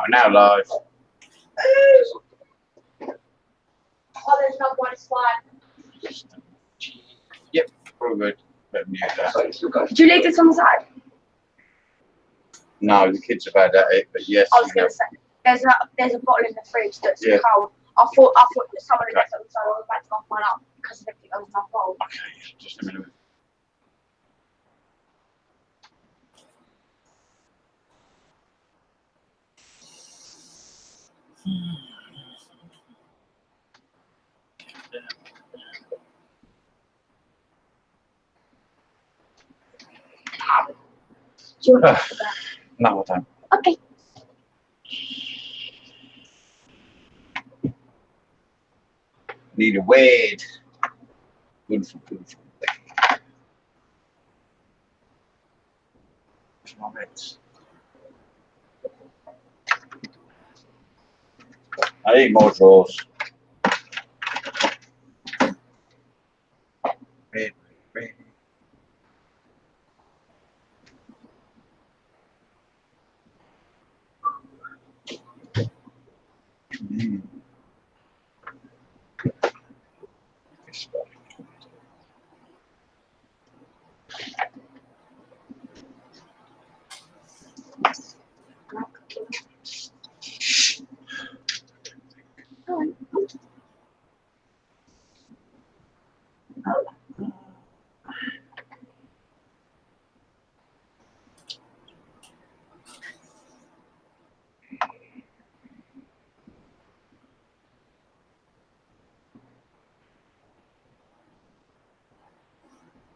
Now live. Oh, there's no one slide. Yep, all good. But mute that. Did you leave this on the side? No, the kids have had at it, but yes. I was going to say, there's a bottle in the fridge that's Yeah. cold. I thought that someone had left it on the side. I was about to knock mine up because I didn't think I was in that bowl. Okay, just a minute. Do you want to talk about? No, I don't. Okay. Need a word. Beautiful. My bits. I need more drawers. Red.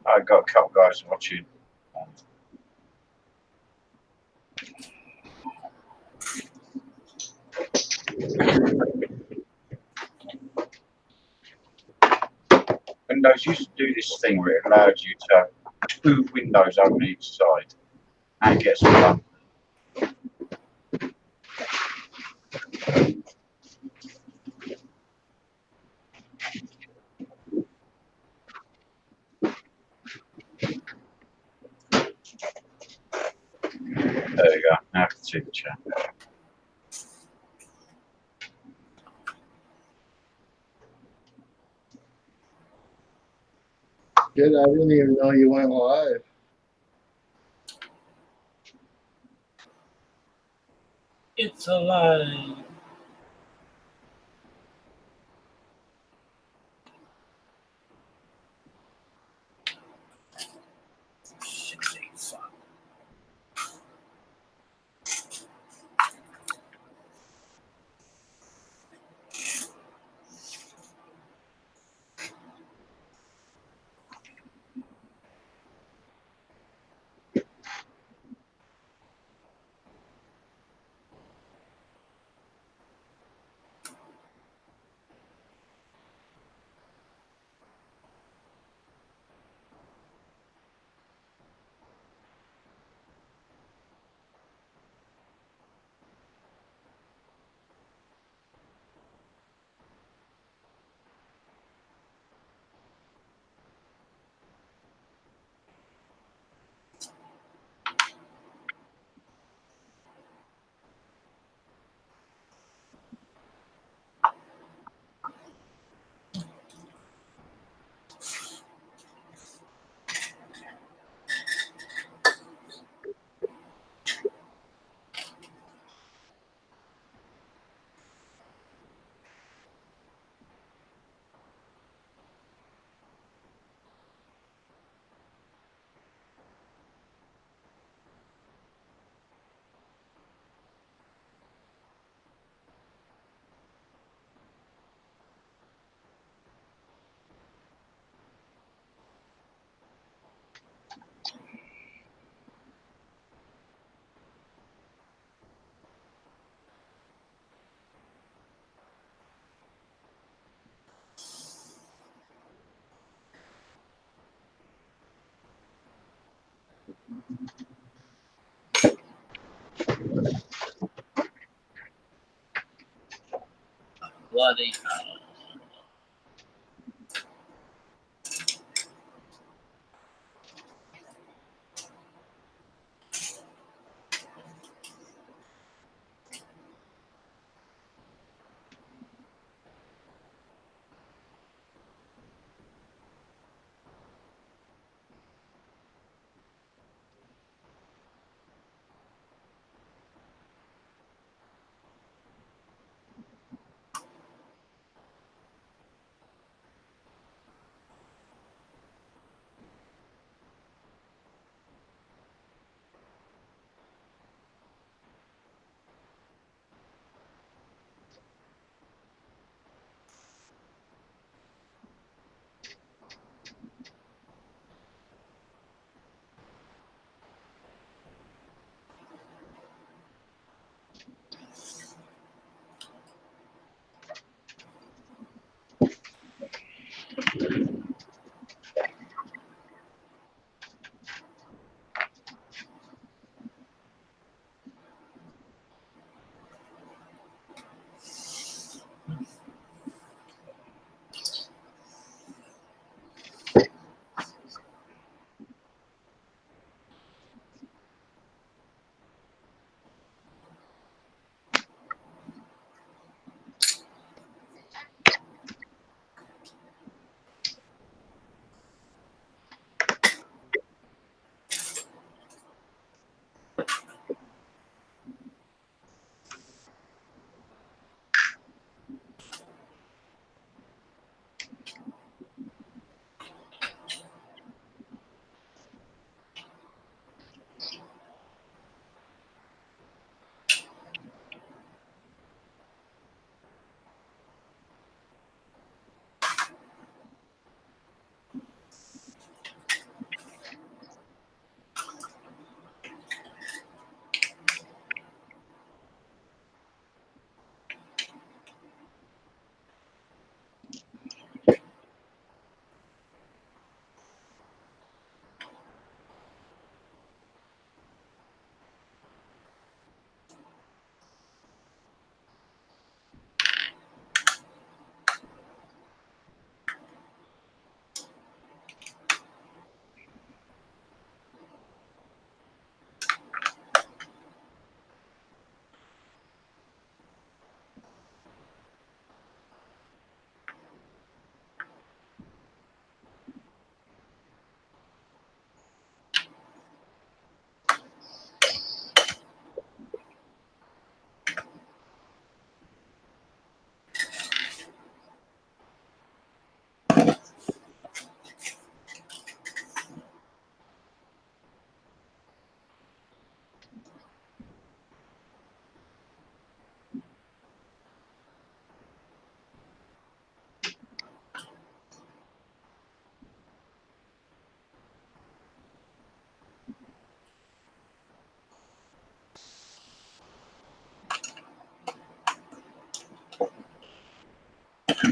I got a couple guys watching. Windows used to do this thing where it allowed you to have 2 windows open each side and get some done. There we go. Now I can see the chat. Good, I didn't even know you went live. It's alive. Bloody hell.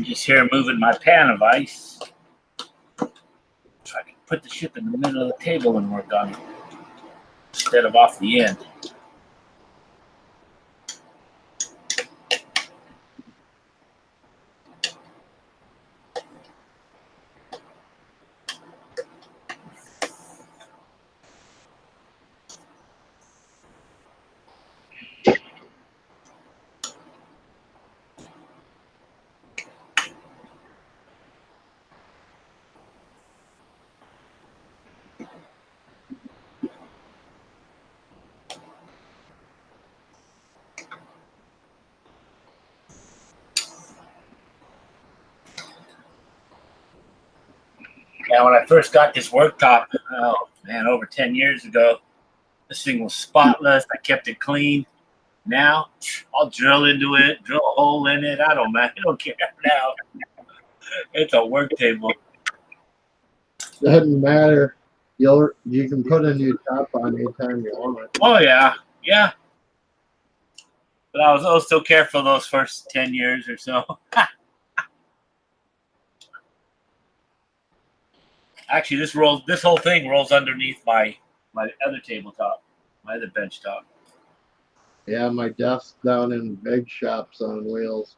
I'm just here moving my pan of ice. So I can put the ship in the middle of the table and work on it instead of off the end. Yeah, when I first got this worktop, oh man, over 10 years ago, this thing was spotless. I kept it clean. Now, I'll drill into it, drill a hole in it. I don't care now. It's a work table. Doesn't matter. You can put a new top on anytime you want it. Oh yeah, yeah. But I was still careful those first 10 years or so. Actually, this whole thing rolls underneath my other tabletop, my other bench top. Yeah, my desk down in big shops on wheels.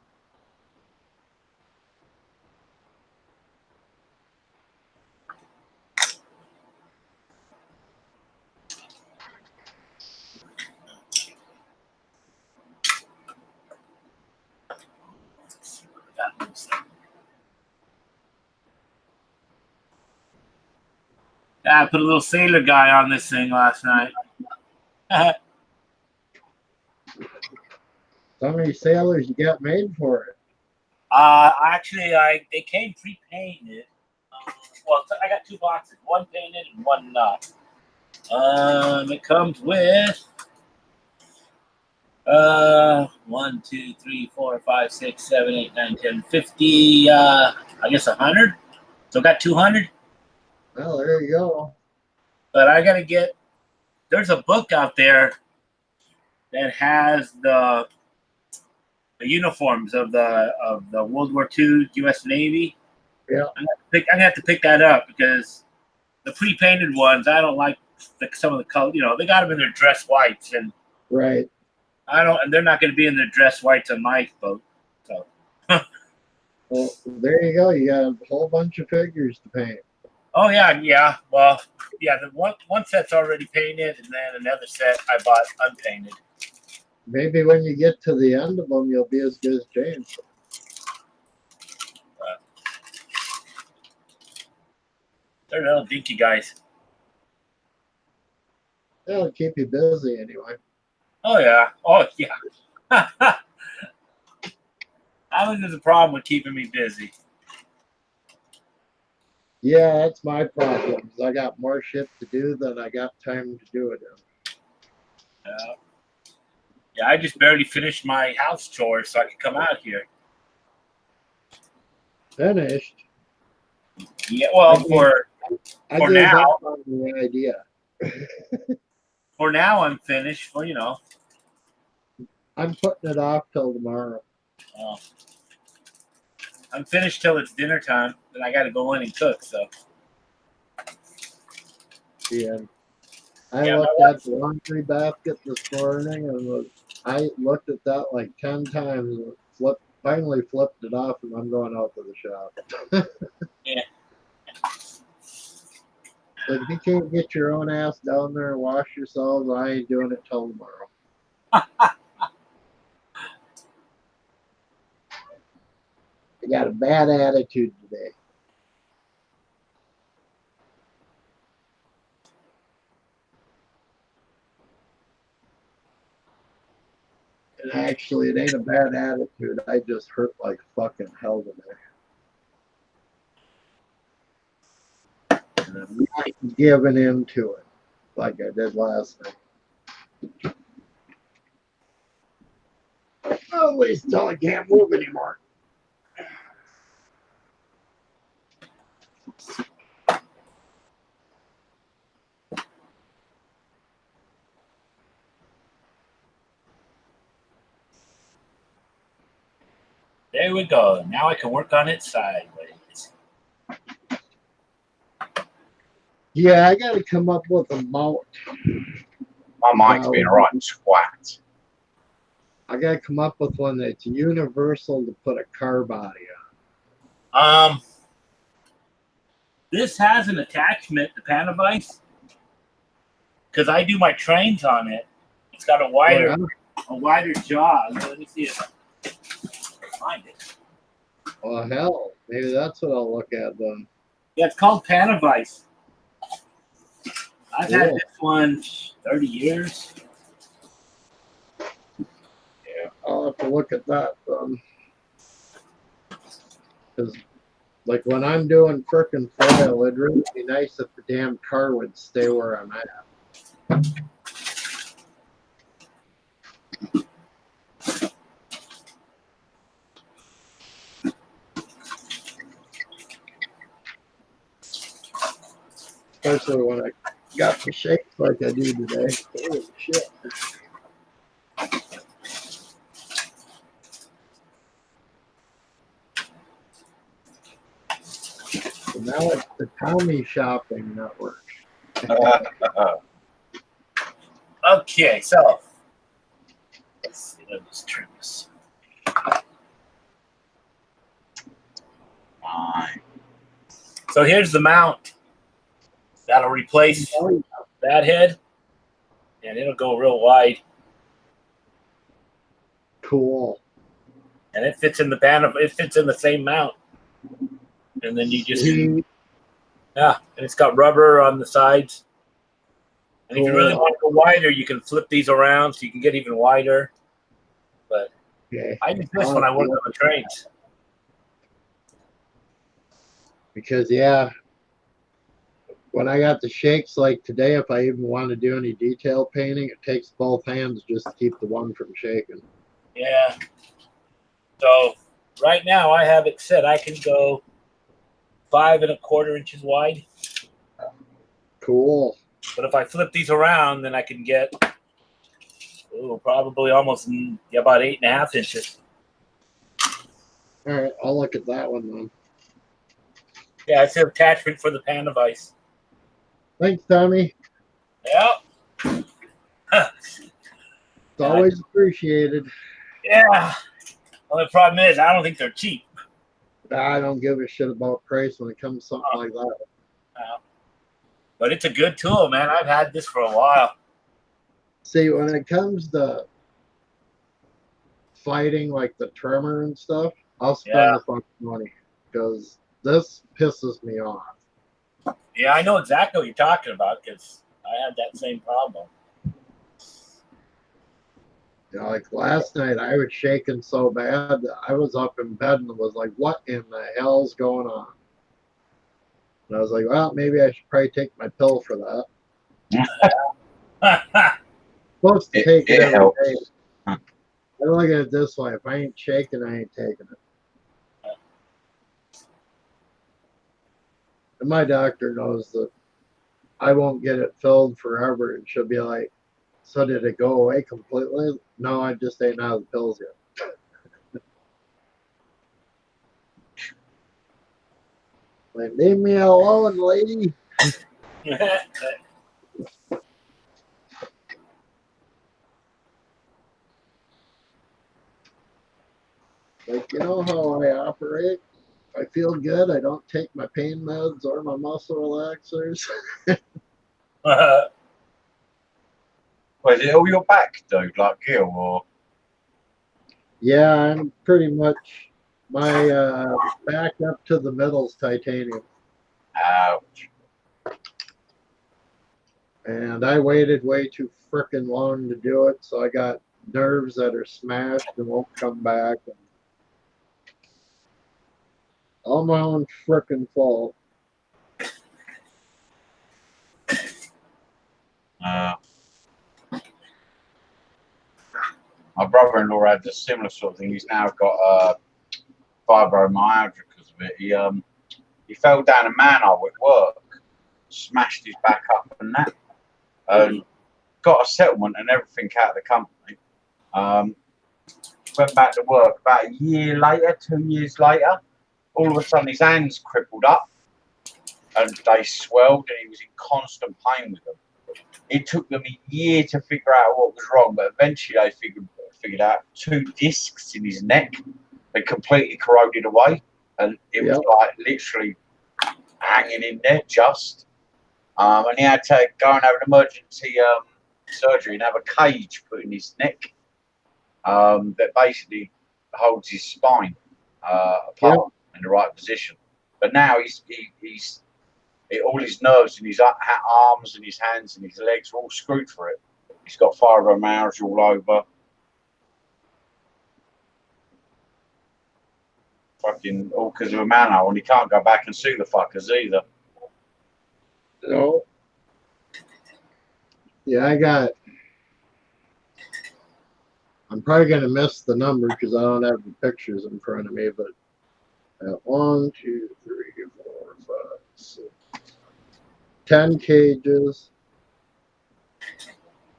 Yeah, I put a little sailor guy on this thing last night. How many sailors you got made for it? Actually, they came pre-painted. Well, I got 2 boxes, one painted and one not. It comes with 1, 2, 3, 4, 5, 6, 7, 8, 9, 10, 50. I guess 100. So I got 200. Well, there you go. But I gotta get. There's a book out there that has the uniforms of the World War II U.S. Navy. Yeah. I'm gonna have to pick that up because the pre-painted ones I don't like some of the color. They got them in their dress whites, and Right. and they're not gonna be in their dress whites on my boat. So. Well, there you go. You got a whole bunch of figures to paint. Oh yeah. Well, yeah. The one set's already painted, and then another set I bought unpainted. Maybe when you get to the end of them, you'll be as good as James. They're little dinky guys. That'll keep you busy anyway. Oh yeah. I don't think there's a problem with keeping me busy. Yeah, that's my problem. I got more shit to do than I got time to do it in. Yeah, I just barely finished my house chores so I could come out here. Finished. Yeah, well, for I For gave now. up on the idea. now I'm finished. I'm putting it off till tomorrow. I'm finished till it's dinner time. Then I got to go in and cook. So Yeah. I Yeah, looked at the laundry basket this morning and I looked at that like 10 times and finally flipped it off and I'm going out to the shop. Yeah. But if you can't get your own ass down there and wash yourselves, I ain't doing it till tomorrow. I got a bad attitude today. And actually, it ain't a bad attitude. I just hurt like fucking hell today. And I'm not giving in to it like I did last night. Well, at least until I can't move anymore. There we go. Now I can work on it sideways. Yeah, I got to come up with a mount. My mic's being a right twat. I got to come up with one that's universal to put a car body This has an attachment, the Panavice, because I do my trains on it. It's got a wider jaw. Let me see if I can find it. on. Well, hell, maybe that's what I'll look at then. Yeah, it's called Panavice. I've had Cool. this one 30 years. Yeah. I'll have to look at that then. Because, like, when I'm doing frickin' foil, it'd really be nice if the damn car would stay where I'm at. Especially when I got the shakes like I do today. Holy shit. So now it's the Tommy Shopping Network. Okay, so let's see. Let me just trim this. Fine. So here's the mount. That'll replace that head, and it'll go real wide. Cool. And it fits in the it fits in the same mount. And then you just Sweet. and it's got rubber on the sides. And if you really Cool. want to go wider, you can flip these around so you can get even wider. But Okay. I use this when I work on the trains. Because, yeah, when I got the shakes like today, if I even want to do any detail painting, it takes both hands just to keep the one from shaking. Yeah. So right now I have it set. I can go 5 1/4 inches wide. Cool. But if I flip these around, then I can get probably almost about 8.5 inches. All right, I'll look at that one then. Yeah, it's an attachment for the Panavice. Thanks, Tommy. Yep. It's always appreciated. Yeah. Only problem is I don't think they're cheap. I don't give a shit about price when it comes to something like that. But it's a good tool, man. I've had this for a while. See, when it comes to fighting like the trimmer and stuff, I'll spend the fucking money because this pisses me off. Yeah, I know exactly what you're talking about because I had that same problem. You know, like last night, I was shaking so bad that I was up in bed and was like, what in the hell's going on? And I was like, well, maybe I should probably take my pill for that. Supposed to take it every day. I look at it this way. If I ain't shaking, I ain't taking it. And my doctor knows that I won't get it filled forever. And she'll be like, so did it go away completely? No, I just ain't out of the pills yet. Like, leave me alone, lady. Like, you know how I operate? I feel good. I don't take my pain meds or my muscle relaxers. Well, is it all your back, dude, like Gil, or? Yeah, I'm pretty much my back up to the middle's titanium. Ouch. And I waited way too frickin' long to do it, so I got nerves that are smashed and won't come back. And all my own frickin' fault. My brother-in-law had a similar sort of thing. He's now got fibromyalgia because of it. He fell down a manhole at work, smashed his back up and that, got a settlement and everything out of the company. went back to work. About a year later, 2 years later, all of a sudden his hands crippled up and they swelled and he was in constant pain with them. It took them a year to figure out what was wrong, but eventually they figured out 2 discs in his neck had completely corroded away, and it was like literally hanging in there just. And he had to go and have an emergency surgery and have a cage put in his neck that basically holds his spine apart in the right position. But now all his nerves in his arms and his hands and his legs are all screwed for it. He's got fibromyalgia all over. Fucking all because of a manhole, and he can't go back and sue the fuckers either. No. Yeah, I'm probably going to miss the number because I don't have the pictures in front of me, but 1, 2, 3, 4, 5, 6, 10 cages.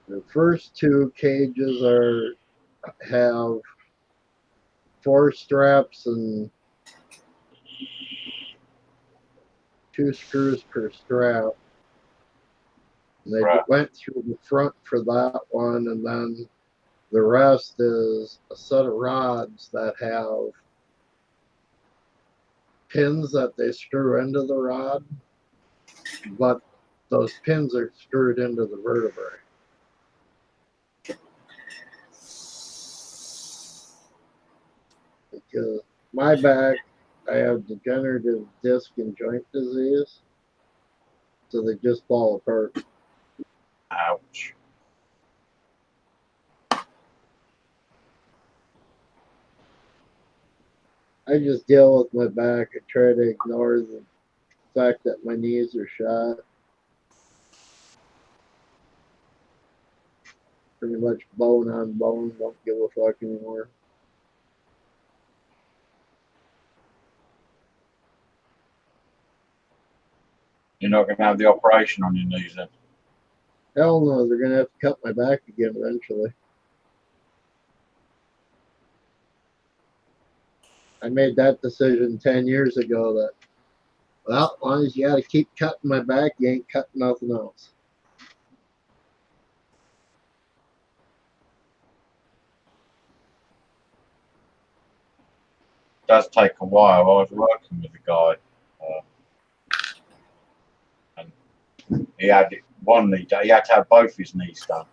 The first 2 cages have 4 straps and 2 screws per strap. And they went through the front for that one, and then the rest is a set of rods that have pins that they screw into the rod, but those pins are screwed into the vertebrae. Because my back, I have degenerative disc and joint disease, so they just fall apart. Ouch. I just deal with my back and try to ignore the fact that my knees are shot. Pretty much bone on bone, don't give a fuck anymore. You're not going to have the operation on your knees then? Hell no, they're going to have to cut my back again eventually. I made that decision 10 years ago that, well, as long as you got to keep cutting my back, you ain't cutting nothing else. It does take a while. I was working with a guy, and he had one knee done. He had to have both his knees done,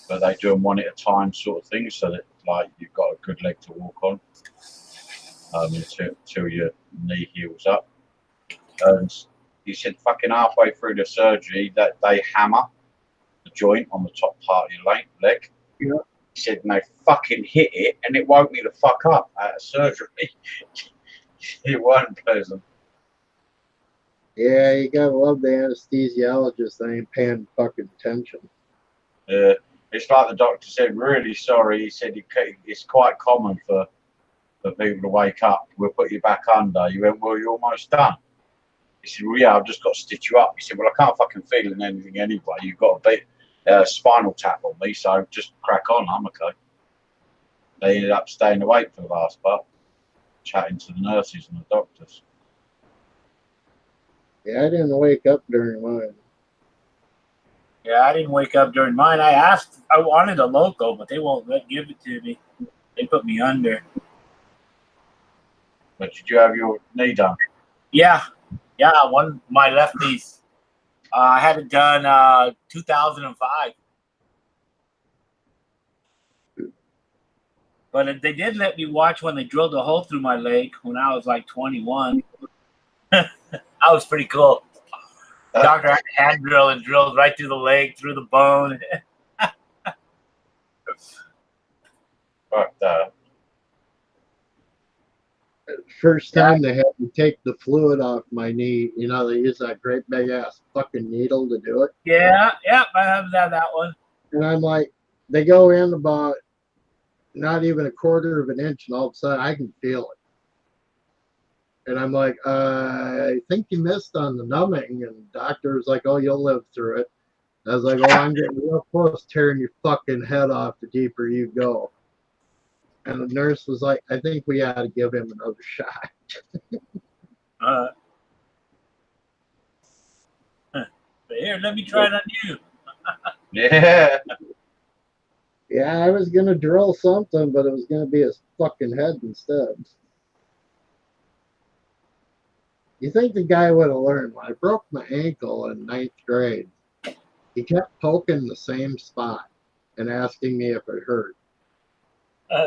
but they do them one at a time, sort of thing, so that like you've got a good leg to walk on until your knee heals up. And he said, fucking halfway through the surgery, that they hammer the joint on the top part of your leg. Yeah. He said, and they fucking hit it, and it woke me the fuck up out of surgery. It wasn't pleasant. Yeah, you gotta love the anesthesiologist. They ain't paying fucking attention. Yeah, it's like the doctor said, really sorry. He said it's quite common for people to wake up. We'll put you back under. You went, well, you're almost done. He said, well, yeah, I've just got to stitch you up. He said, well, I can't fucking feel anything anyway. You've got a bit spinal tap on me, so just crack on. I'm okay. They ended up staying awake for the last part, chatting to the nurses and the doctors. Yeah, I didn't wake up during mine. Yeah, I didn't wake up during mine. I wanted a loco, but they won't give it to me. They put me under. But did you have your knee done? Yeah, my left knees. I had it done 2005. But they did let me watch when they drilled a hole through my leg when I was like 21. That was pretty cool. Doctor had a hand drill and drilled right through the leg, through the bone. Fuck that. First time they had to take the fluid off my knee, you know, they use that great big ass fucking needle to do it. Yeah, I have that one. And I'm like, they go in about not even a quarter of an inch, and all of a sudden I can feel it. And I'm like, I think you missed on the numbing. And the doctor was like, oh, you'll live through it. I was like, oh, I'm getting real close to tearing your fucking head off the deeper you go. And the nurse was like, I think we ought to give him another shot. But here, let me try it on you. Yeah. Yeah, I was going to drill something, but it was going to be his fucking head instead. You think the guy would have learned? When I broke my ankle in 9th grade, he kept poking the same spot and asking me if it hurt.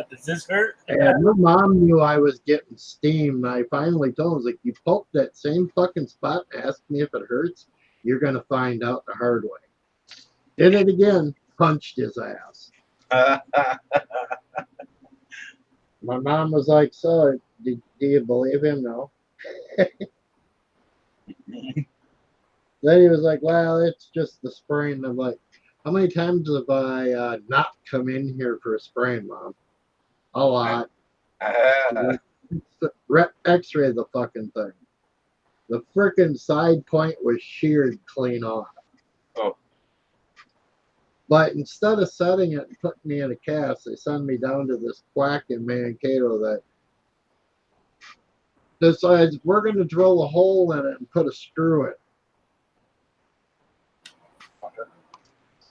Does this hurt? And my mom knew I was getting steam. I finally told him, I was like, you poke that same fucking spot and ask me if it hurts, you're going to find out the hard way. Did it again, punched his ass. My mom was like, so, do you believe him? No. Then he was like, well, it's just the sprain. I'm like, how many times have I not come in here for a sprain, Mom? A lot. X-ray the fucking thing. The frickin' side point was sheared clean off. Oh. But instead of setting it and putting me in a cast, they send me down to this quack in Mankato that decides we're going to drill a hole in it and put a screw in.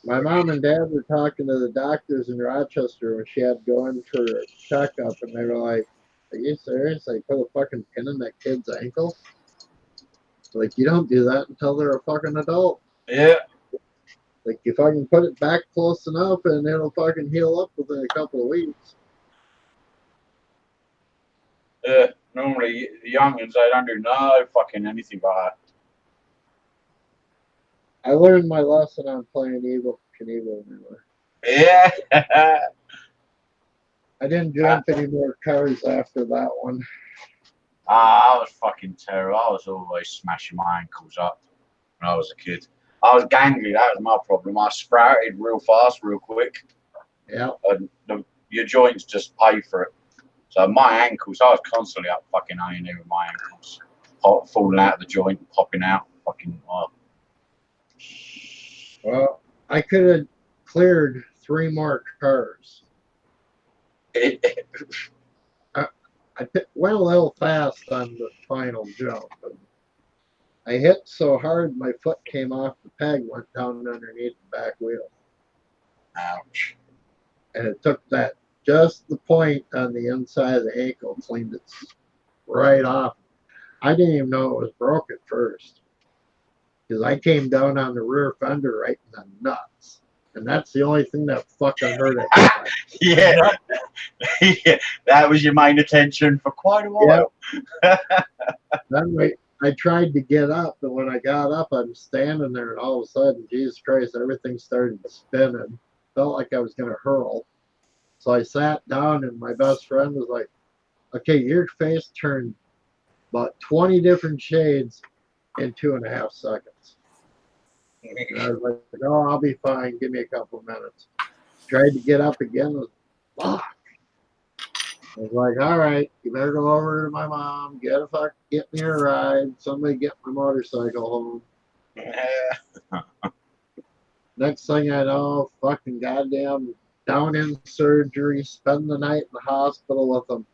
My mom and dad were talking to the doctors in Rochester when she had to go in for a checkup, and they were like, are you serious? They put a fucking pin in that kid's ankle? Like, you don't do that until they're a fucking adult. Yeah. Like, you fucking put it back close enough, and it'll fucking heal up within a couple of weeks. Yeah. Normally, the youngins, they don't do no fucking anything about that. I learned my lesson on playing Evil Knievel anyway. Yeah. I didn't drink any more cars after that one. I was fucking terrible. I was always smashing my ankles up when I was a kid. I was gangly. That was my problem. I sprouted real fast, real quick. Yeah. And your joints just pay for it. So my ankles, I was constantly up fucking A&E with my ankles. Falling out of the joint, popping out. Fucking, Well, I could have cleared 3 more cars. I went a little fast on the final jump. I hit so hard my foot came off the peg, went down underneath the back wheel. Ouch. And it took that just the point on the inside of the ankle, cleaned it right off. I didn't even know it was broke at first. Because I came down on the rear fender right in the nuts. And that's the only thing that fucking hurt it. Yeah. Yeah. That was your main attention for quite a while. Yep. Then I tried to get up, and when I got up, I'm standing there, and all of a sudden, Jesus Christ, everything started spinning. Felt like I was going to hurl. So I sat down, and my best friend was like, okay, your face turned about 20 different shades in 2.5 seconds. And I was like, oh, I'll be fine. Give me a couple of minutes. Tried to get up again. Was, fuck. I was like, all right, you better go over to my mom, get me a ride, somebody get my motorcycle home. Yeah. Next thing I know, fucking goddamn down in surgery, spend the night in the hospital with them.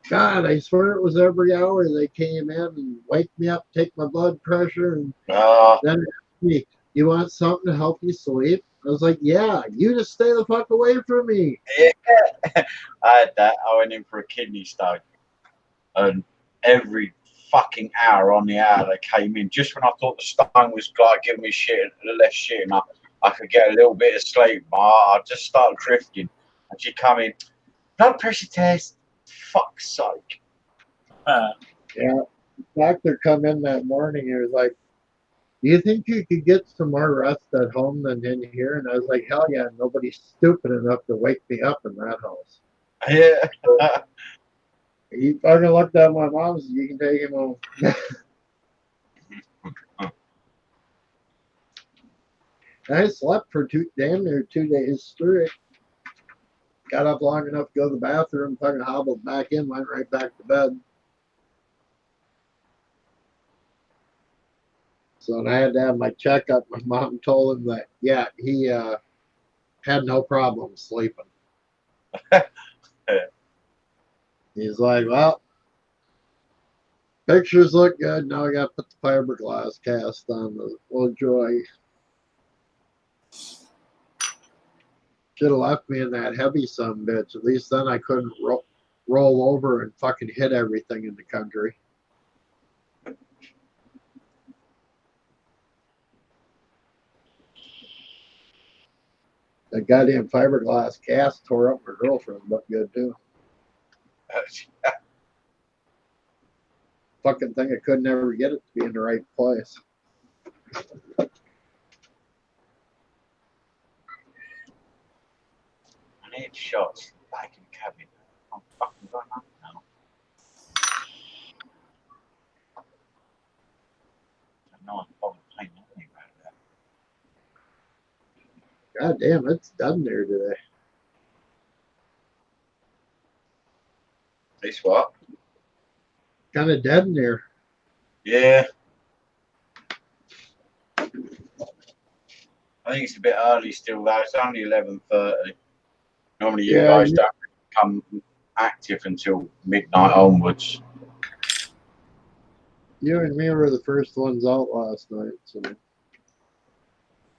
God, I swear it was every hour they came in and wake me up, take my blood pressure, and then ask me, you want something to help you sleep? I was like, yeah, you just stay the fuck away from me. Yeah. I had that. I went in for a kidney stone. And every fucking hour on the hour they came in, just when I thought the stone was like giving me shit, less shit, and I could get a little bit of sleep. I just started drifting. And she come in, blood pressure test. Fuck's sake. Yeah. Doctor come in that morning. He was like, do you think you could get some more rest at home than in here? And I was like, hell yeah, nobody's stupid enough to wake me up in that house. Yeah. He fucking looked at my mom and said, you can take him home. I slept for damn near 2 days straight. Got up long enough to go to the bathroom, fucking hobbled back in, went right back to bed. So when I had to have my checkup, my mom told him that, yeah, he had no problem sleeping. He's like, well, pictures look good. Now I got to put the fiberglass cast on the old joy. Should have left me in that heavy son bitch. At least then I couldn't roll over and fucking hit everything in the country. The goddamn fiberglass cast tore up my girlfriend, but good too. Fucking thing, I could never get it to be in the right place. I need shots back in the cabin. I'm fucking going up now. No one bothered paying nothing about that. God damn, it's done there today. This what? Kind of dead in there. Yeah. I think it's a bit early still though. It's only 11:30. Normally you guys don't become active until midnight onwards. You and me were the first ones out last night, so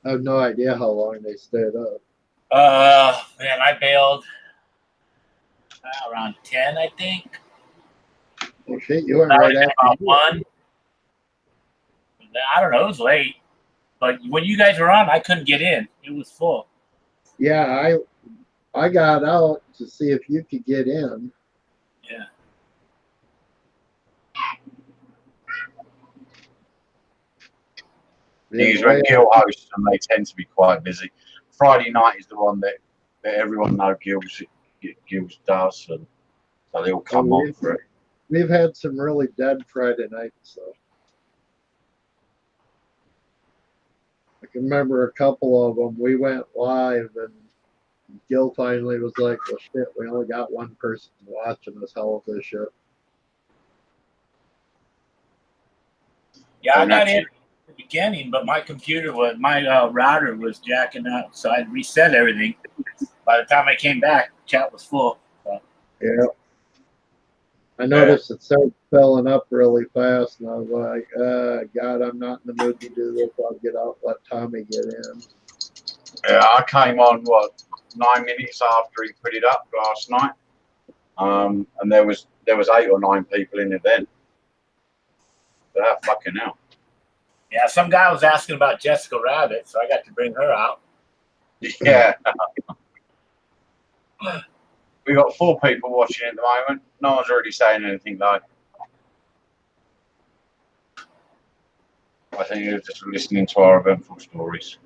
I have no idea how long they stayed up. Man, I bailed around 10, I think. Well, shit, you went That right was after about me. 1. I don't know. It was late. But when you guys were on, I couldn't get in. It was full. Yeah, I got out to see if you could get in. Yeah. These are Gil hosts and they tend to be quite busy. Friday night is the one that everyone knows Gil's does, and so they all come on for it. We've had some really dead Friday nights, so I can remember a couple of them. We went live, and Gil finally was like, "Well, shit, we only got one person watching this hell of this shit." Yeah, I got in at the beginning, but my router was jacking up, so I reset everything. By the time I came back, the chat was full. So. Yeah. I noticed it started filling up really fast, and I was like, God, I'm not in the mood to do this. I'll get out, let Tommy get in. Yeah, I came on, 9 minutes after he put it up last night. And there was 8 or 9 people in it then. Ah, fucking hell. Yeah, some guy was asking about Jessica Rabbit, so I got to bring her out. Yeah. We got 4 people watching at the moment. No one's already saying anything though. I think they're just listening to our eventful stories.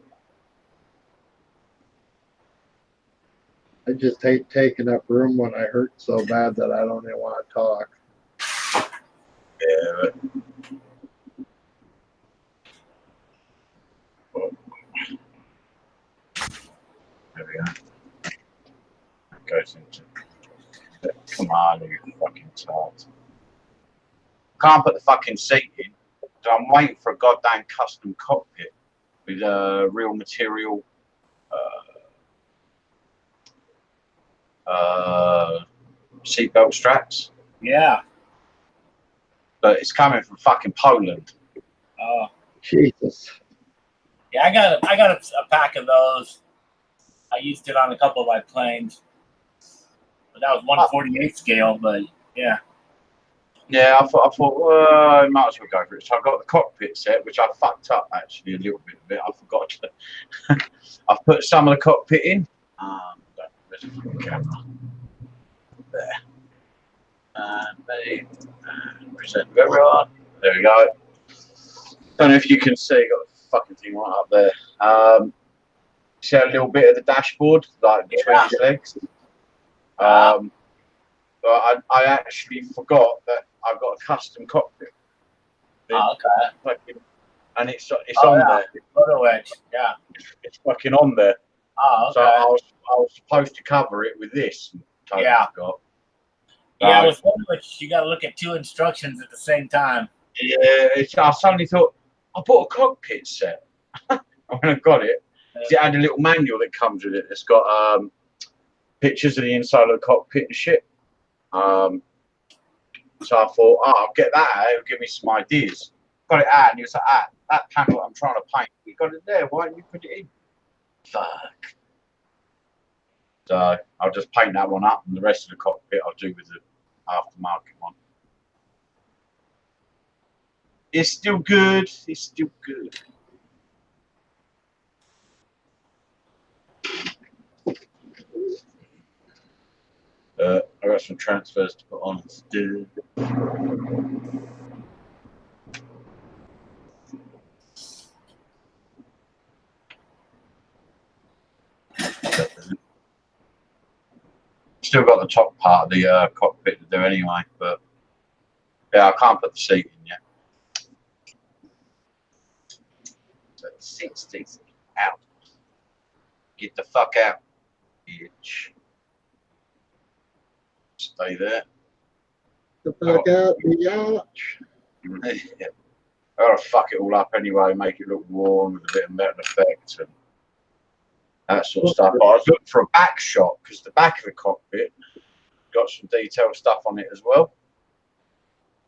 I just hate taking up room when I hurt so bad that I don't even want to talk. Yeah, there we go. Goes into. Come on, you fucking tart. Can't put the fucking seat in. So I'm waiting for a goddamn custom cockpit with real material seatbelt straps. Yeah. But it's coming from fucking Poland. Oh. Jesus. Yeah, I got a pack of those. I used it on a couple of my planes. But that was 1/48 scale, but yeah. Yeah, I thought, I might as well go for it. So I got the cockpit set, which I fucked up actually a little bit of it. I forgot to. I've put some of the cockpit in. Where's the camera? There. Present to everyone. There we go. Don't know if you can see, got the fucking thing right up there. See a little bit of the dashboard, like between his legs. But I actually forgot that I've got a custom cockpit. Oh, okay. And it's on there. Photo edge. Yeah. It's fucking on there. Oh, okay. So I was supposed to cover it with this. Totally forgot. Yeah, with photo edge, you got to look at 2 instructions at the same time. Yeah, I suddenly thought I bought a cockpit set. When I got it, it had a little manual that comes with it. It's got pictures of the inside of the cockpit and shit. So I thought, oh, I'll get that out. It'll give me some ideas. Got it out, and he was like, that panel I'm trying to paint, you got it there. Why don't you put it in? Fuck. So I'll just paint that one up, and the rest of the cockpit I'll do with the aftermarket one. It's still good. It's still good. I got some transfers to put on still. Still got the top part of the cockpit to do anyway, but yeah, I can't put the seat in yet. So the seat sticks out. Get the fuck out, bitch. Stay there. The fuck out, biatch. Yeah. I gotta fuck it all up anyway, make it look warm with a bit of metal effect and that sort of stuff. But I was looking for a back shot because the back of the cockpit got some detailed stuff on it as well.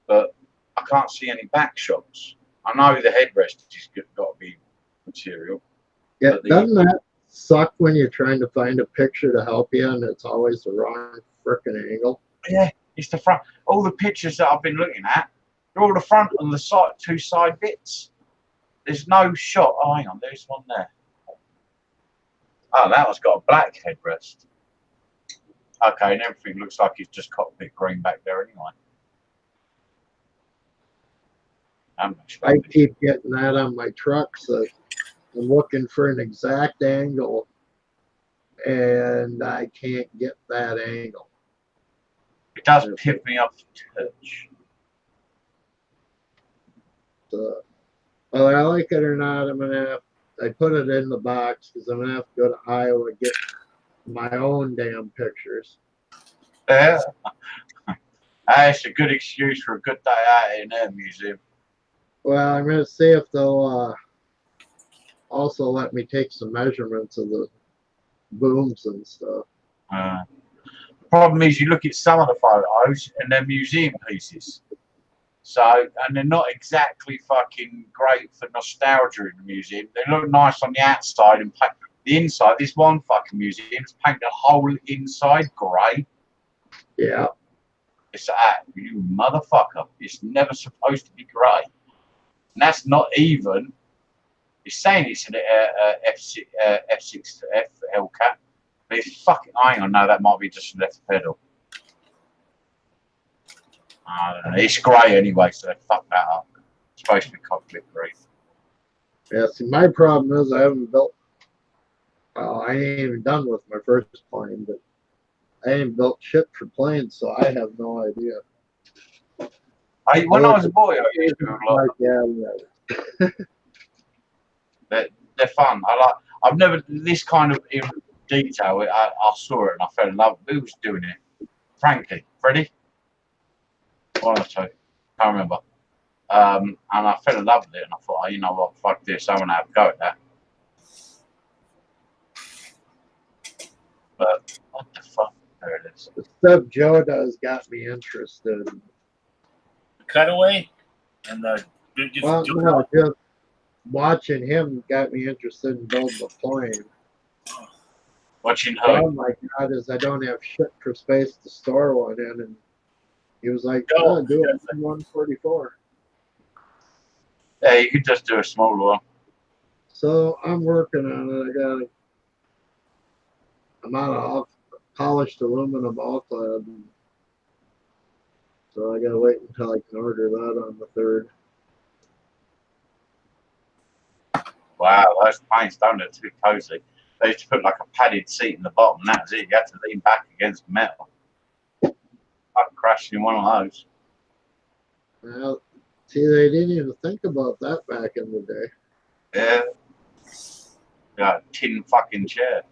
But I can't see any back shots. I know the headrest has got to be material. Yeah, doesn't that suck when you're trying to find a picture to help you and it's always the wrong frickin' angle? Yeah, it's the front. All the pictures that I've been looking at, they're all the front and the side, two side bits. There's no shot. Oh, hang on, there's one there. Oh, that one's got a black headrest. Okay, and everything looks like it's just cockpit green back there anyway. I keep getting that on my truck, so I'm looking for an exact angle, and I can't get that angle. It does pick me up a touch. So, whether I like it or not, I'm gonna have. I put it in the box because I'm gonna have to go to Iowa and get my own damn pictures. Yeah, it's a good excuse for a good day out in their museum. Well, I'm gonna see if they'll also let me take some measurements of the booms and stuff. The problem is, you look at some of the photos and they're museum pieces. So, and they're not exactly fucking great for nostalgia in the museum. They look nice on the outside and the inside. This one fucking museum's painted the whole inside grey. Yeah. It's you motherfucker. It's never supposed to be grey. And that's not even. It's saying it's an F6 Hellcat. But it's fucking. Hang on, no, that might be just a left pedal. I don't know. It's grey anyway, so they fucked that up. It's supposed to be cockpit green. Yeah, see, my problem is I haven't built. I ain't even done with my first plane, but I ain't built shit for planes, so I have no idea. When I was a boy, I used to do a lot. Yeah. They're fun. I've never this kind of in detail. I saw it and I fell in love. Who was doing it? Frankie, Freddie. One or two, can't remember. And I fell in love with it, and I thought, oh, you know what, fuck this, I'm gonna have a go at that. But what the fuck? There it is. The stuff Joe does got me interested. The cutaway and the just watching him got me interested in building a plane. Watching her. Oh my God, is I don't have shit for space to store one in, and he was like, "Oh, do it in 144." Yeah, you could just do a smaller one. So I'm working on it. I'm out of polished aluminum all-clad, so I gotta wait until I can order that on the 3rd. Wow, those planes don't look too cozy. They used to put like a padded seat in the bottom, and that was it. You had to lean back against the metal. I'd crash in one of those. Well, see, they didn't even think about that back in the day. Yeah. Got a tin fucking chair.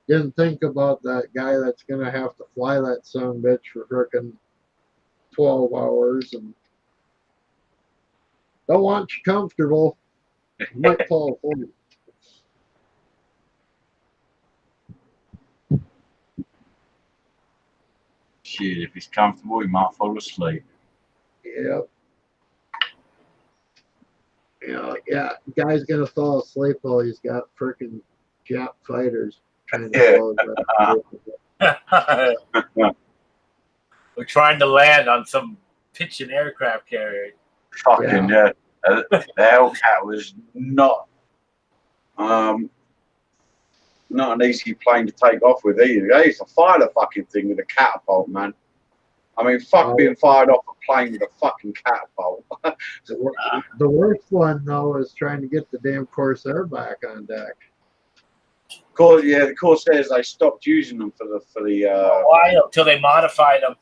Didn't think about that guy that's gonna have to fly that son bitch for frickin' 12 hours and don't want you comfortable. Might fall asleep. Shit, if he's comfortable, he might fall asleep. Yep. You know, yeah, guy's gonna fall asleep while he's got freaking Jap fighters trying to blow his up. We're trying to land on some pitching aircraft carrier. Fucking yeah. The Hellcat was not an easy plane to take off with either. They used to fire the fucking thing with a catapult, man. I mean, fuck being fired off a plane with a fucking catapult. The worst one though is trying to get the damn Corsair back on deck. The Corsairs, they stopped using them for the a while till they modified them.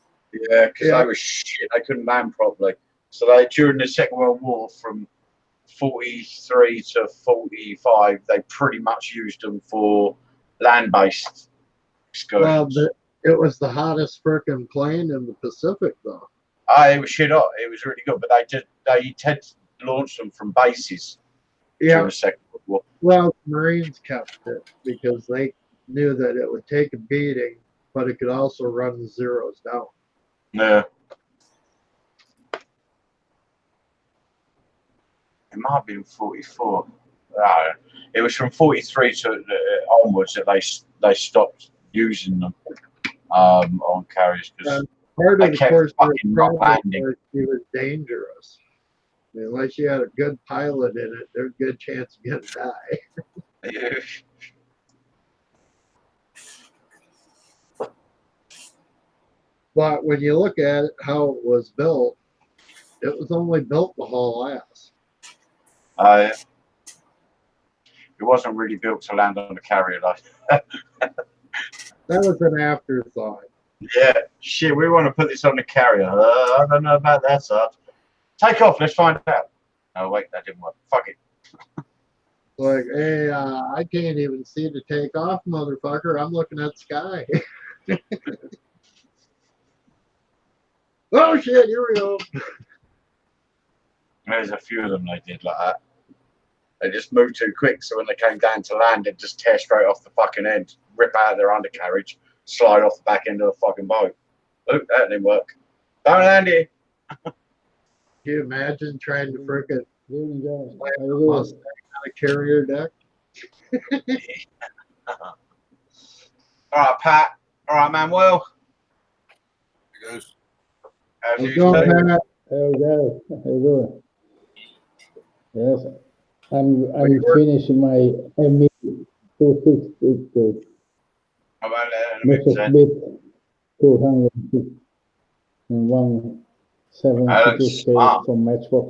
Yeah, because they were shit. They couldn't land properly. So they, during the Second World War, from 43 to 45, they pretty much used them for land-based excursions. Well, it was the hottest freaking plane in the Pacific, though. It was shit hot. It was really good, but they tend to launch them from bases during the Second World War. Well, Marines kept it because they knew that it would take a beating, but it could also run the zeros down. Yeah. It might have been 44. It was from 43 to onwards that they stopped using them on carriers because part of they the kept course fucking not landing. it was dangerous. I mean, unless you had a good pilot in it, there's a good chance you're gonna die. But when you look at it, how it was built, it was only built to haul ass. It wasn't really built to land on a carrier, though. That was an afterthought. Yeah, shit, we want to put this on the carrier. I don't know about that, sir. Take off, let's find out. Oh, wait, that didn't work. Fuck it. Like, hey, I can't even see the takeoff, motherfucker. I'm looking at the sky. Oh, shit, here we go. There's a few of them they did like that. They just moved too quick, so when they came down to land, they'd just tear straight off the fucking end, rip out their undercarriage, slide off the back end of the fucking boat. Oh, that didn't work. Don't land here. Can you imagine trying to frickin' All land a Mustang on a carrier deck? All right, Pat. All right, Manuel. it goes. How's What's you going doing? on, Pat? How you doing? Yes, I'm finishing my ME 260 How about that in a message minute? bit 200 and 172K smart. from Matchbox.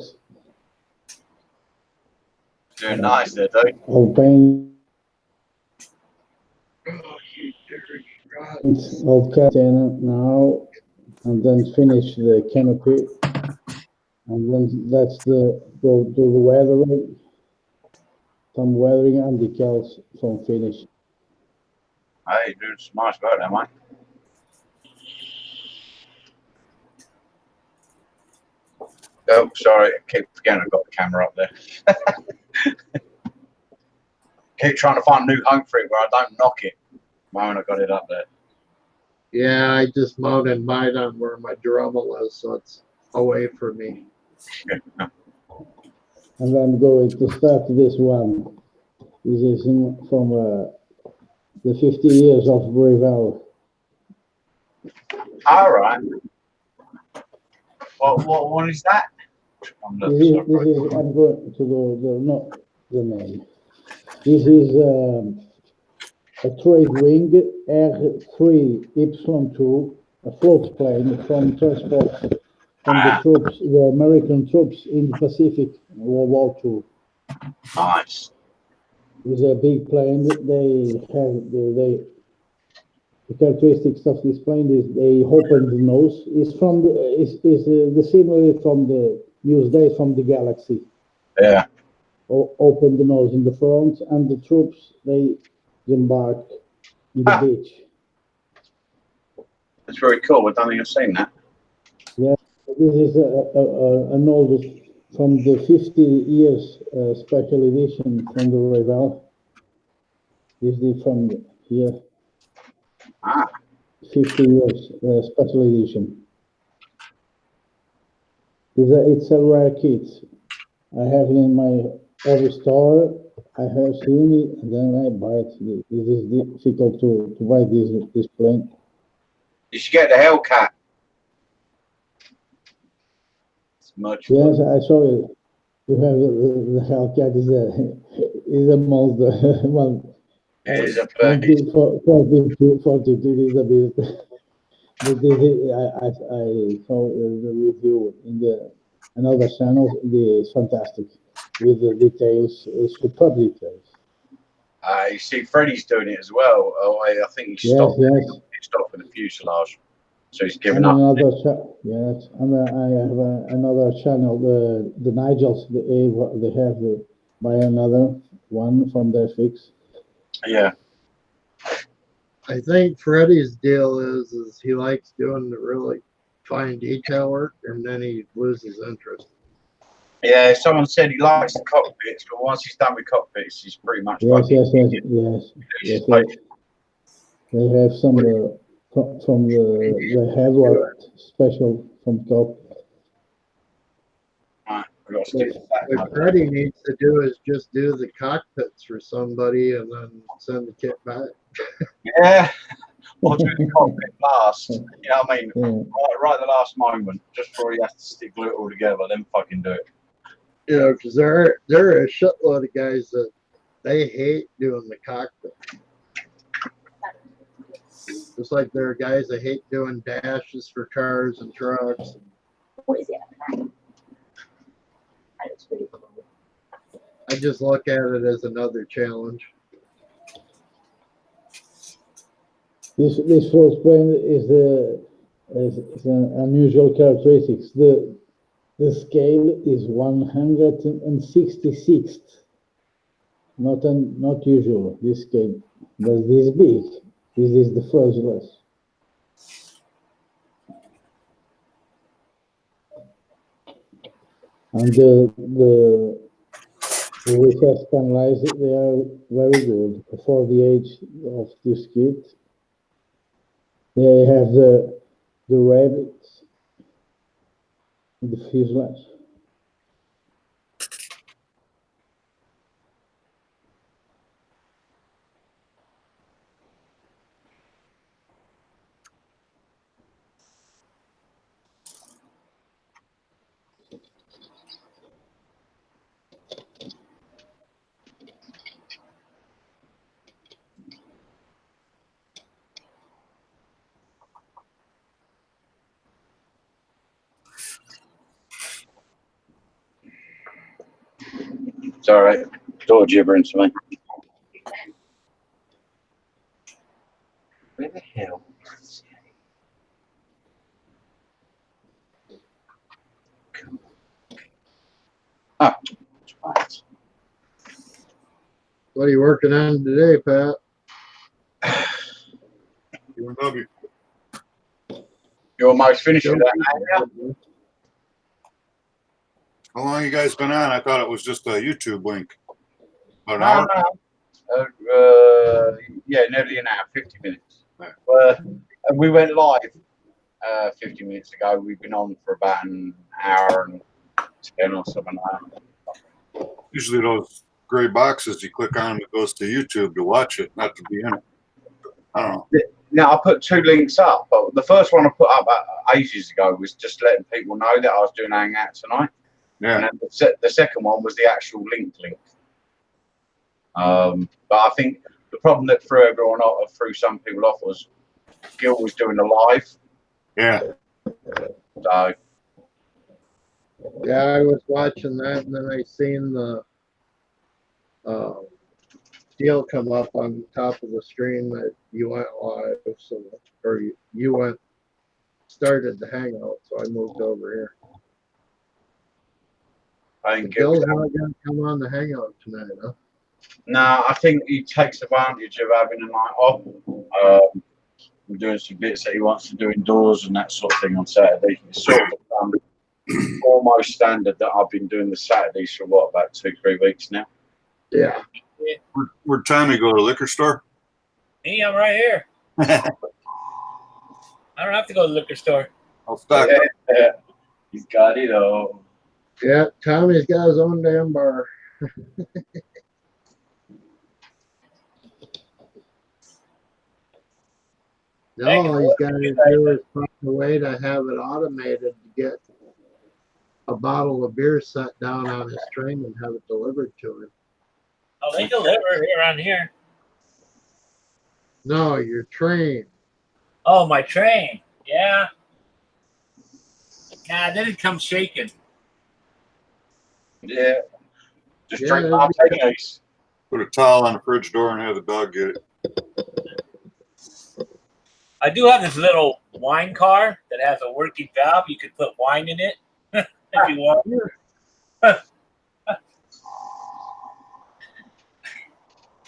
Doing nice there, dude. I'll paint. Oh, you dirty God. I'll cut in now and then finish the canopy. And then that's go to the weathering. Some weathering and decals from finish. Hey, you're doing smart about that, mate. Oh, sorry. I keep forgetting I've got the camera up there. Keep trying to find a new home for it where I don't knock it. Moment I got it up there. Yeah, I just mounted mine on where my Dremel is, so it's away from me. And I'm going to start this one. This is from the 50 years of Breville. All right. What one is that? I'm I'm going to not the name. This is a trade wing R3Y2, a float plane from transport from the troops, the American troops in the Pacific, World War II. Nice. It's a big plane. They have the characteristics of this plane is they open the nose. It's from the scenery from the news days from the galaxy. Yeah. Open the nose in the front, and the troops they embark in the beach. That's very cool. I don't think I've seen that. Yeah, this is an old from the 50 years special edition from the Revel. This is from here. Ah. 50 years special edition. It's a rare kit. I have it in my every store. I have seen it, and then I buy it. It is difficult to buy this plane. You should get the Hellcat. It's much Yes, fun. I saw it. You have the Hellcat is a monster. Well, It is a beast. 42 is a bit. I saw the review in another channel. It's fantastic with the details, superb details. You see, Freddie's doing it as well. Oh, I think he's Yes, yes. stopping the fuselage, so he's And giving up. another yes, and I have another channel. The Nigels they have by another one from their fix. Yeah, I think Freddie's deal is he likes doing the really fine detail work, and then he loses interest. yeah. Someone said he likes the cockpits, but once he's done with cockpits, he's pretty much Yes, fucking. yes. They have some from the headwork special from top. Right, we got to do that. What Freddie needs to do is just do the cockpits for somebody and then send the kit back. Yeah, or do the cockpit last. You know what I mean? Yeah. Right at the last moment, just before he has to stick glue it all together, then fucking do it. You know, because there are a shitload of guys that they hate doing the cockpit. Just like there are guys that hate doing dashes for cars and trucks. What is it? That looks pretty cool. I just look at it as another challenge. This first plane is an unusual characteristics. The scale is 166th. Not usual. This scale, but this big. This is the first less. And the recess panelize, they are very good for the age of this kit. They have the rabbits in the fuselage. It's all right. It's all gibbering to me. Where the hell? Ah, right. What are you working on today, Pat? UNW. You're almost finished with that, aren't you? How long you guys been on? I thought it was just a YouTube link. About an No, hour? no. Yeah, nearly an hour, 50 minutes. Right. And we went live 50 minutes ago. We've been on for about an hour and 10 or something like that. Usually those gray boxes, you click on them, it goes to YouTube to watch it, not to be in it. I don't know. Now, I put 2 links up, but the first one I put up ages ago was just letting people know that I was doing Hangout tonight. Yeah. And then the second one was the actual link. But I think the problem that threw everyone off, threw some people off, was Gil was doing the live. Yeah. So Yeah, I was watching that, and then I seen the deal come up on top of the screen that you went live, so or you started the Hangout, so I moved over here. I think Bill's not going to come on the Hangout tonight, huh? No, I think he takes advantage of having a night off. We're doing some bits that he wants to do indoors and that sort of thing on Saturday. It's sort of almost standard that I've been doing the Saturdays for what, about 2-3 weeks now. Yeah. Where'd Tommy go to the liquor store? Me, I'm right here. I don't have to go to the liquor store. I'll stock up. He's got it all. Yeah, Tommy's got his own damn bar. No, he's got to do is find a way to have it automated to get a bottle of beer set down on his train and have it delivered to him. Oh, they deliver around here. No, your train. Oh, my train. Yeah. Nah, they didn't come shaking. Yeah. Just Yeah, drink it'd be- martinis. Put a towel on the fridge door and have the dog get it. I do have this little wine car that has a working valve. You could put wine in it if you want.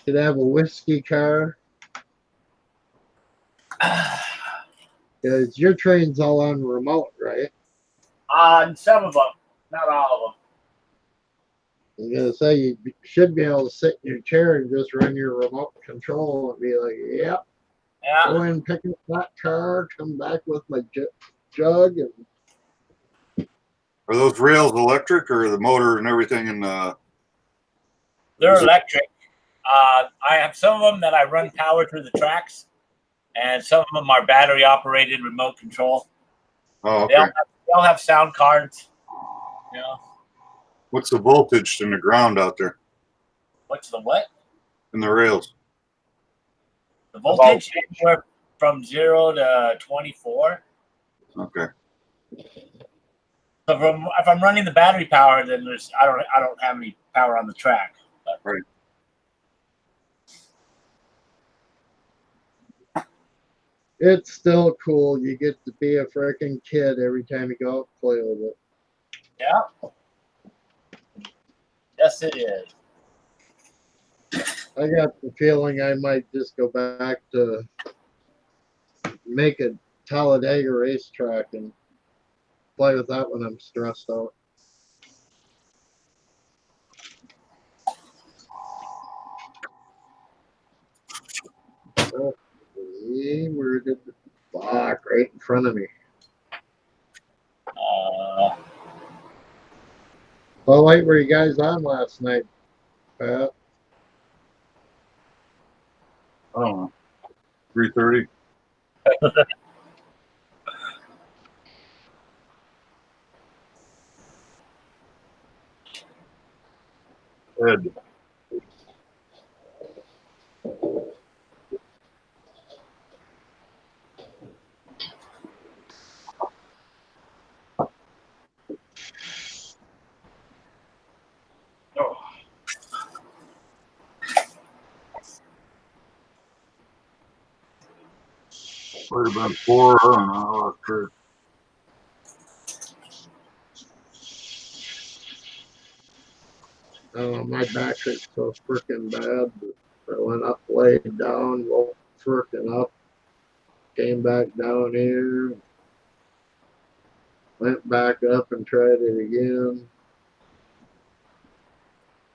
Could have a whiskey car. Because your train's all on remote, right? Some of them, not all of them. I was gonna say you should be able to sit in your chair and just run your remote control and be like, "Yep, Yeah. go in, pick up that car, come back with my jug." And Are those rails electric or the motor and everything in the? They're electric. I have some of them that I run power through the tracks, and some of them are battery operated remote control. Oh, They okay. all have sound cards. You know, What's the voltage in the ground out there what's the what? in the rails? The voltage anywhere from 0 to 24. Okay. So if I'm running the battery power, then I don't have any power on the track. But, Right. it's still cool. You get to be a freaking kid every time you go out and play with it. yeah. Yes, it is. I got the feeling I might just go back to make a Talladega racetrack and play with that when I'm stressed out. Oh, where did the fuck right in front of me? What light were you guys on last night, Pat? I don't know. 3:30. Ed. Oh. Might have been 4. I don't know. That's true. Oh, my back hurts so freaking bad. I went up, laid down, woke freaking up, came back down here, went back up and tried it again.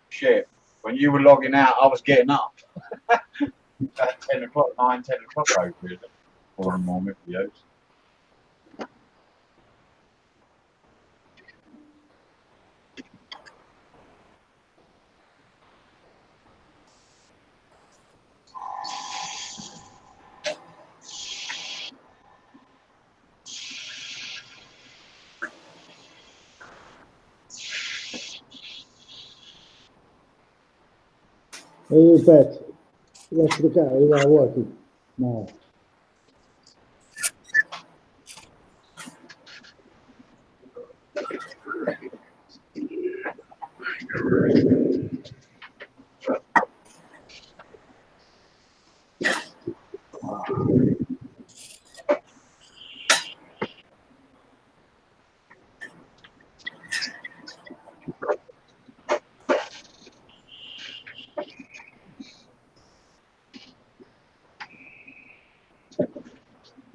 Shit. When you were logging out, I was getting up. At 10 o'clock, 10 o'clock over here. For a moment, yes. Hey, Pat, that's the car. You are working now.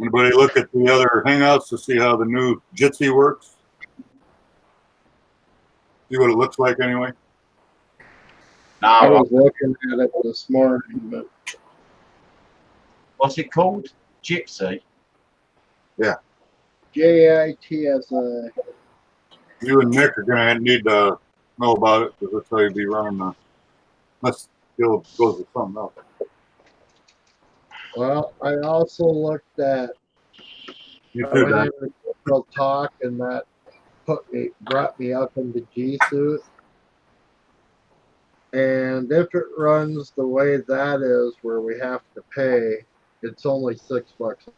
Anybody look at the other Hangouts to see how the new Jitsi works? See what it looks like anyway? I No, was looking at it this morning, but what's it called? Gypsy. JITSI. You and Nick are gonna need to know about it because that's how you'd be running the. Unless Gil goes with something else. Well, I also looked at. You I too, went Dad. into Google Talk, and that brought me up into G Suite. And if it runs the way that is, where we have to pay, it's only $6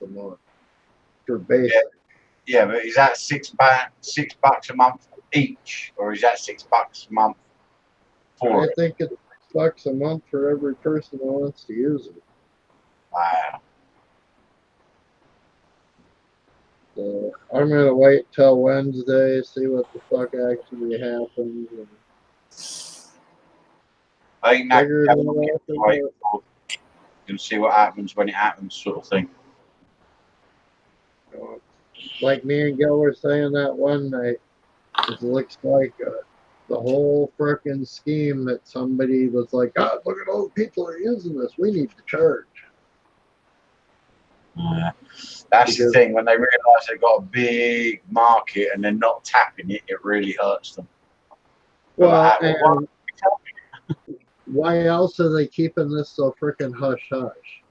a month for basic. Yeah, but is that $6 a month each, or is that $6 a month for I it? think it's $6 a month for every person who wants to use it. Wow. So I'm gonna wait till Wednesday, see what the fuck actually happens, and I think that figure it out. wait for and see what happens when it happens, sort of thing. Like me and Gil were saying that one night, it looks like the whole frickin' scheme that somebody was like, God, look at all the people are using this. We need to charge. That's the Because- thing. When they realise they've got a big market and they're not tapping it, it really hurts them. Well, Like, and why are we tapping it? why else are they keeping this so frickin' hush hush?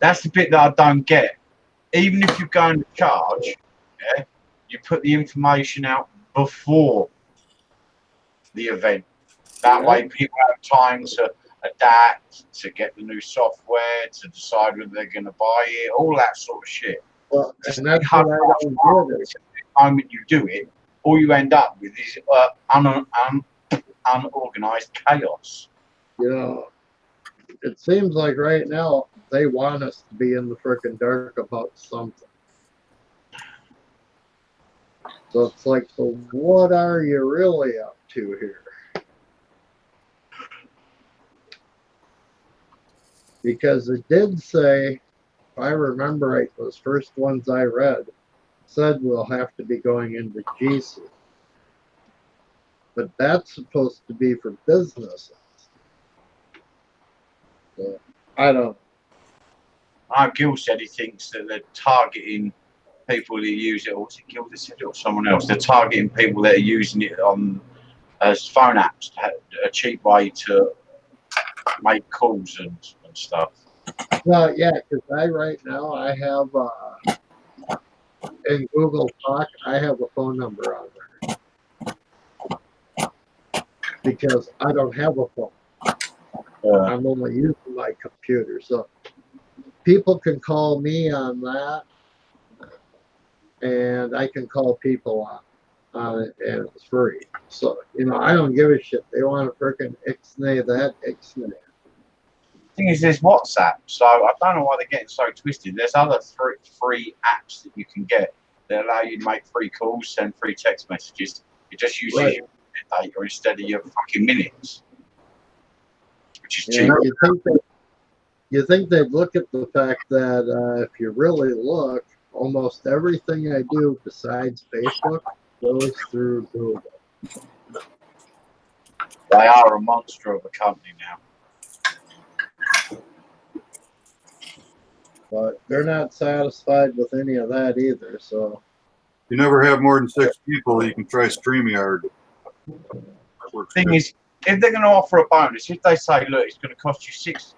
That's the bit that I don't get. Even if you're going to charge, yeah, you put the information out before the event. That way people have time to adapt, to get the new software, to decide whether they're going to buy it, all that sort of shit. Well, Just and that's what I don't get. the moment you do it, all you end up with is unorganized chaos. You know, it seems like right now they want us to be in the frickin' dark about something. So it's like, so what are you really up to here? Because it did say, if I remember right, those first ones I read said we'll have to be going into GC. But that's supposed to be for businesses. So, I don't. Gil said he thinks that they're targeting people that use it, or was it Gil that said it, or someone else? They're targeting people that are using it on as phone apps, a cheap way to make calls and stuff. Well, yeah, because right now I have in Google Talk, I have a phone number on there because I don't have a phone. I'm only using my computer, so people can call me on that, and I can call people on it, and it's free. So I don't give a shit. They want to frickin' ixnay that, ixnay. Thing is, there's WhatsApp, so I don't know why they're getting so twisted. There's other free apps that you can get that allow you to make free calls, send free text messages. It just uses your data instead of your fucking minutes, which is cheap. You think they'd look at the fact that if you really look, almost everything I do besides Facebook goes through Google. They are a monster of a company now. But they're not satisfied with any of that either. So You never have more than 6 people. You can try StreamYard. Thing is, if they're going to offer a bonus, if they say, look, it's going to cost you $6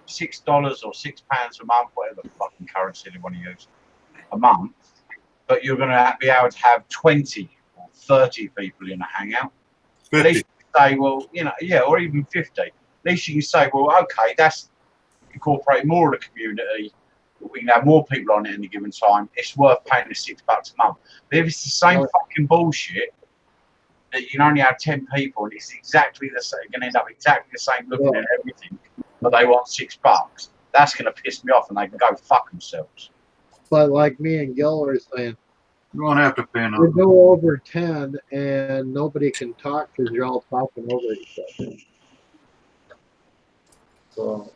or £6 a month, whatever fucking currency they want to use, a month, but you're going to be able to have 20 or 30 people in a hangout. 50. At least you can say, well, or even 50. At least you can say, well, okay, that's incorporate more of the community. We can have more people on at any given time. It's worth paying the $6 a month. But if it's the same fucking bullshit that you can only have 10 people and it's exactly the same, going to end up exactly the same looking and everything, but they want $6, that's going to piss me off and they can go fuck themselves. But like me and Gil are saying, You won't have to pay we nothing. go over 10 and nobody can talk because you're all talking over each other. So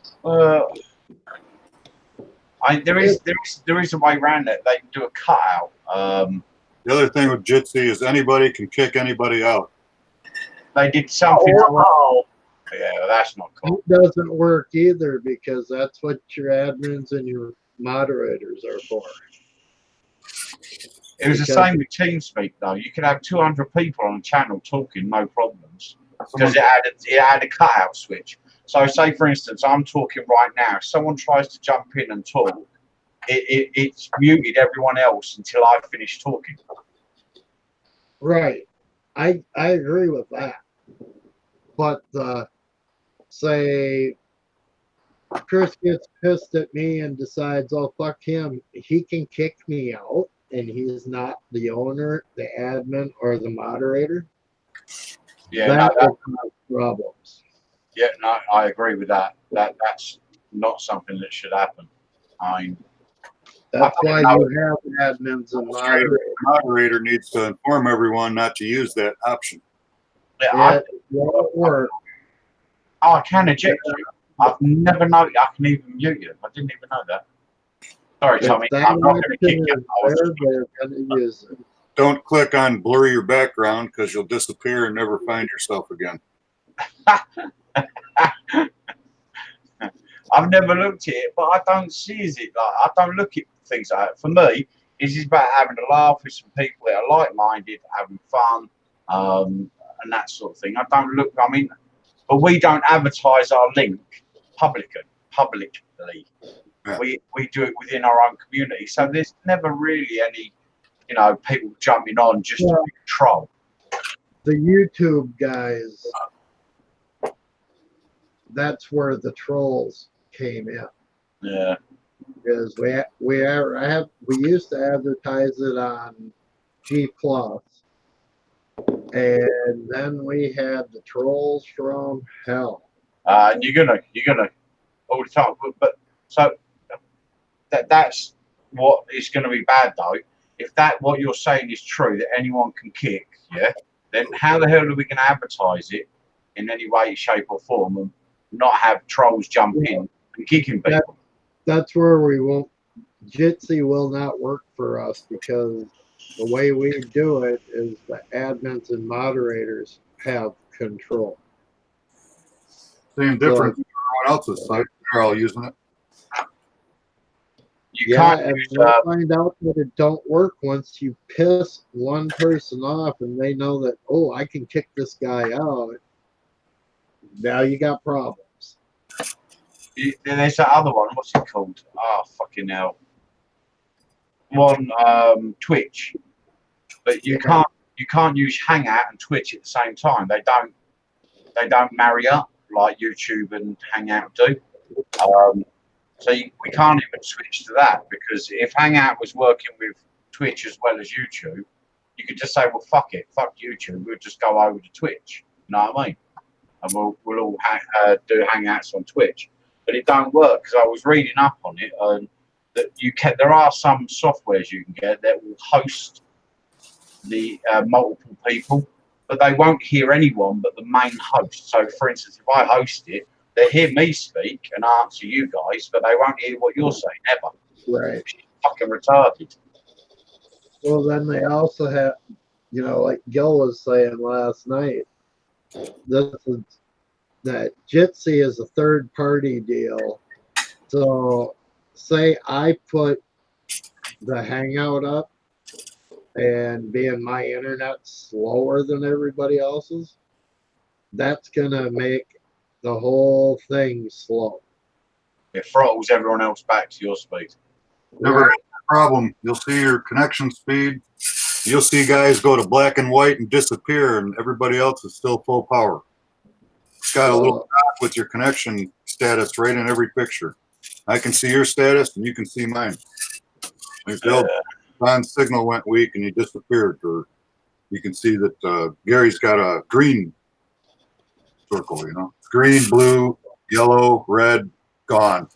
there is a way around it. They can do a cutout. The other thing with Jitsi is anybody can kick anybody out. They did something. Yeah, that's not cool. it doesn't work either because that's what your admins and your moderators are for. It was the Because- same with TeamSpeak though. You could have 200 people on a channel talking, no problems, because it had a cutout switch. So say for instance, I'm talking right now. If someone tries to jump in and talk, it's muted everyone else until I finish talking. Right. I agree with that. But say Chris gets pissed at me and decides, oh, fuck him, he can kick me out, and he's not the owner, the admin, or the moderator. Yeah, that no, will cause problems. yeah, no, I agree with that. That's not something that should happen. I mean, That's I why don't you have admins and The moderators. moderator needs to inform everyone not to use that option. yeah, It won't work. I can eject you. I've never known I can even mute you. I didn't even know that. Sorry, If Tommy. that I'm not going to kick option you. is there, they're going to use it. Don't click on blur your background because you'll disappear and never find yourself again. I've never looked at it, but I don't see it like I don't look at things like that. For me, this is about having a laugh with some people that are like-minded, having fun, and that sort of thing. I don't look. I mean, but we don't advertise our link publicly. Yeah. We do it within our own community, so there's never really any, people jumping on just to be a troll. The YouTube guys, that's where the trolls came in. Yeah. Because we used to advertise it on G Plus, and then we had the trolls from hell. And you're gonna all the time, but so that's what is going to be bad though. If what you're saying is true, that anyone can kick, yeah, then how the hell are we going to advertise it in any way, shape, or form, and not have trolls jump in and kicking people? That's where we won't. Jitsi will not work for us because the way we do it is the admins and moderators have control. Same difference with everyone else's site. They're all using it. You Yeah, can't and use, they'll find out that it don't work once you piss one person off and they know that, oh, I can kick this guy out. Now you got problems. then there's that other one. What's it called? Oh, fucking hell. One Twitch, but you can't use Hangout and Twitch at the same time. They don't marry up like YouTube and Hangout do. So we can't even switch to that, because if Hangout was working with Twitch as well as YouTube, you could just say, well, fuck it, fuck YouTube, we'll just go over to Twitch. You know what I mean? And we'll all do Hangouts on Twitch. But it don't work, because I was reading up on it, and that there are some softwares you can get that will host the multiple people, but they won't hear anyone but the main host. So, for instance, if I host it, they hear me speak and answer you guys, but they won't hear what you're saying ever. Right. Which is fucking retarded. Well, then they also have, like Gil was saying last night, that Jitsi is a third-party deal. So, say I put the Hangout up, and being my internet slower than everybody else's, that's gonna make the whole thing slow. It throttles everyone else back to your speed. Never had a problem. You'll see your connection speed. You'll see guys go to black and white and disappear, and everybody else is still full power. It's got a little dot with your connection status right in every picture. I can see your status, and you can see mine. Don's signal went weak, and he disappeared. Or you can see that Gary's got a green circle, green, blue, yellow, red, gone.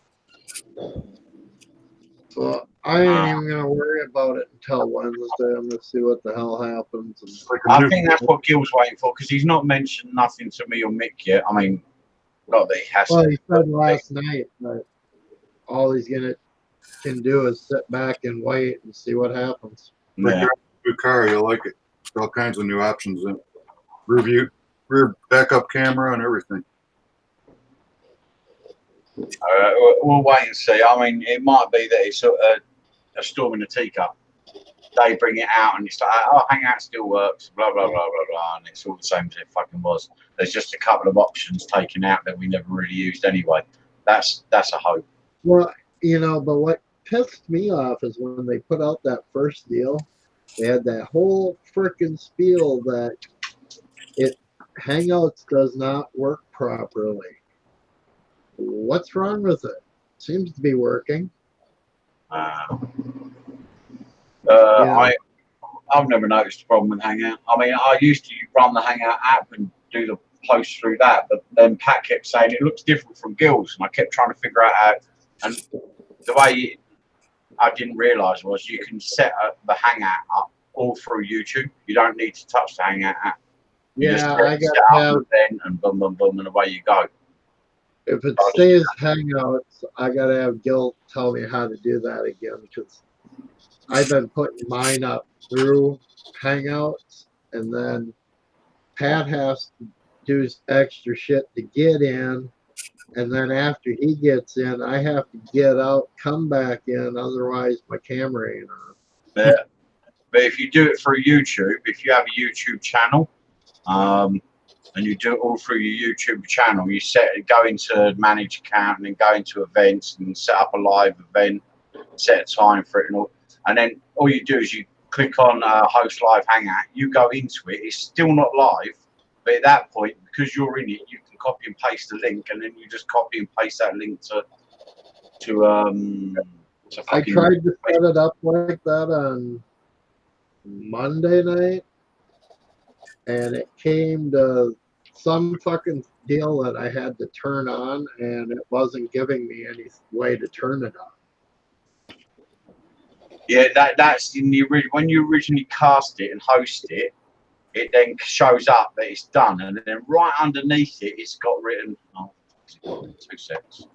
So I ain't even gonna worry about it until Wednesday. I'm gonna see what the hell happens. I think that's what Gil's waiting for, because he's not mentioned nothing to me or Mick yet. I mean, not that he has Well, to. he said last night that all he's can do is sit back and wait and see what happens. Yeah. New car, you'll like it. All kinds of new options in rear backup camera and everything. We'll wait and see. I mean, it might be that it's a storm in the teacup. They bring it out and it's like, oh, Hangout still works, blah, blah, blah, blah, blah. And it's all the same as it fucking was. There's just a couple of options taken out that we never really used anyway. That's a hope. Well, you know, but what pissed me off is when they put out that first deal, they had that whole frickin' spiel that Hangouts does not work properly. What's wrong with it? Seems to be working. I've never noticed a problem with Hangout. I mean, I used to run the Hangout app and do the posts through that, but then Pat kept saying it looks different from Gills, and I kept trying to figure out how. And the way I didn't realise was you can set up the Hangout up all through YouTube. You don't need to touch the Hangout app. You just Yeah, I set got to up have. an event and boom, boom, boom, and away you go. If it stays Hangouts, I gotta have Gil tell me how to do that again because I've been putting mine up through Hangouts, and then Pat has to do extra shit to get in, and then after he gets in, I have to get out, come back in, otherwise my camera ain't on. Yeah. But if you do it through YouTube, if you have a YouTube channel, and you do it all through your YouTube channel, you go into manage account and then go into events and set up a live event, set a time for it, and then all you do is you click on host live Hangout. You go into it. It's still not live, but at that point, because you're in it, you can copy and paste the link, and then you just copy and paste that link to I tried to set it up like that on Monday night, and it came to some fucking deal that I had to turn on, and it wasn't giving me any way to turn it on. Yeah, that's in the when you originally cast it and host it, it then shows up that it's done, and then right underneath it, it's got written. Oh, 2 seconds.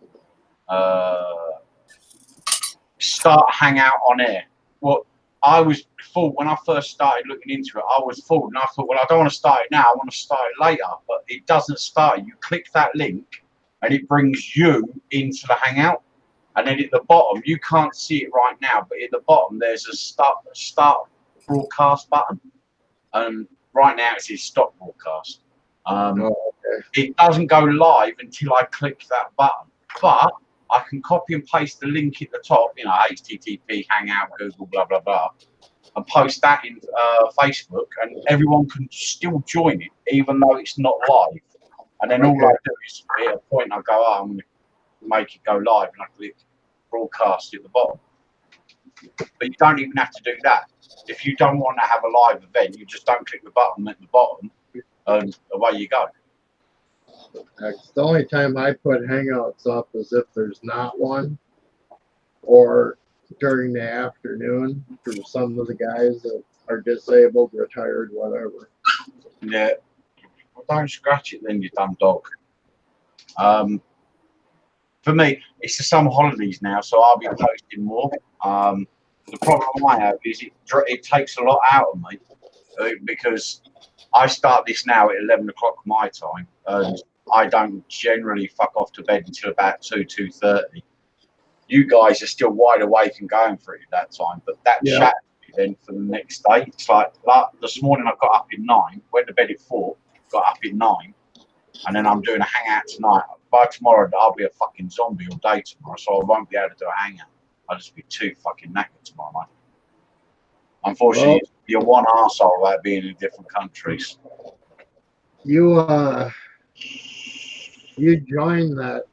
Start Hangout on air. Well, I was full when I first started looking into it. I was full, and I thought, well, I don't want to start it now. I want to start it later, but it doesn't start. You click that link, and it brings you into the Hangout. And then at the bottom, you can't see it right now, but at the bottom there's a start broadcast button, and right now it says stop broadcast. It doesn't go live until I click that button, but I can copy and paste the link at the top, you know, HTTP, Hangout, Google, blah, blah, blah, and post that in Facebook, and everyone can still join it, even though it's not live. And then all I do is, at a point, I go, oh, I'm going to make it go live, and I click broadcast at the bottom. But you don't even have to do that. If you don't want to have a live event, you just don't click the button at the bottom, and away you go. The only time I put Hangouts up is if there's not one, or during the afternoon for some of the guys that are disabled, retired, whatever. Yeah. Well, don't scratch it then, you dumb dog. For me, it's the summer holidays now, so I'll be posting more. The problem I have is it takes a lot out of me because I start this now at 11 o'clock my time, and I don't generally fuck off to bed until about 2:30. You guys are still wide awake and going for it at that time, but that chat then for the next day. It's like this morning I got up at 9, went to bed at 4, got up at 9, and then I'm doing a Hangout tonight. By tomorrow, I'll be a fucking zombie all day tomorrow, so I won't be able to do a Hangout. I'll just be too fucking knackered tomorrow night. Unfortunately, you're one arsehole about being in different countries. You join that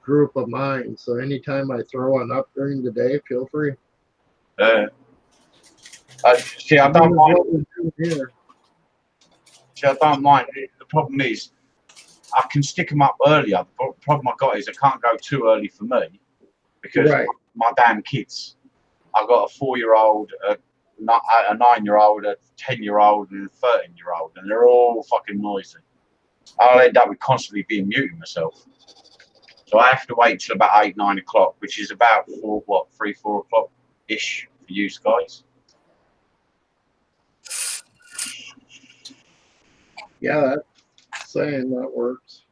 group of mine, so anytime I throw one up during the day, feel free. See, I don't mind. What we're doing here. See, I don't mind. The problem is, I can stick them up earlier. The problem I got is I can't go too early for me because my damn kids. I've got a 4-year-old, a 9-year-old, a 10-year-old, and a 13-year-old, and they're all fucking noisy. I'll end up with constantly being muting myself. So I have to wait till about 8, 9 o'clock, which is about 3, 4 o'clock ish for you guys. Yeah, that's saying that works.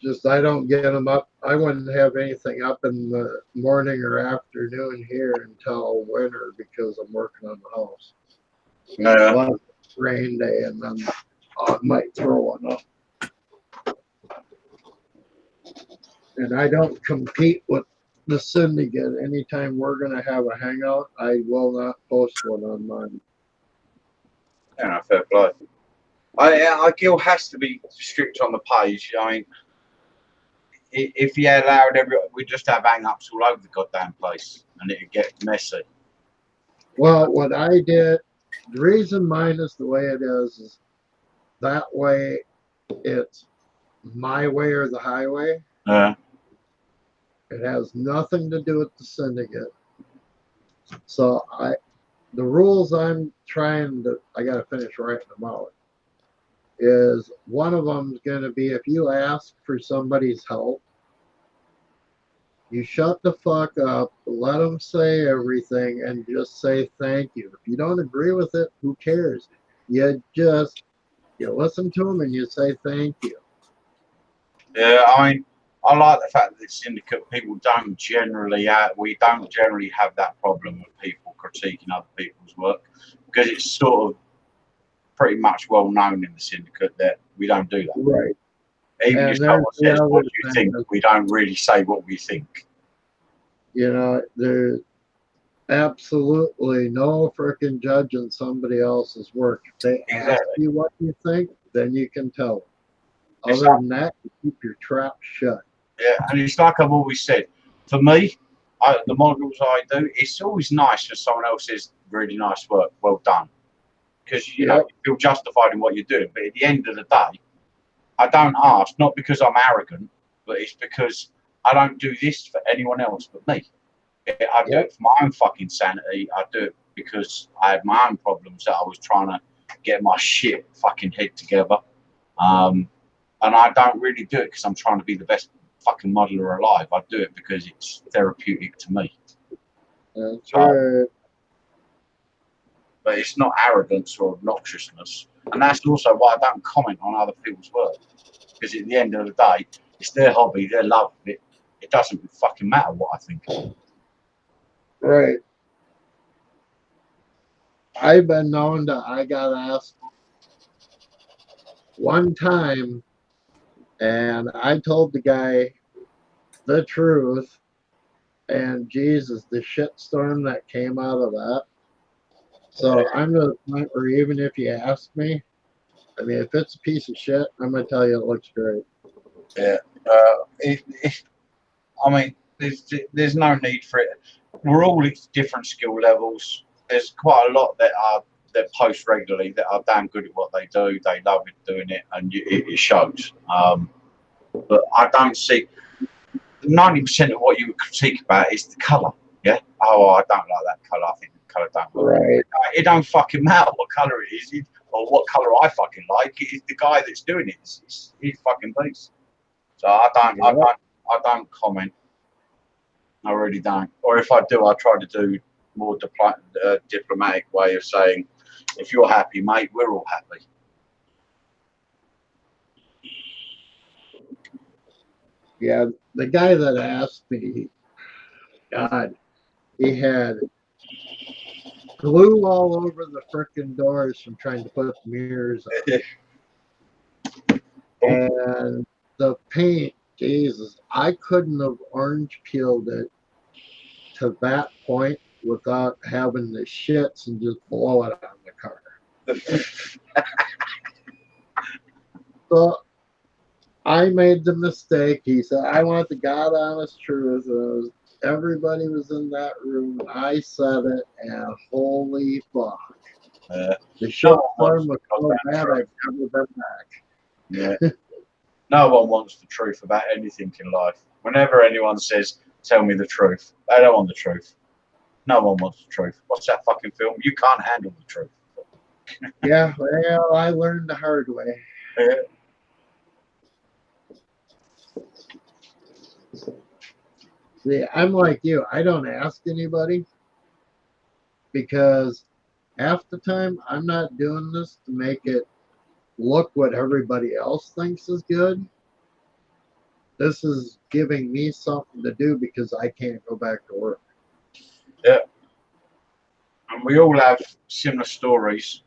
Just I don't get them up. I wouldn't have anything up in the morning or afternoon here until winter because I'm working on the house. Yeah. Unless it's rain day, and then I might throw one up. And I don't compete with the syndicate. Anytime we're going to have a hangout, I will not post one on mine. Yeah, fair play. I Gil has to be strict on the page. I mean, if he allowed we'd just have hang-ups all over the goddamn place, and it'd get messy. Well, what I did, the reason mine is the way it is that way it's my way or the highway. It has nothing to do with the syndicate. So the rules I'm trying to, I got to finish writing them out, is one of them is going to be if you ask for somebody's help, you shut the fuck up, let them say everything, and just say thank you. If you don't agree with it, who cares? You listen to them and you say thank you. Yeah, I mean, I like the fact that the syndicate people don't generally we don't generally have that problem with people critiquing other people's work, because it's sort of pretty much well known in the syndicate that we don't do that. Right. Even And if someone there's says, the "What other do you thing think?" we don't really say what we think. There's absolutely no freaking judging somebody else's work. If they ask you what you think, then you can tell them. Other than that, you keep your trap shut. Yeah, and it's like I've always said, for me, the models I do, it's always nice when someone else says, "Really nice work, well done," because you know you feel justified in what you're doing. But at the end of the day, I don't ask, not because I'm arrogant, but it's because I don't do this for anyone else but me. I do it for my own fucking sanity. I do it because I had my own problems that I was trying to get my shit fucking head together. And I don't really do it because I'm trying to be the best fucking modeler alive. I do it because it's therapeutic to me. That's right. But it's not arrogance or obnoxiousness. And that's also why I don't comment on other people's work. Because at the end of the day, it's their hobby, their love of it. It doesn't fucking matter what I think. Right. I've been known to, I got asked one time, and I told the guy the truth, and Jesus, the shitstorm that came out of that. So I'm to the point where even if you ask me, I mean, if it's a piece of shit, I'm going to tell you it looks great. Yeah. I mean, there's no need for it. We're all at different skill levels. There's quite a lot that post regularly that are damn good at what they do. They love it doing it, and it shows. But I don't see 90% of what you would critique about is the colour. Yeah. Oh, I don't like that colour. I think the colour don't work. Right. It don't fucking matter what colour it is, or what colour I fucking like. It's the guy that's doing it. It's fucking beast. So I don't comment. I really don't. Or if I do, I try to do more diplomatic way of saying, if you're happy, mate, we're all happy. Yeah, the guy that asked me, God, he had glue all over the frickin' doors from trying to put mirrors on. And the paint, Jesus, I couldn't have orange peeled it to that point without having the shits and just blow it on the car. So I made the mistake. He said, I want the God honest truth. Everybody was in that room. I said it, and holy fuck. The shit storm was so bad I've never been back. Yeah. No one wants the truth about anything in life. Whenever anyone says, tell me the truth, they don't want the truth. No one wants the truth. What's that fucking film? You can't handle the truth. Yeah, well, I learned the hard way. Yeah. See, I'm like you. I don't ask anybody because half the time I'm not doing this to make it look what everybody else thinks is good. this is giving me something to do because I can't go back to work. And we all have similar stories.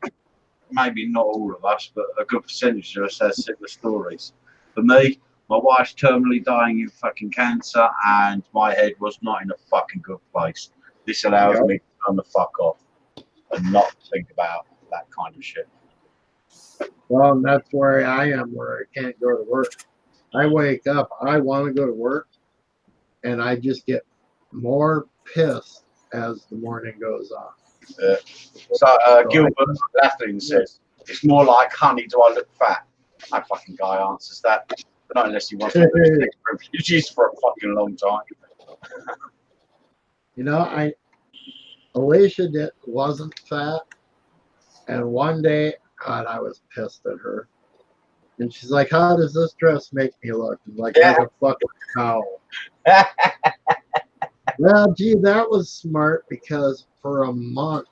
Maybe not all of us, but a good percentage of us has similar stories. For me, my wife's terminally dying in fucking cancer, and my head was not in a fucking good place. This allows me to turn the fuck off and not think about that kind of shit. Well, that's where I am, where I can't go to work. I wake up, I want to go to work, and I just get more pissed as the morning goes on. So Gilbert Laughlin says, it's more like, honey, do I look fat? No fucking guy answers that. But not unless he wants to lose privileges for a fucking long time. You know, Alicia wasn't fat, and one day, God, I was pissed at her. And she's like, how does this dress make me look? I'm like, like a fucking cow. Well, gee, that was smart because for a month,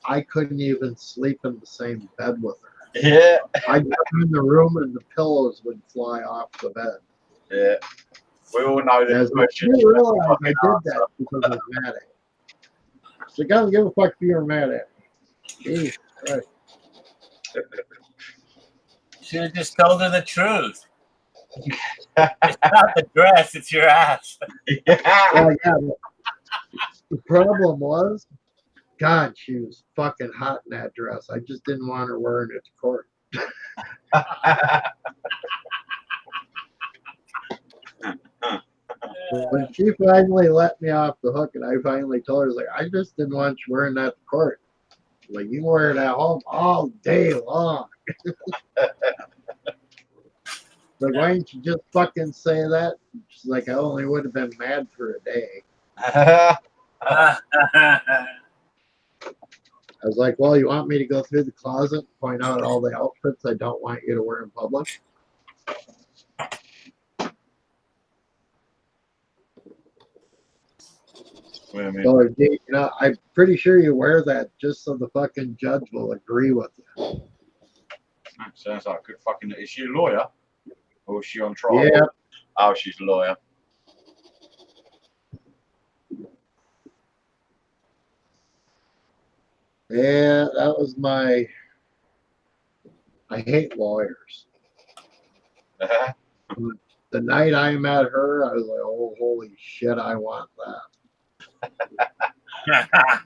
I couldn't even sleep in the same bed with her. Yeah. I'd come in the room and the pillows would fly off the bed. Yeah. We all know that. You realize I did that because I was mad at her. So I don't give a fuck if you're mad at me. Jeez, right. Should have just told her the truth. It's not the dress, it's your ass. Well, yeah, the problem was, God, she was fucking hot in that dress. I just didn't want her wearing it to court. When she finally let me off the hook and I finally told her, I was like, I just didn't want you wearing that to court. Like, you wear it at home all day long. Like, why didn't you just fucking say that? She's like, I only would have been mad for a day. I was like, well, you want me to go through the closet and point out all the outfits I don't want you to wear in public? So, you know, I'm pretty sure you wear that just so the fucking judge will agree with you. That sounds like a good fucking. Is she a lawyer? Or is she on trial? Yeah. Oh, she's a lawyer. Yeah, that was my. I hate lawyers. The night I met her, I was like, oh, holy shit, I want that. I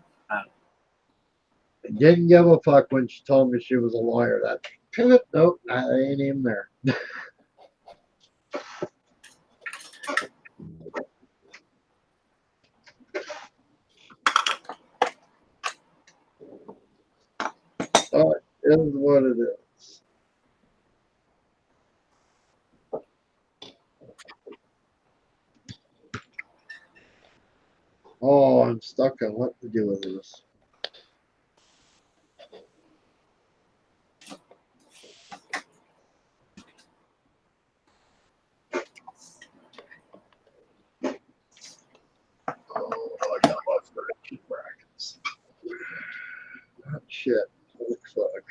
didn't give a fuck when she told me she was a lawyer. That nope, I ain't even there. Oh, it is what it is. Oh, I'm stuck on what to do with this. Oh, I got my furniture brackets. Oh, shit. Holy fuck.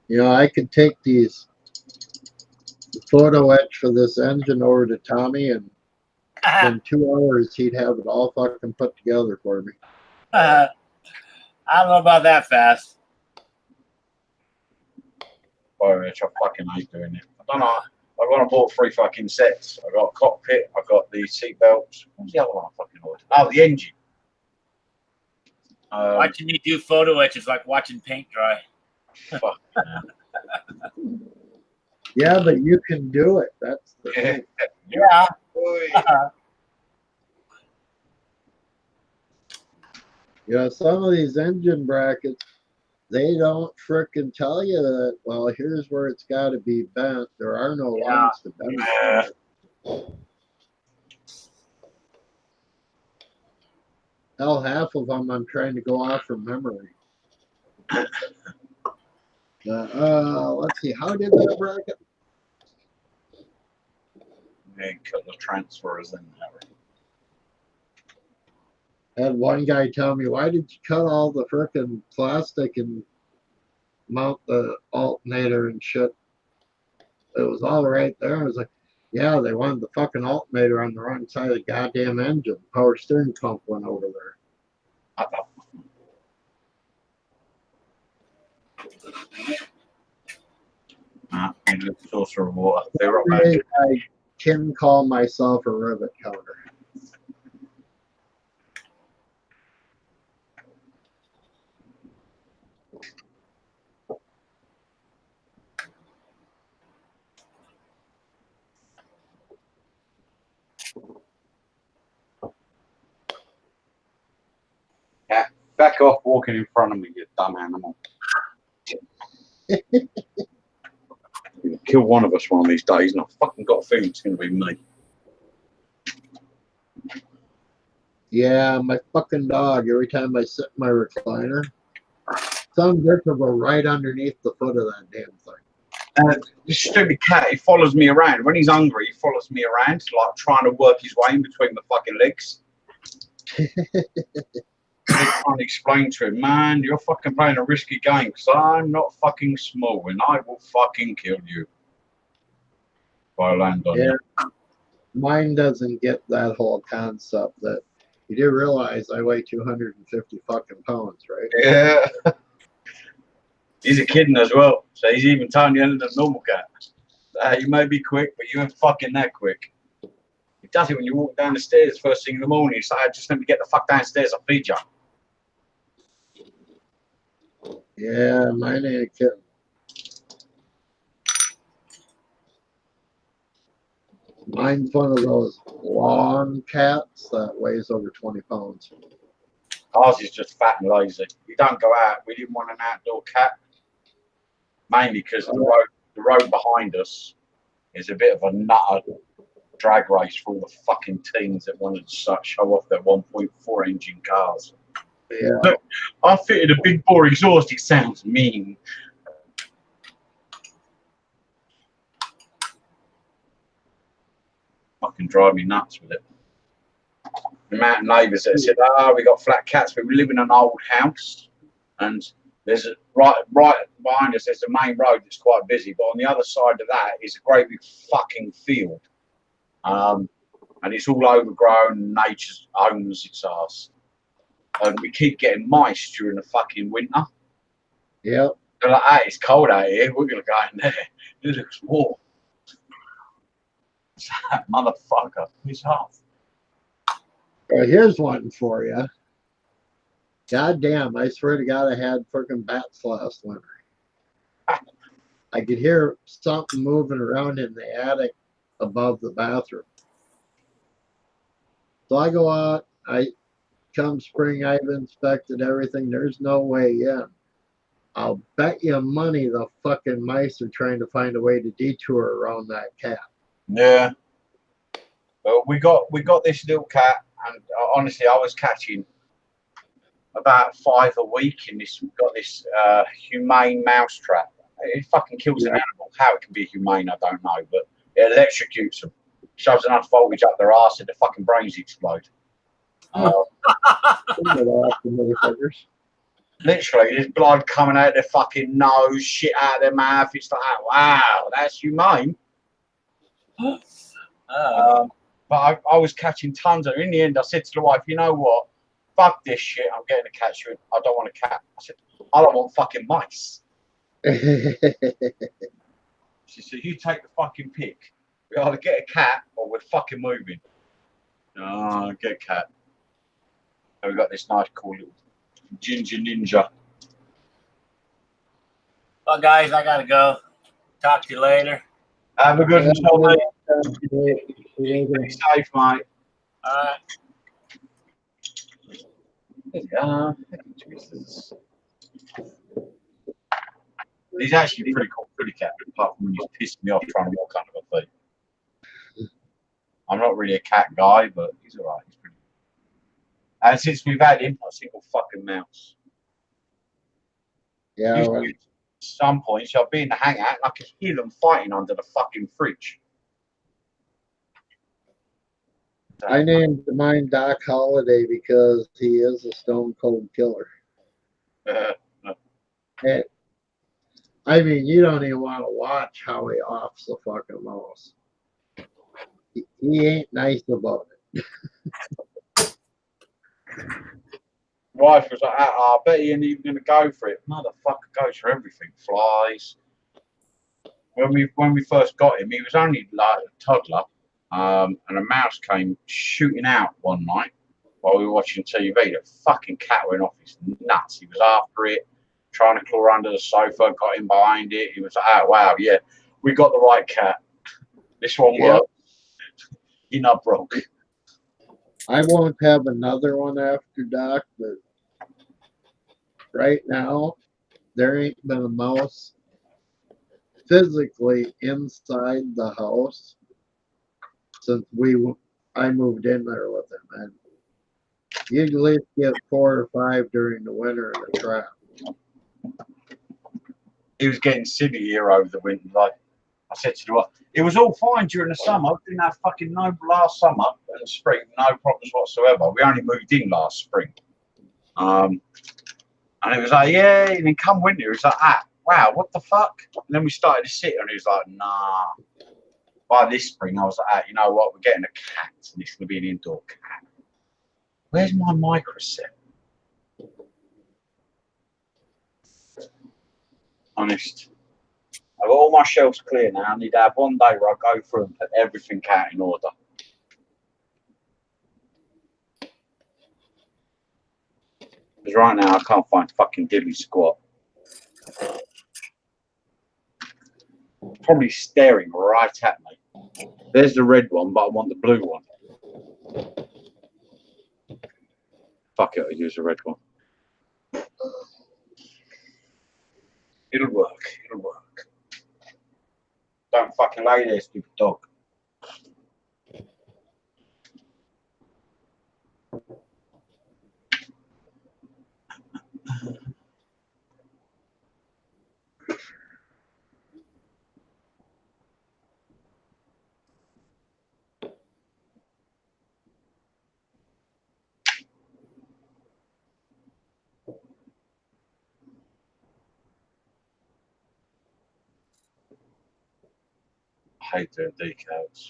You know, I could take the photo etch for this engine over to Tommy, and in 2 hours he'd have it all fucking put together for me. I don't know about that fast. Boy, Rich, I fucking hate doing it. I don't know. I've gone and bought 3 fucking sets. I got a cockpit. I got the seat belts. What was the other one I fucking ordered? Oh, the engine. Watching you do photo etch is like watching paint dry. Fuck. Yeah, but you can do it. That's the thing. Yeah. You know, some of these engine brackets, they don't frickin' tell you that, well, here's where it's got to be bent. There are no lines to bend. Yeah. Hell, half of them I'm trying to go off from memory. Let's see. How did that bracket? Yeah, cut the transfers in there Had one guy tell me, "Why did you cut all the frickin' plastic and mount the alternator and shit? It was all right there." I was like, "Yeah, they wanted the fucking alternator on the wrong side of the goddamn engine. Power steering pump went over there." Into a saucer of water. They were up there. I can call myself a rivet counter. Yeah, back off walking in front of me, you dumb animal. You'll kill one of us one of these days, and I've fucking got a feeling it's going to be me. Yeah, my fucking dog, every time I sit in my recliner, some bitch will go right underneath the foot of that damn thing. This stupid cat, he follows me around. When he's hungry, he follows me around, like trying to work his way in between the fucking legs. I'm trying to explain to him, man, you're fucking playing a risky game because I'm not fucking small and I will fucking kill you if I land on you. Mine doesn't get that whole concept that you do realize I weigh 250 fucking pounds, right? Yeah. He's a kitten as well, so he's even tinier than the normal cat. You may be quick, but you ain't fucking that quick. He does it when you walk down the stairs first thing in the morning. He's like, just let me get the fuck downstairs, I'll feed you. Yeah, mine ain't a kitten. Mine's one of those long cats that weighs over 20 pounds. Ours is just fat and lazy. We don't go out. We didn't want an outdoor cat, mainly because the road behind us is a bit of a nutter drag race for all the fucking teens that wanted to show off their 1.4 engine cars. Yeah. Look, I fitted a big bore exhaust. It sounds mean. Fucking drive me nuts with it. The amount of neighbours that said, we got flat cats, but we live in an old house, and there's right behind us there's a main road that's quite busy, but on the other side of that is a great big fucking field, and it's all overgrown. Nature owns its ass, and we keep getting mice during the fucking winter. Yep. They're like, hey, it's cold out here, we're gonna go in there. It looks warm. That motherfucker, piss off. Well, here's one for you. God damn, I swear to God, I had freaking bats last winter. I could hear something moving around in the attic above the bathroom. So I go out, come spring, I've inspected everything. There's no way in. I'll bet you money the fucking mice are trying to find a way to detour around that cat. Yeah. Well, we got this little cat, and honestly, I was catching about 5 a week, and we've got this humane mouse trap. It fucking kills an animal. How it can be humane, I don't know, but it electrocutes them, shoves enough voltage up their arse, and the fucking brains explode. Literally, there's blood coming out of their fucking nose, shit out of their mouth. It's like, wow, that's humane. But I was catching tons of it. In the end, I said to the wife, you know what? Fuck this shit. I'm getting a cat. I don't want a cat. I said, I don't want fucking mice. She said, you take the fucking pick. We either get a cat or we're fucking moving. No, get a cat. And we got this nice, cool little ginger ninja. Well, guys, I gotta go. Talk to you later. Have a good one, Be Be safe, mate. All right. Jesus. He's actually pretty cool, pretty cat, apart from when he's pissing me off trying to walk under my feet. I'm not really a cat guy, but he's alright. He's pretty. And since we've had him, a single fucking mouse. Yeah. Usually, at some points, I'll be in the hangout and I can hear them fighting under the fucking fridge. I named mine Doc Holliday because he is a stone cold killer. And, I mean, you don't even want to watch how he offs the fucking mouse. He ain't nice about it. Wife was like, I bet he ain't even going to go for it. Motherfucker goes for everything. Flies. When we first got him, he was only like a toddler. And a mouse came shooting out one night while we were watching TV. The fucking cat went off his nuts. He was after it, trying to claw under the sofa, got him behind it. He was like, oh, wow, yeah, we got the right cat. This one worked. You're not broke. I won't have another one after Doc, but right now, there ain't been a mouse physically inside the house since I moved in there with him. And you at least get 4 or 5 during the winter in a trap. He was getting silly here over the winter. Like I said to you, it was all fine during the summer. Didn't have fucking no last summer and spring, no problems whatsoever. We only moved in last spring. And it was like, yeah, and then come winter, it was like, wow, what the fuck? And then we started to sit and he was like, nah. By this spring, I was like, you know what, we're getting a cat and it's going to be an indoor cat. Where's my micro set? Honest. I've got all my shelves clear now. I need to have one day where I go through and put everything out in order. Because right now I can't find fucking diddly squat. Probably staring right at me. There's the red one, but I want the blue one. Fuck it, I'll use the red one. It'll work. It'll work. Don't fucking lay there, stupid dog. I hate doing decals.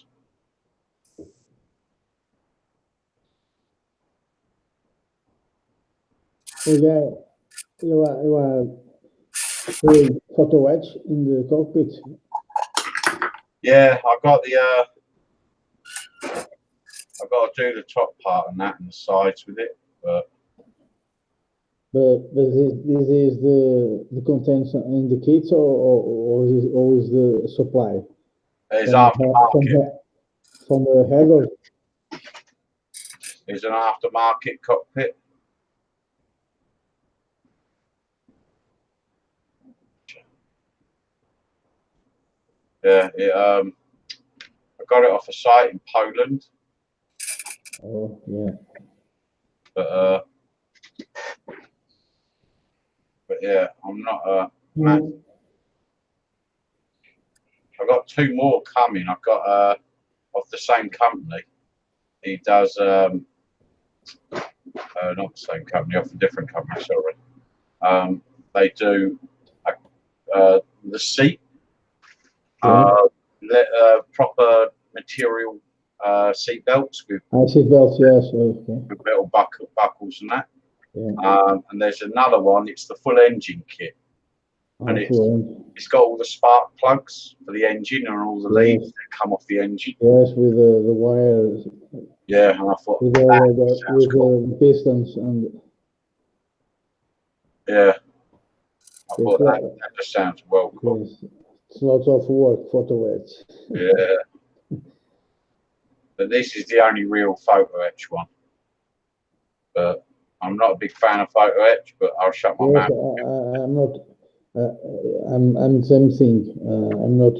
You are doing photo etch in the cockpit. Yeah, I've got the I've got to do the top part and that and the sides with it, but this is the contents in the kits, or is it always the supply? it's aftermarket. From the header. It's an aftermarket cockpit. Yeah, I got it off a site in Poland. Oh yeah. But yeah, I'm not man. I've got 2 more coming. I've got of the same company. He does not the same company, off a different company, sorry. They do the seat, proper material seat belts with seat belts, yes, okay. With metal buckles and that. Yeah. And there's another one, it's the full engine kit. And it's got all the spark plugs for the engine and all the leads that come off the engine. Yes, with the wires. Yeah, and I thought with the pistons and. Yeah, I thought that just sounds well cool. Yes. It's lots of work, photo etch. Yeah, but this is the only real photo etch one. But I'm not a big fan of photo etch, but I'll shut my mouth. I'm not. I'm same thing. I'm not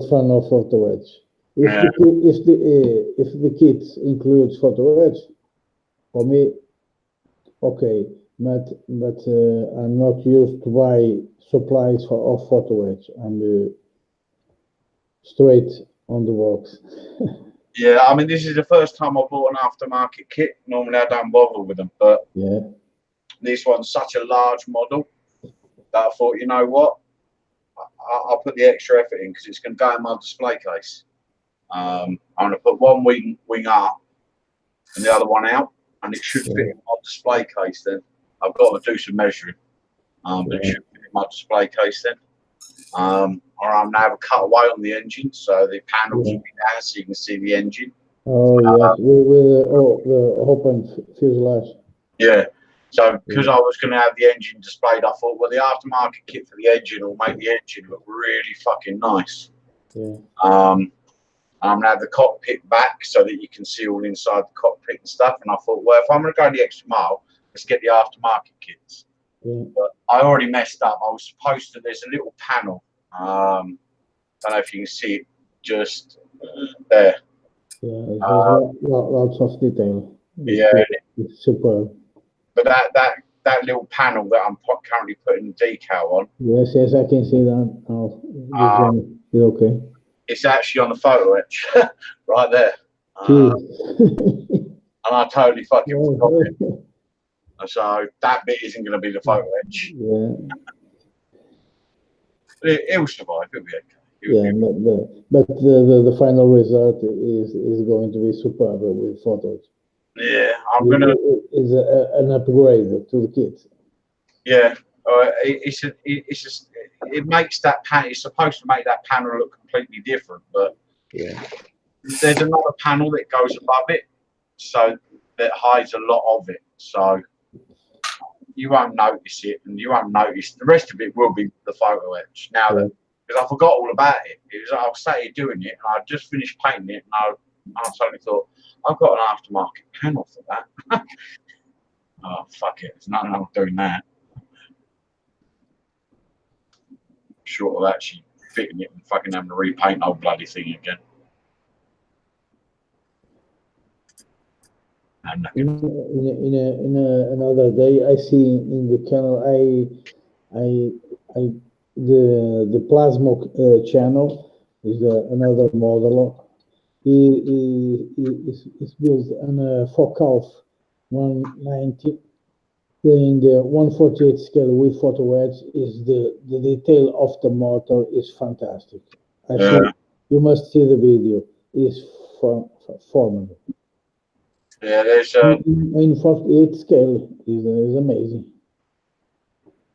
fan of photo etch. If the kit includes photo etch, for me, okay. But I'm not used to buy supplies of photo etch. I'm straight on the box. Yeah, I mean, this is the first time I bought an aftermarket kit. Normally, I don't bother with them, but Yeah. this one's such a large model that I thought, you know what, I'll put the extra effort in because it's going to go in my display case. I'm going to put one wing up and the other one out, and it should fit in my display case then. I've got to do some measuring, but it should fit in my display case then. Or I'm going to have a cutaway on the engine, so the panels will be down so you can see the engine. Oh, yes, with the open fuselage. Yeah. So because I was going to have the engine displayed, I thought, well, the aftermarket kit for the engine will make the engine look really fucking nice. Yeah. I'm going to have the cockpit back so that you can see all inside the cockpit and stuff. And I thought, well, if I'm going to go the extra mile, let's get the aftermarket kits. Yeah. But I already messed up. I was supposed to, there's a little panel. Don't know if you can see it just there. Yeah, it has lots of detail. It's superb. But that little panel that I'm currently putting decal on. Yes, I can see that. Oh, it's okay. It's actually on the photo etch right there. And I totally fucking forgot it. So that bit isn't going to be the photo etch. Yeah. It will survive. It'll be okay. But the final result is going to be superb with photos. Yeah, I'm gonna. It's an upgrade to the kit. Yeah, it makes that panel. It's supposed to make that panel look completely different, but there's another panel that goes above it, so that hides a lot of it. So you won't notice it, and you won't notice the rest of it will be the photo etch. Now that because I forgot all about it, I was sat here doing it, and I just finished painting it, and I suddenly thought, I've got an aftermarket panel for that. Oh, fuck it. There's nothing I'm doing that. Short of actually fitting it and fucking having to repaint the whole bloody thing again. In another day, I see in the channel, the plasma channel is another model. Is built on a Focalf 190. In the 148 scale with photo edge is the detail of the motor is fantastic. Actually, you must see the video. It's formidable. Yeah, there's in 48 scale is amazing.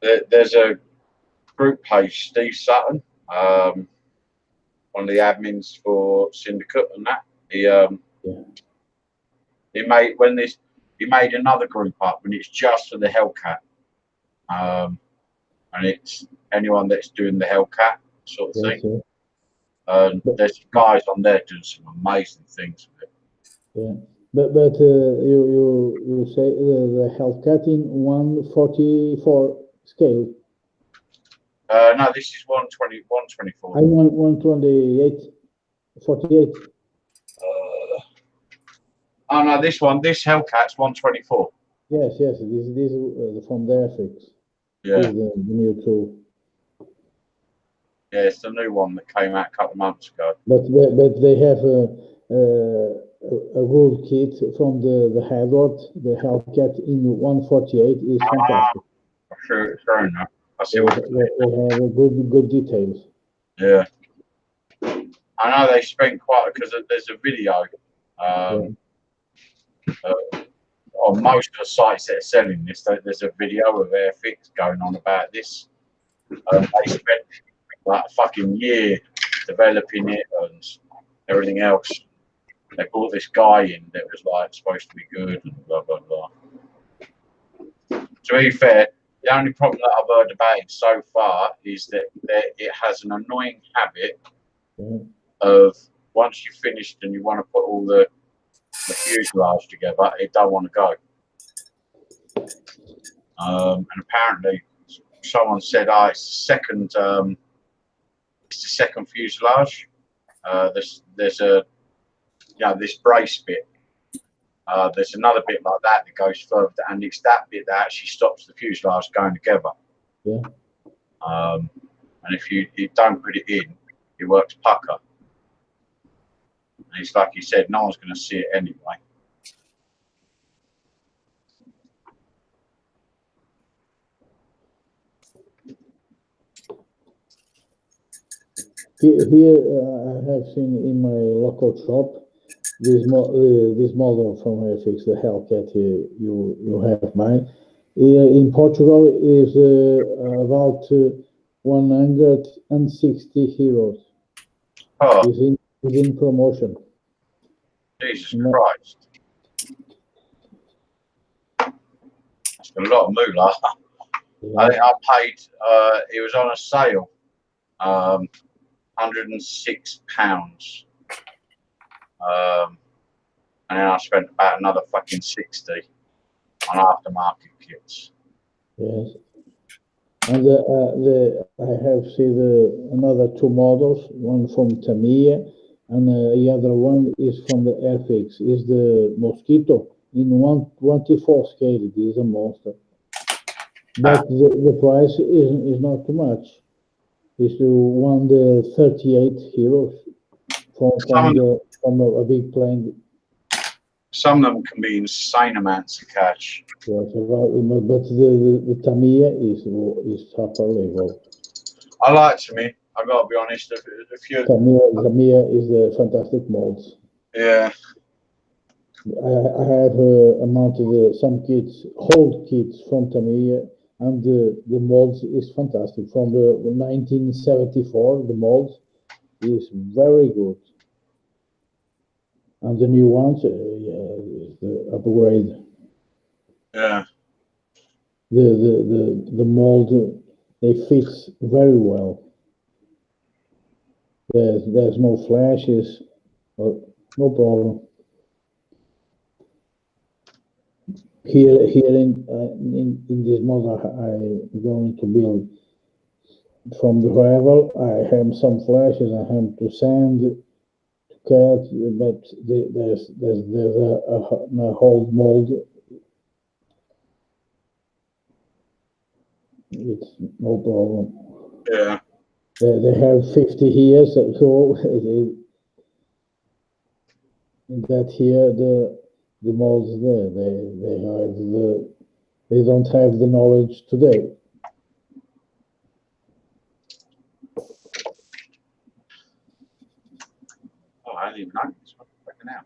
There's a group page, Steve Sutton, one of the admins for Syndicate and that. He made another group up, and it's just for the Hellcat, and it's anyone that's doing the Hellcat sort of thing. And there's guys on there doing some amazing things with it. Yeah, but you say the Hellcat in 144 scale. No, this is 124. I want 128, 48. Oh no, this Hellcat's 124. Yes, this from the FX. Yeah, this is the new tool. Yeah, it's the new one that came out a couple of months ago. But they have a good kit from the Hangout. The Hellcat in 148 is fantastic. Sure enough. I see they have good details. Yeah, I know they spent quite because there's a video. On most of the sites that are selling this, there's a video of Airfix going on about this. They spent like a fucking year developing it and everything else. They brought this guy in that was like supposed to be good and blah blah blah. To be fair, the only problem that I've heard about it so far is that it has an annoying habit of once you've finished and you want to put all the fuselage together, it don't want to go. And apparently, someone said, it's the second fuselage. There's a this brace bit. There's another bit like that goes further, and it's that bit that actually stops the fuselage going together. Yeah. And if you don't put it in, it works pucker. And it's like he said, no one's going to see it anyway. Here, I have seen in my local shop this model from FX, the Hellcat you have mine. In Portugal is about 160 euros. Oh, Is in promotion. Jesus Christ. That's a lot of moolah. Yeah. I think I paid, it was on a sale, £106. And then I spent about another fucking 60 on aftermarket kits. Yes. And I have seen another two models, one from Tamiya, and the other one is from the FX. Is the Mosquito in 1/24 scale. It is a monster, but the price is not too much. It's 138 euros from a big plane. Some of them can be insane amounts of cash. Yes, but the Tamiya is upper level. I like Tamiya. I've got to be honest. A few. Tamiya is the fantastic molds. Yeah. I have mounted some kits, whole kits from Tamiya, and the molds is fantastic. From the 1974, the molds is very good, and the new ones, is the upgrade. Yeah. The mold, they fits very well. There's no flashes, no problem. Here in this model I'm going to build from the gravel. I have some flashes. I have to sand, to cut, but there's a whole mold. It's no problem. Yeah. They have 50 years, so that here the molds there. They don't have the knowledge today. Oh, I didn't even know this one. Fucking hell.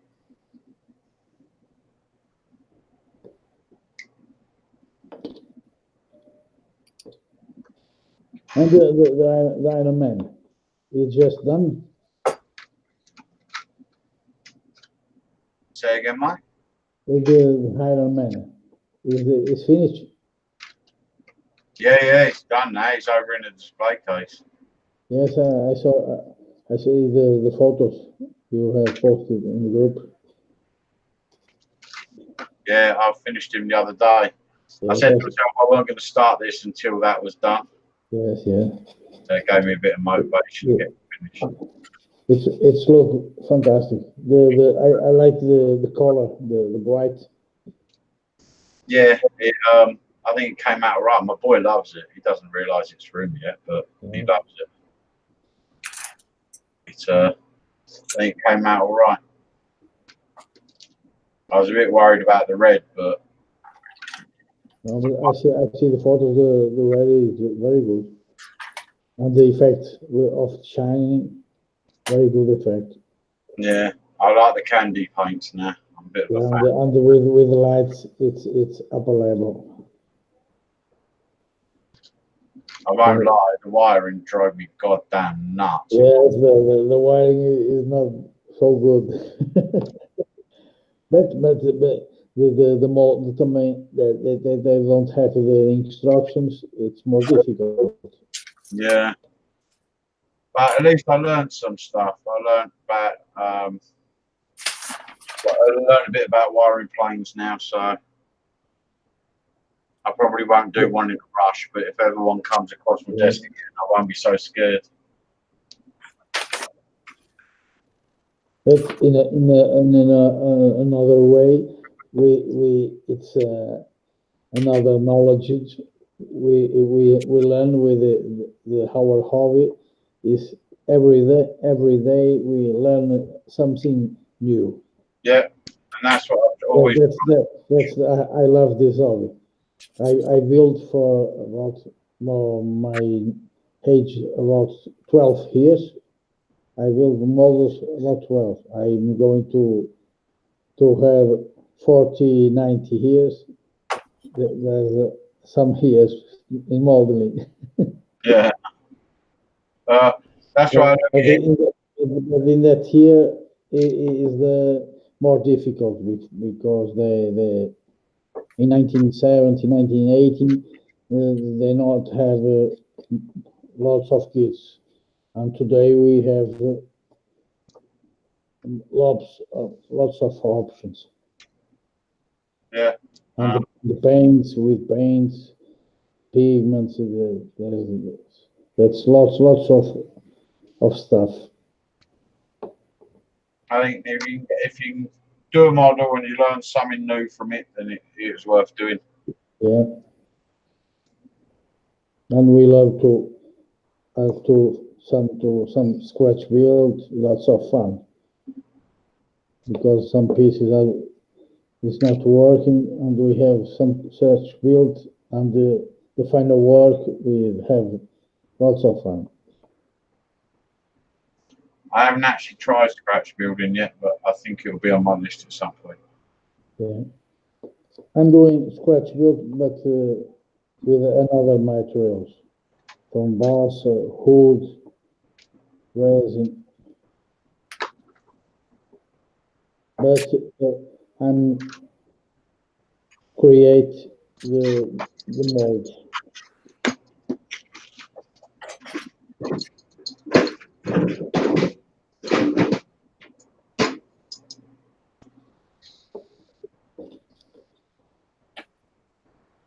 And the Iron Man is just done. Say again, Mike? The Iron Man is finished. Yeah, it's done now. It's over in the display case. Yes, I saw. I see the photos you have posted in the group. Yeah, I finished him the other day. Yes, I said to myself I wasn't going to start this until that was done. Yes, yeah. So it gave me a bit of motivation to get finished. It's look fantastic. I like the color, the bright. Yeah, I think it came out right. My boy loves it. He doesn't realise it's for him yet, but he loves it. I think it came out all right. I was a bit worried about the red, but No, but I see the photos. The red is very good, and the effect of shining, very good effect. yeah, I like the candy paints now. I'm a bit of a fan. And with the lights, it's upper level. I won't lie, the wiring drove me goddamn nuts. Yes, the wiring is not so good. but the mold, they don't have the instructions. It's more difficult. Yeah, but at least I learned some stuff. I learned a bit about wiring planes now, so I probably won't do one in a rush. But if everyone comes across my desk again, I won't be so scared. But in another way, it's another knowledge we learn with our hobby is every day we learn something new. Yeah, and that's what I've always. I love this hobby. I built for about my age about 12 years. I built models about 12. I'm going to have 40, 90 years. There's some years in modeling. Yeah. That's why I look But at it. in that year is the more difficult because they in 1970, 1980, they not have lots of kids, and today we have lots of options. Yeah. And the paints with paints, pigments, that's lots of stuff. I think if you can do a model and you learn something new from it, then it's worth doing. Yeah. And we love to some scratch build, lots of fun. Because some pieces it's not working, and we have some search build, and the final work we have lots of fun. I haven't actually tried scratch building yet, but I think it'll be on my list at some point. Yeah, I'm doing scratch build, but with another materials from balsa, wood, resin. But I'm create the molds.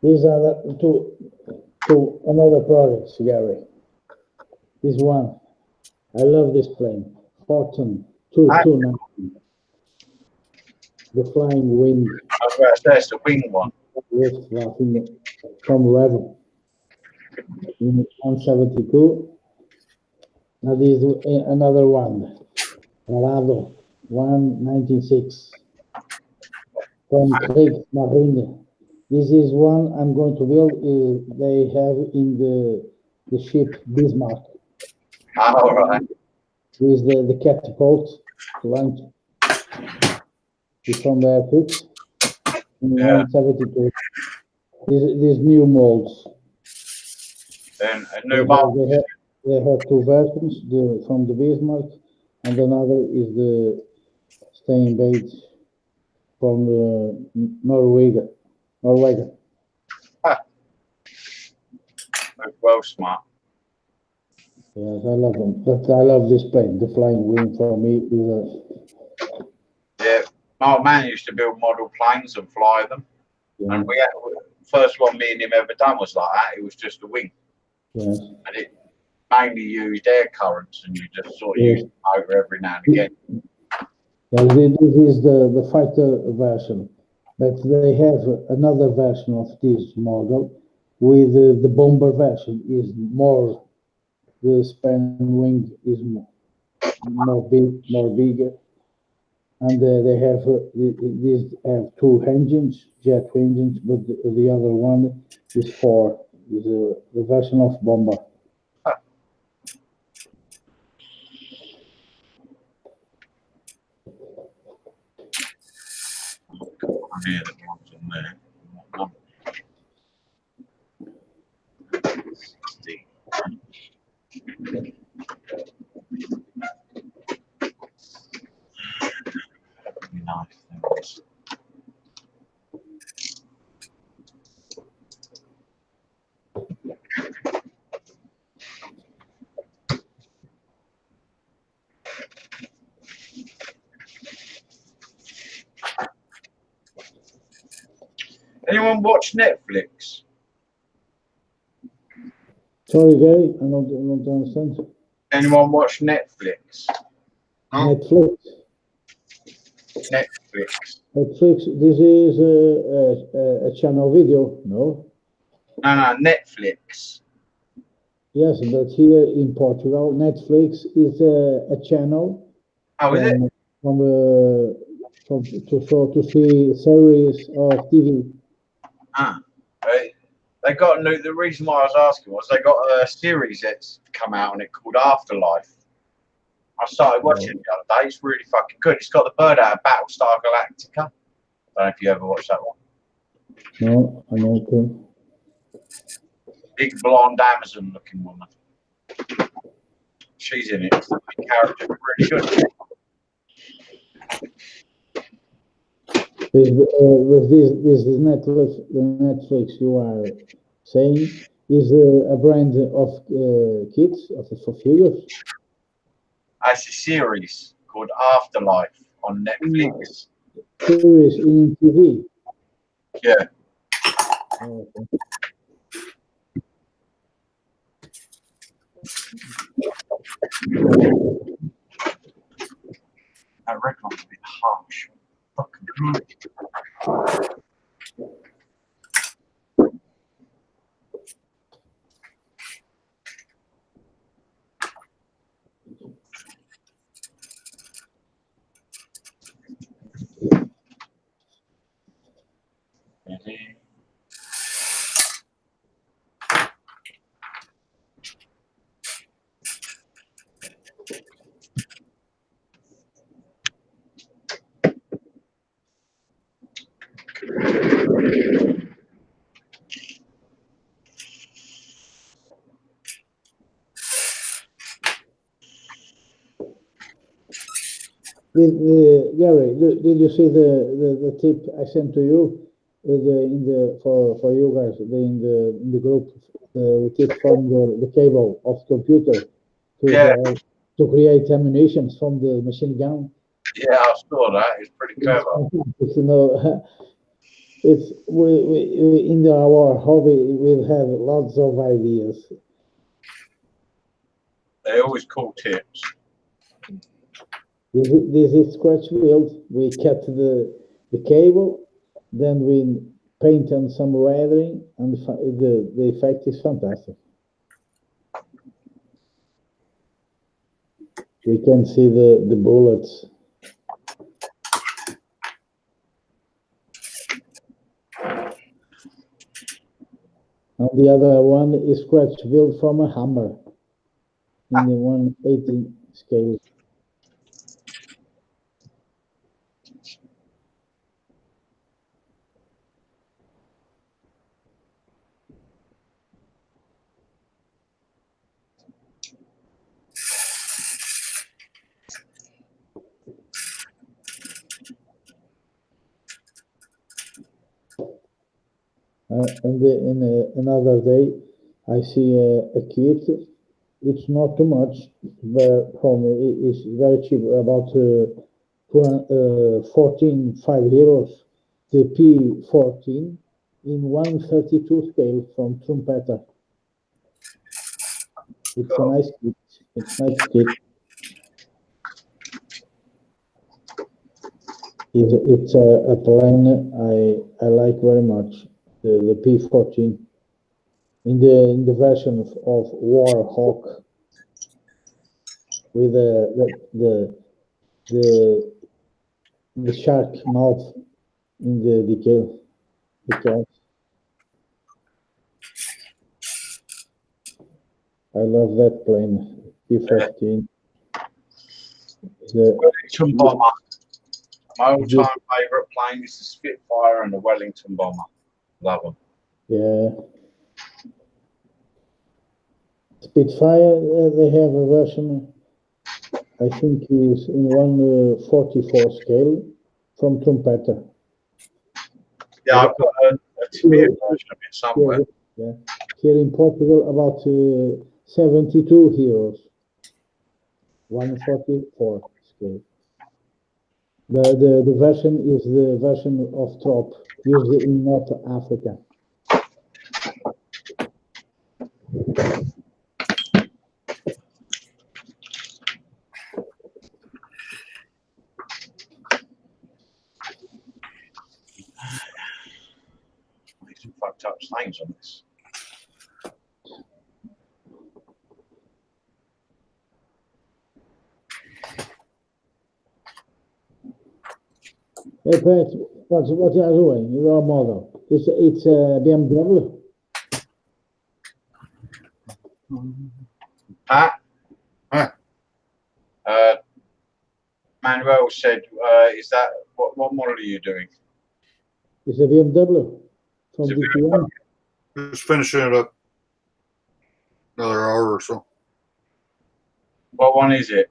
These are the to another project, Gary. This one, I love this plane. Fortune 290. The flying wing I was about to say it's the wing one. lift from Revel in 172. Now this is another one. Dorado 196 from Craig Marine. This is one I'm going to build. They have in the ship Bismarck. All right. This is the catapult launch from the airfield in 172. These new molds. Then a new mold. They have two versions, from the Bismarck, and another is the stain bait from the Norwegian. Well smart. Yes, I love them. But I love this plane. The flying wing for me is Yeah. My old man used to build model planes and fly them. yeah. And first one me and him ever done was like that. It was just a wing. Yes. And it mainly used air currents, and you just sort of use the motor every now and again. Well, this is the fighter version, but they have another version of this model with the bomber version is more, the span wing is more bigger, and they have these have two engines, jet engines, but the other one is four, is the version of bomber. Yeah, the ones on there. Nice things. Anyone watch Netflix? Sorry, Gary, I don't understand. Anyone watch Netflix? No. Netflix. Netflix. This is a channel video, no? No, Netflix. Yes, but here in Portugal, Netflix is a channel Oh, is it? from to see series of TV. Ah, they got a new. The reason why I was asking was they got a series that's come out on it called Afterlife. I started watching it the other day. It's really fucking good. It's got the bird out of Battlestar Galactica. I don't know if you ever watched that one. No, I know too. Big blonde Amazon looking woman. She's in it. It's the main character. Really good. With this Netflix you are saying is a brand of kids for figures. It's a series called Afterlife on Netflix. Series in TV. Yeah. Oh, okay. That red one's a bit harsh. Fucking Gary, did you see the tip I sent to you? For you guys in the group, the tip from the cable of computer to create ammunitions from the machine gun. Yeah, I saw that. It's pretty clever. You know, it's we in our hobby we have lots of ideas. They're always cool tips. This is scratch build. We cut the cable, then we paint on some weathering, and the effect is fantastic. We can see the bullets. And the other one is scratch built from a hammer in the 1/18 scale. And another day, I see a kit. It's not too much, but from it's very cheap, about 5 euros. The P14 in 1/32 scale from Trumpeter. It's a nice kit. It's a nice kit. It's a plane I like very much. The P14 in the version of Warhawk with the shark mouth in the decals. I love that plane, P14. Wellington Bomber. My all-time favourite plane is the Spitfire and the Wellington Bomber. Love them. Yeah. Spitfire, they have a version, I think is in 1/44 scale from Trumpeter. Yeah, I've got a Tibia version of it somewhere. Yeah. Here in Portugal, about 72 heroes. 1/44 scale. The version is the version of Trop used in North Africa. Some fucked up stains on this. Hey, Pat, what you are doing? Your model. It's a BMW. Pat? Huh. Manuel said, is that, what model are you doing? It's a BMW from Is it DTM. Just finishing it up. Another hour or so. What one is it?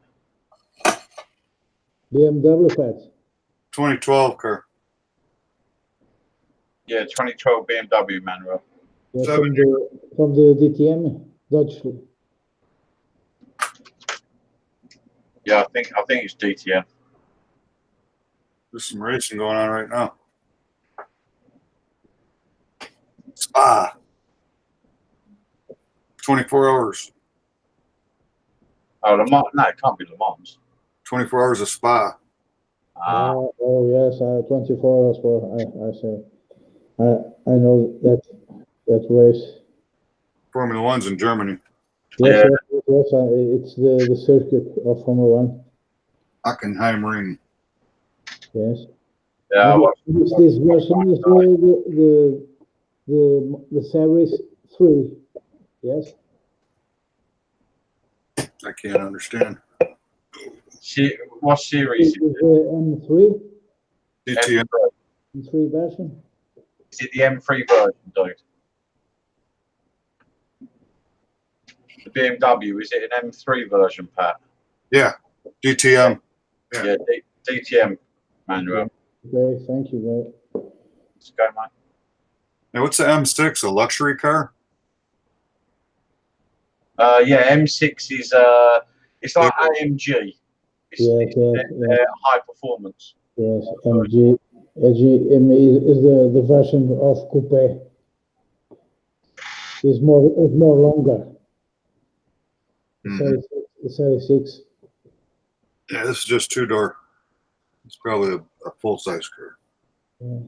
BMW, Pat. 2012 car. Yeah, 2012 BMW, Manuel. Yeah, Seven. from the DTM, Dutch. Yeah, I think it's DTM. There's some racing going on right now. Spa. 24 hours. Oh, Le Mans? No, it can't be Le Mans. 24 hours of spa. Ah, Oh yes, 24 hours for I say. I know that race. Formula One's in Germany. Yes, Yeah. yes, it's the circuit of Formula One. Hockenheimring. Yes. yeah. This version is the series 3. Yes. I can't understand. What series? Is the M3 DTM. M3 version? Is it the M3 version, dude? The BMW, is it an M3 version, Pat? Yeah. DTM. Yeah, DTM, Manuel. Okay, thank you, mate. Let's go, mate. Now, what's the M6? A luxury car? Yeah, M6 is it's like AMG. It's high performance. Yes, MG is the version of coupe. It's more longer. Mhm. The 36. Yeah, this is just two-door. It's probably a full-size car. Yeah.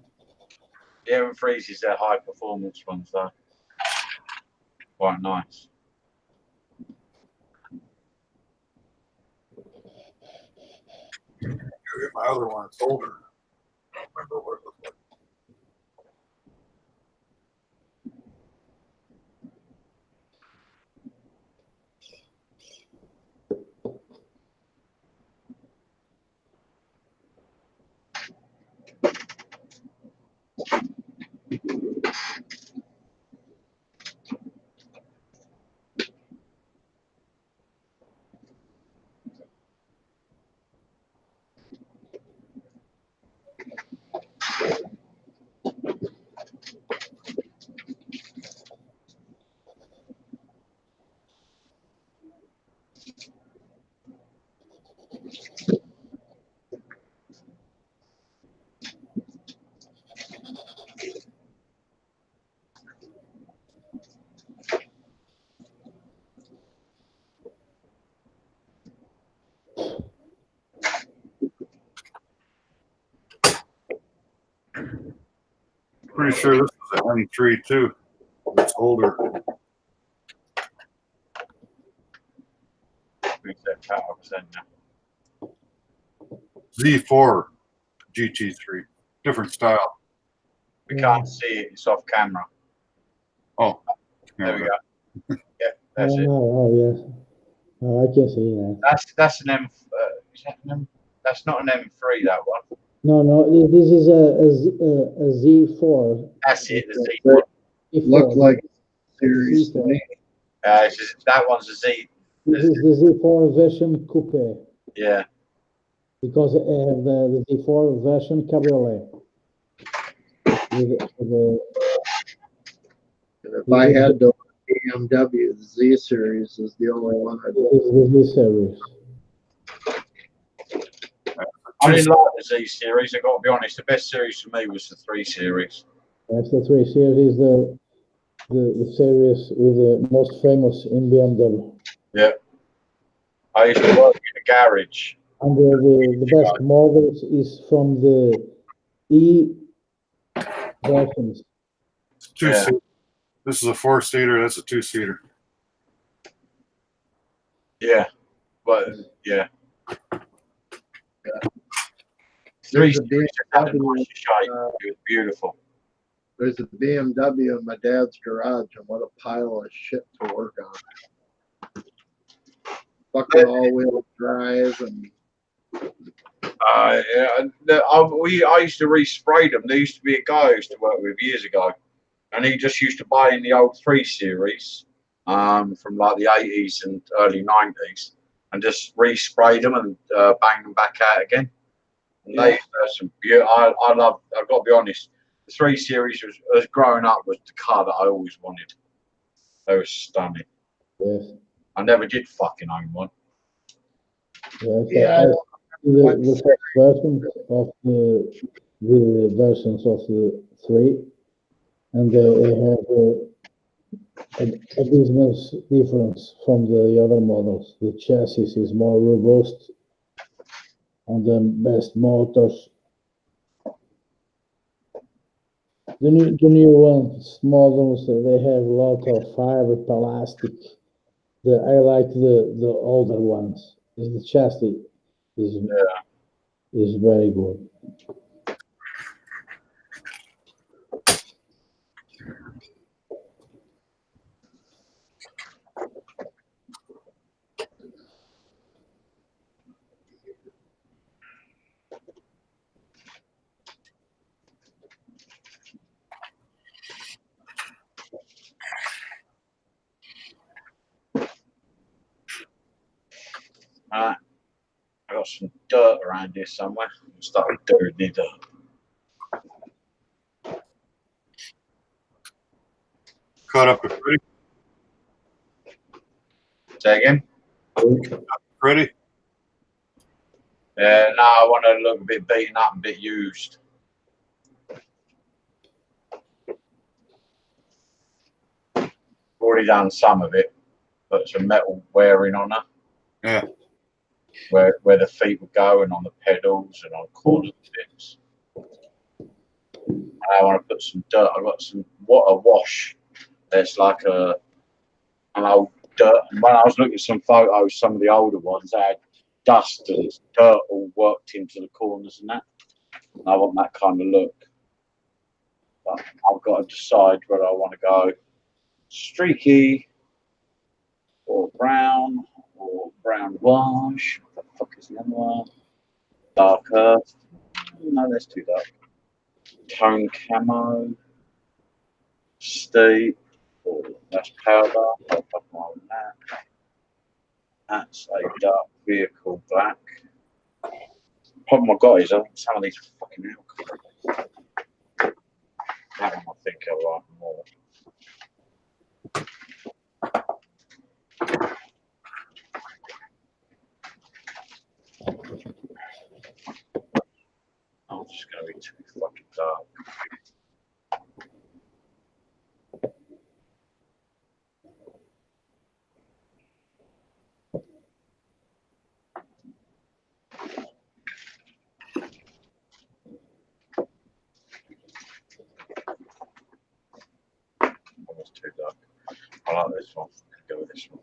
The M3s is their high performance ones, though. Quite nice. My other one, it's older. I don't remember what it looked like. Pretty sure this is a M3 too. It's older. Z4 GT3. Different style. We can't see it. It's off camera. Oh. There we go. Yeah, that's it. Oh yes. Oh, I can see that. That's an M. Is that an M? That's not an M3. That one. No. This is a Z4. That's it. The Z4. Looked like series to me. That one's a Z. This is the Z4 version coupe. Yeah. Because I have the Z4 version cabriolet. If I had the BMW, the Z series is the only one I The Z series. I didn't like the Z series. I got to be honest. The best series for me was the 3 Series. That's the 3 Series, the series with the most famous in BMW. Yeah. I used to work in a garage. And the best models is from the E versions. Two-seater. This is a 4-seater. That's a 2-seater. Yeah. But yeah. There's a Series had a BMW. nice shape. Uh, It was beautiful. there's a BMW in my dad's garage, and what a pile of shit to work on. Fucking all-wheel drive and I used to respray them. There used to be a guy I used to work with years ago, and he just used to buy in the old 3 Series from like the 80s and early 90s and just respray them and bang them back out again. And they used to have some beautiful. I love. I've got to be honest. The 3 Series was growing up was the car that I always wanted. They were stunning. Yes. I never did fucking own one. Yes. Yeah. The first version of the versions of the 3, and they have a business difference from the other models. The chassis is more robust on the best motors. The new ones models, they have a lot of fiber plastic. I like the older ones. The chassis is very good. I got some dirt around here somewhere. I'll start with dirt in the dirt. Caught up to Freddie. Say again? Freddie? No, I want to look a bit beaten up and a bit used. Already done some of it, put some metal wearing on her. Yeah. Where the feet would go and on the pedals and on corner bits. I want to put some dirt. I've got some water wash. There's like an old dirt. When I was looking at some photos, some of the older ones, they had dust and dirt all worked into the corners and that. And I want that kind of look. But I've got to decide whether I want to go streaky or brown wash. What the fuck is the other one? Dark earth. No, that's too dark. Tone camo. Steep. Oh, that's powder. I'll fuck on that. That's a dark vehicle black. Problem I've got is some of these fucking alcohol. That one I think I like more. Oh, it's just going to be too fucking dark. Almost too dark. I like this one. Go with this one.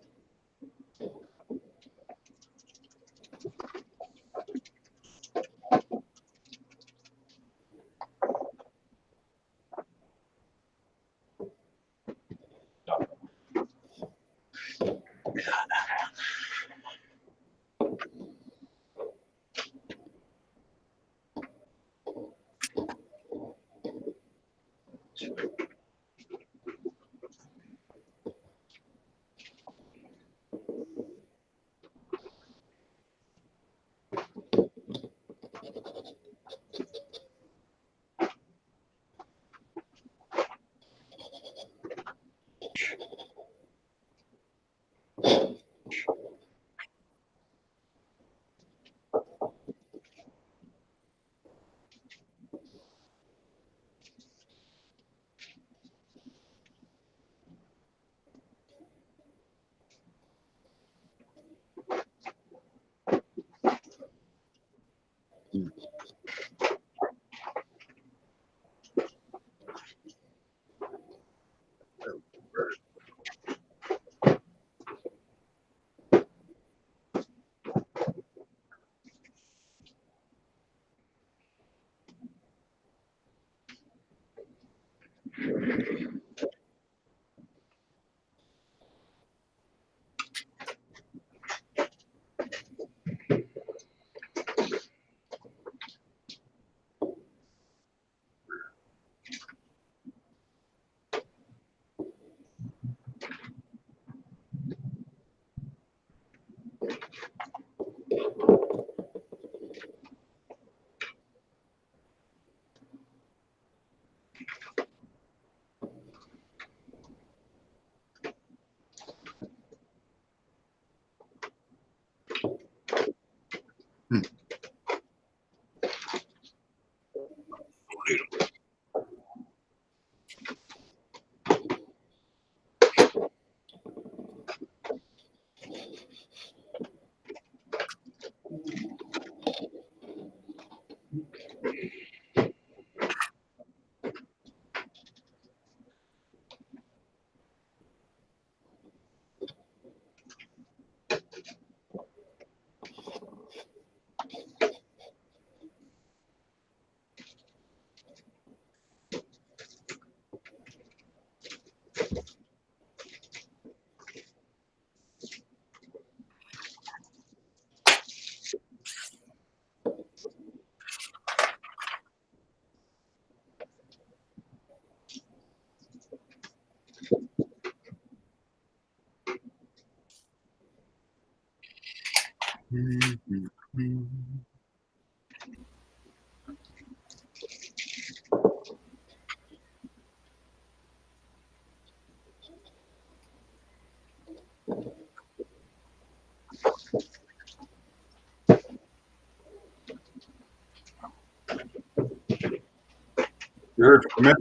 You heard from Mick?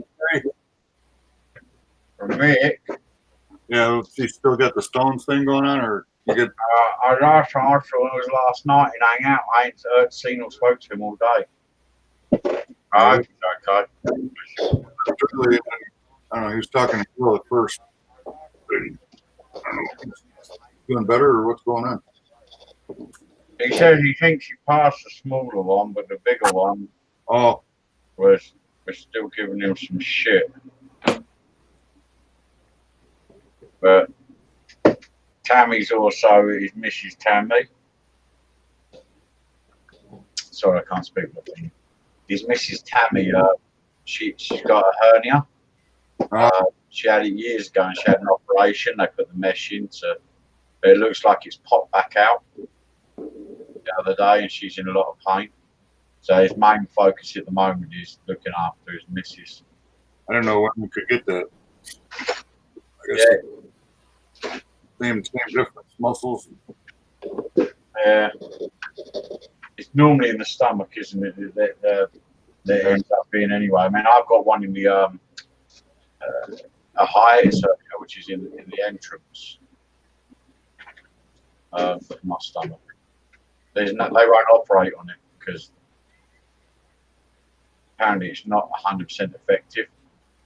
From Mick, Yeah, she still got the stones thing going on, or you get? I last time I saw him was last night in Hangout. I ain't seen or spoke to him all day. I hope he's okay. Particularly, I don't know. He was talking to Phil at first. Doing better, or what's going on? He says he thinks he passed the smaller one, but the bigger one Oh, was still giving him some shit. But Tammy's also his Mrs. Tammy. Sorry, I can't speak my thing. His Mrs. Tammy, she's got a hernia. She had it years ago and she had an operation. They put the mesh in, so it looks like it's popped back out the other day and she's in a lot of pain. So his main focus at the moment is looking after his missus. I don't know when we could get that. I guess same difference, muscles. Yeah. It's normally in the stomach, isn't it? That ends up being anyway. I mean, I've got one in the a hiatus area, which is in the entrance of my stomach. They won't operate on it because apparently it's not 100% effective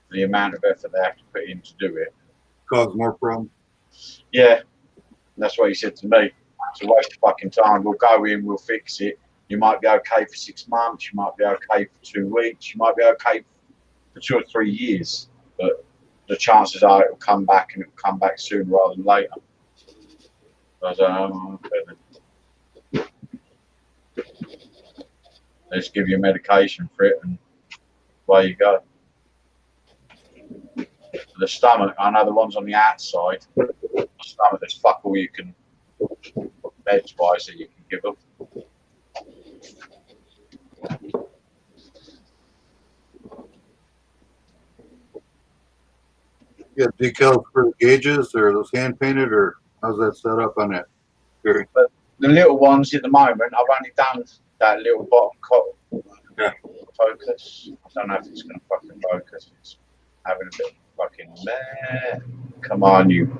for the amount of effort they have to put in to do it. Cause more problems. Yeah, that's what he said to me. It's a waste of fucking time. We'll go in, we'll fix it. You might be okay for 6 months. You might be okay for 2 weeks. You might be okay for 2 or 3 years. But the chances are it'll come back, and it'll come back sooner rather than later. But, they just give you medication for it, and away you go. The stomach, I know the ones on the outside. The stomach, there's fuck all you can meds-wise that you can give them. You got decals for the gauges, or those hand painted, or how's that set up on that? Very. But the little ones at the moment, I've only done that little bottom focus. I don't know if it's going to fucking focus. It's having a bit of fucking meh. Come on, you.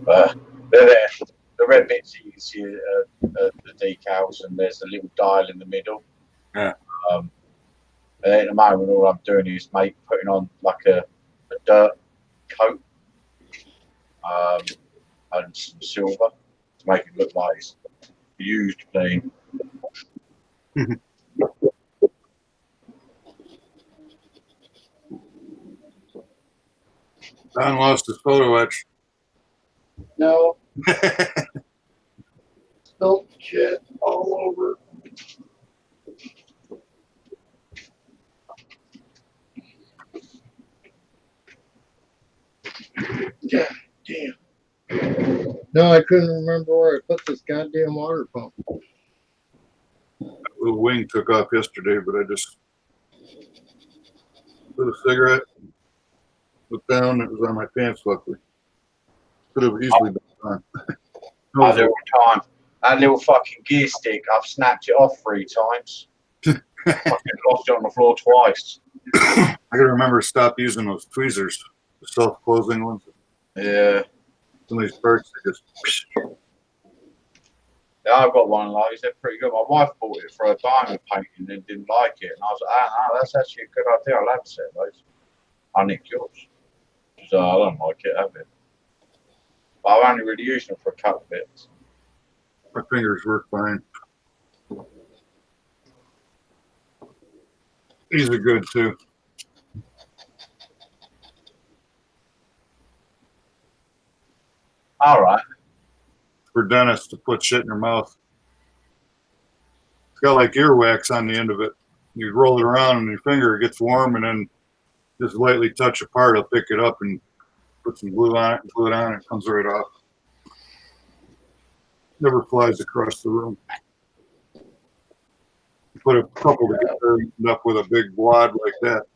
They're there. The red bits that you can see are the decals, and there's a little dial in the middle. Yeah. And at the moment, all I'm doing is putting on like a dirt coat and some silver to make it look like it's used clean. Don lost his photo etch. No. Spilt shit all over. God damn. No, I couldn't remember where I put this goddamn water pump. That little wing took off yesterday, but I just put a cigarette, looked down, it was on my pants, luckily. Could have easily been on. That little fucking gear stick, I've snapped it off 3 times. Fucking lost it on the floor twice. I gotta remember to stop using those tweezers, the self-closing ones. Yeah. Some of these parts, they just. Yeah, I've got one of those. They're pretty good. My wife bought it for a diamond painting and didn't like it. And I was like, no, that's actually a good idea. I'll have a set of those. I nicked yours. So I don't like it, have it. But I've only really used them for a couple of bits. My fingers work fine. These are good too. All right. For dentists to put shit in your mouth. It's got like earwax on the end of it. You roll it around in your finger, it gets warm, and then just lightly touch a part, it'll pick it up and put some glue on it, and glue it on, and it comes right off. Never flies across the room. You put a couple together, you end up with a big wad like that.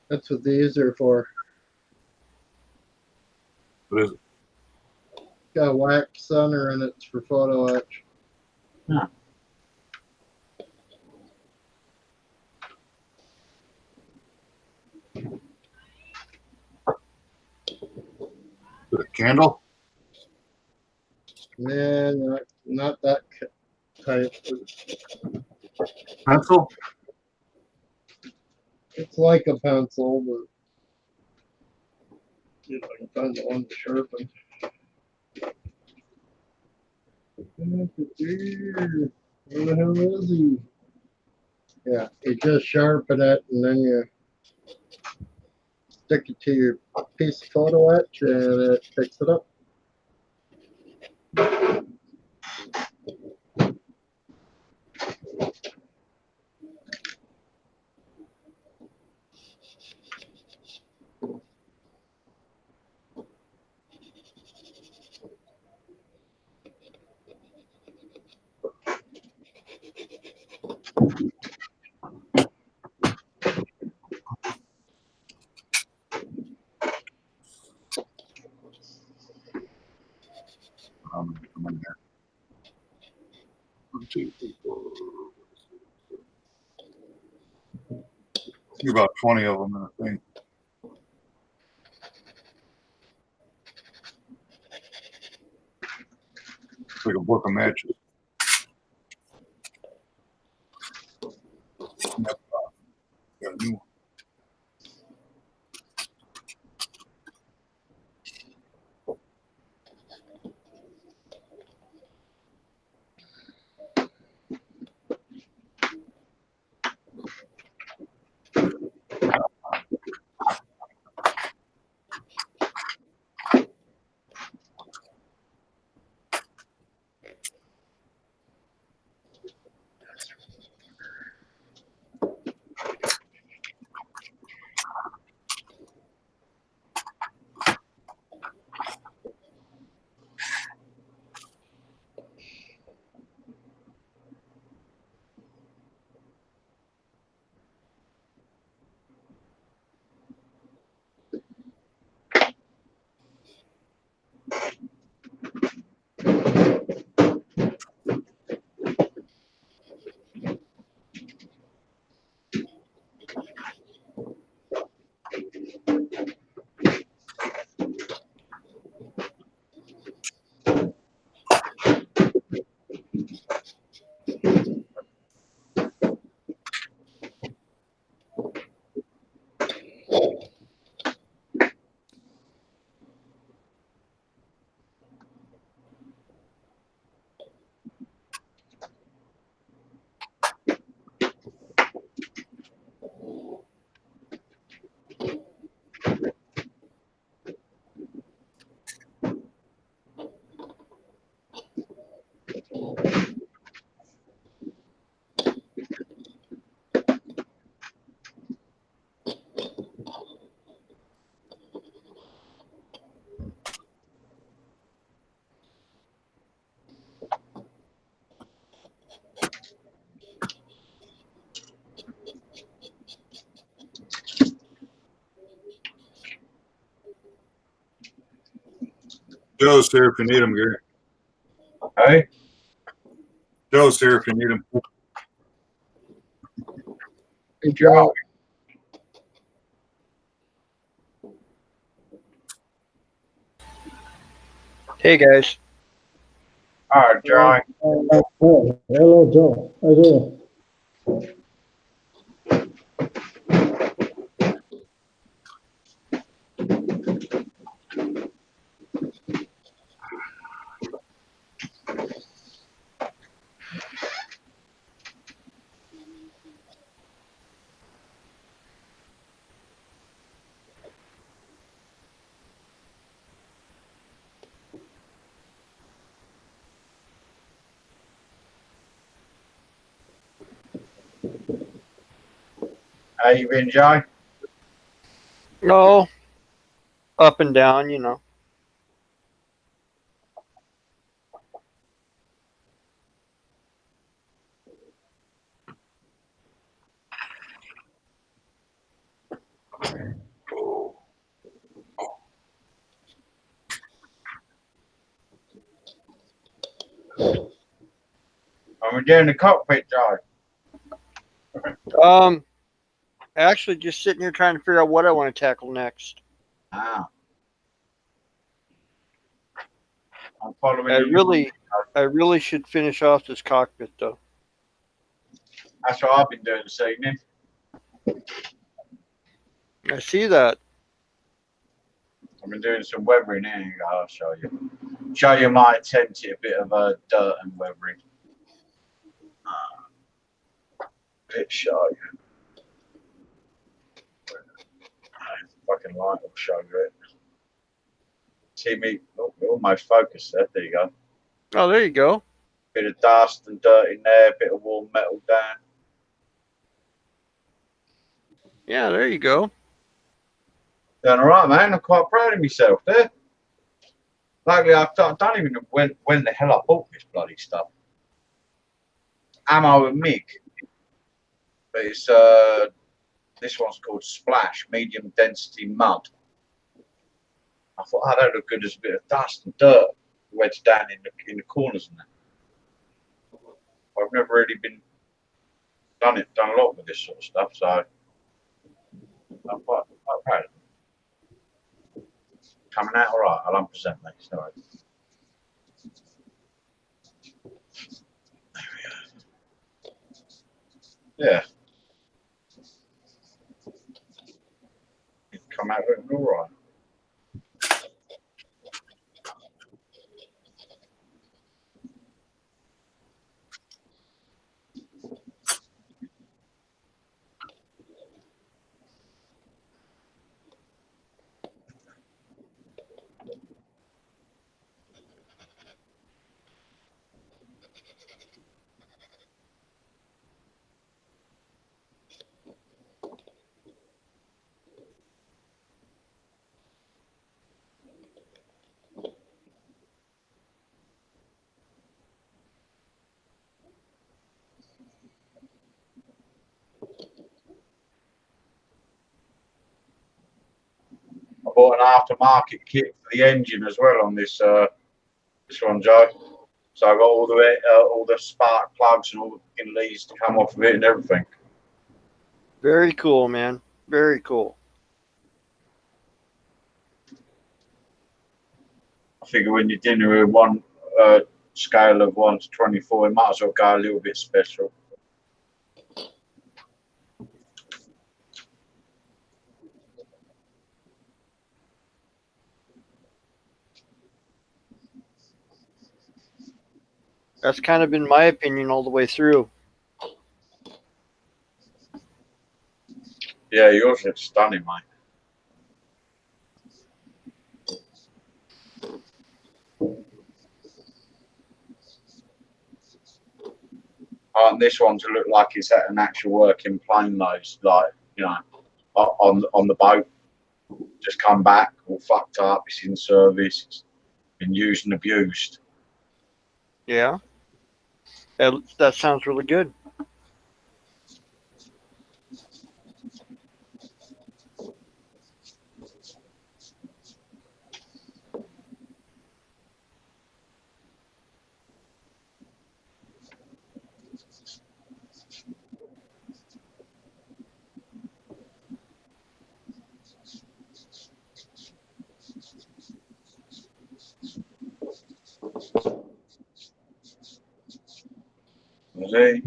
That's what these are for. What is it? Got a wax center and it's for photo etch. Huh. Candle? Nah, not that type. Pencil? It's like a pencil, but see if I can find the one to sharpen. Where the hell is he? Yeah, you just sharpen it and then you stick it to your piece of photo etch and it picks it up. Come in here. 1, 2, 3, 4. See about 20 of them in a thing. It's like a book of matches. Got a new one. Joe's here if you need him, Gary. Hey, Joe's here if you need him. Hey, Joe. Hey guys. all right, Joey. Oh, hello, Joe. How you doing? How you been, Joey? No, up and down, you know. Are we doing the cockpit, Joey? Actually just sitting here trying to figure out what I want to tackle next. Ah. I'm following I you. really should finish off this cockpit though. That's what I've been doing this evening. I see that. I've been doing some weathering here. You go, I'll show you. Show you my attempt at a bit of dirt and weathering. Let's show you. Fucking light will show you it. See me? Oh, almost focused there. There you go. Oh, there you go. Bit of dust and dirt in there. Bit of warm metal down. Yeah, there you go. Done all right, man. I'm quite proud of myself there. Luckily, I don't even know when the hell I bought this bloody stuff. Ammo and MIG. But it's this one's called Splash, medium density mud. I thought, oh, that looked good as a bit of dust and dirt wedged down in the corners and that. I've never really done a lot with this sort of stuff, so I'm quite proud of it. Coming out all right. I'll unpresent, mate. Sorry. There we go. Yeah. Come out looking all right. I bought an aftermarket kit for the engine as well on this one, Joe. So I got all the spark plugs and all the fucking leads to come off of it and everything. Very cool, man. Very cool. I figure when you're dealing with one scale of 1 to 24, it might as well go a little bit special. That's kind of been my opinion all the way through. Yeah, yours looks stunning, mate. This one to look like it's at an actual working plane, though. It's like, you know, on the boat. Just come back, all fucked up. It's in service. It's been used and abused. Yeah. That sounds really good. See?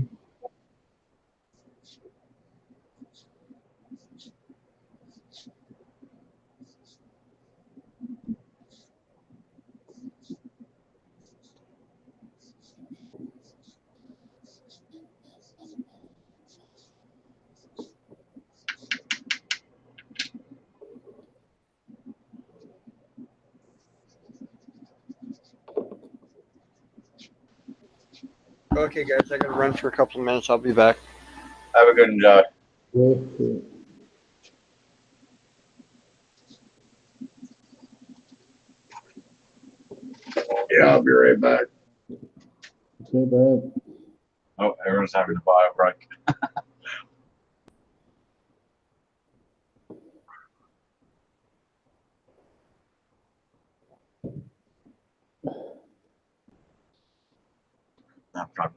Okay, guys, I gotta run for a couple of minutes. I'll be back. Have a good one, Joe. Okay. Yeah, I'll be right back. Okay, bye. Oh, everyone's having a bio break. No problem.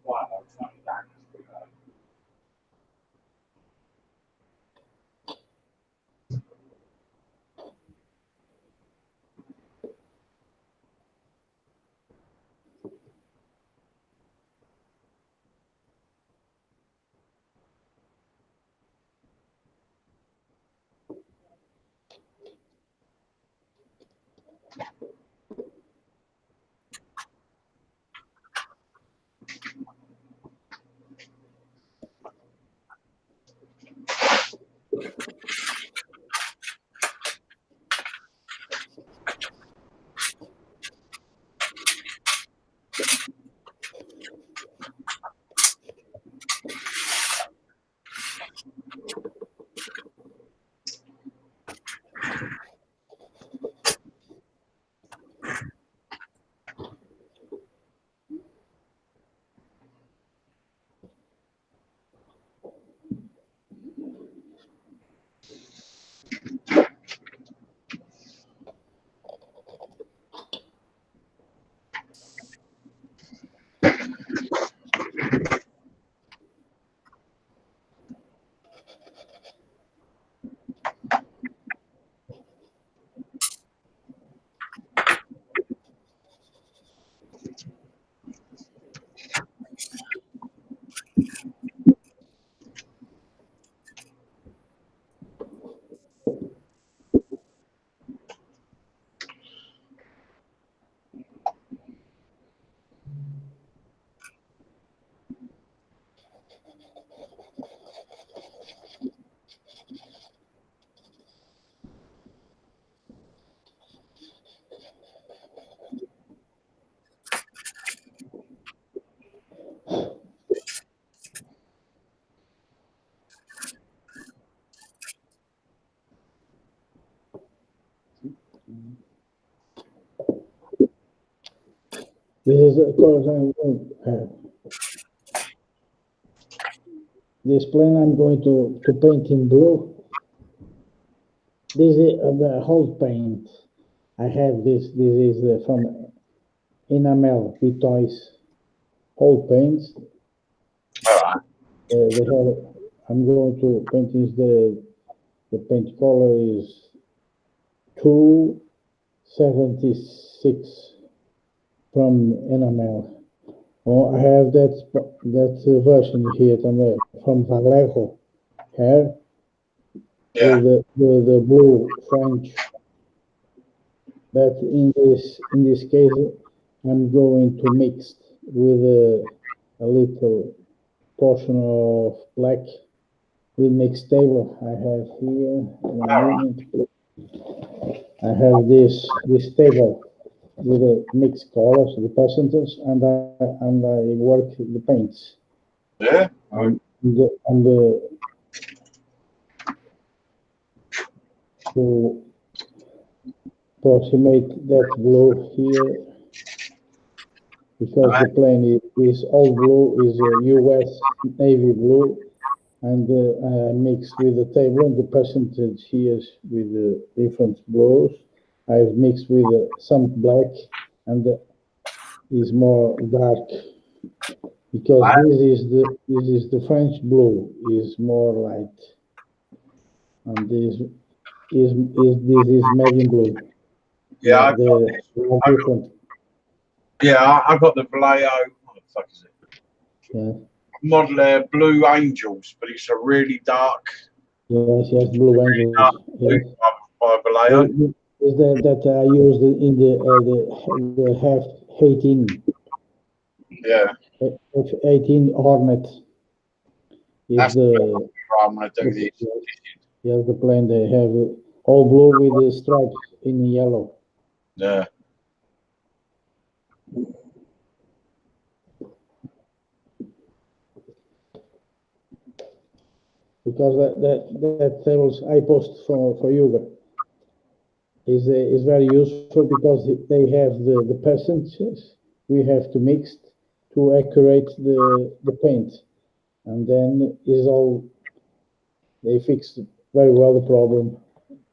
Wow, that's not that. This is of course I'm going, this plane I'm going to paint in blue. This is the whole paint. I have this. This is from enamel with toys. Whole paints. All right. They have. I'm going to paint is the paint color is 276 from enamel. Oh, I have that version here from Vallejo here. Yeah. The blue French. But in this case, I'm going to mix with a little portion of black with mixed table. I have here. All right. I have this table. with the mixed colors, the percentage, and I work the paints. Yeah. And to approximate that blue here, because the plane is all blue, is US navy blue, and I mixed with the table and the percentage here with the different blues. I've mixed with some black, and is more dark, because this is the French blue, is more light, and this is medium blue. Yeah, I the different. I got the Vallejo. What the fuck is it? Yeah. Model Air Blue Angels, but it's a really dark. Yes, blue angels. Dark blue Yes. by Vallejo. Is that I used in the half 18 Yeah, F-18 Hornet is that's the I'm gonna do this. yes, the plane they have all blue with the stripes in yellow. Yeah. Because that tables I post for you is very useful, because they have the percentages we have to mix to accurate the paint, and then is all they fix very well the problem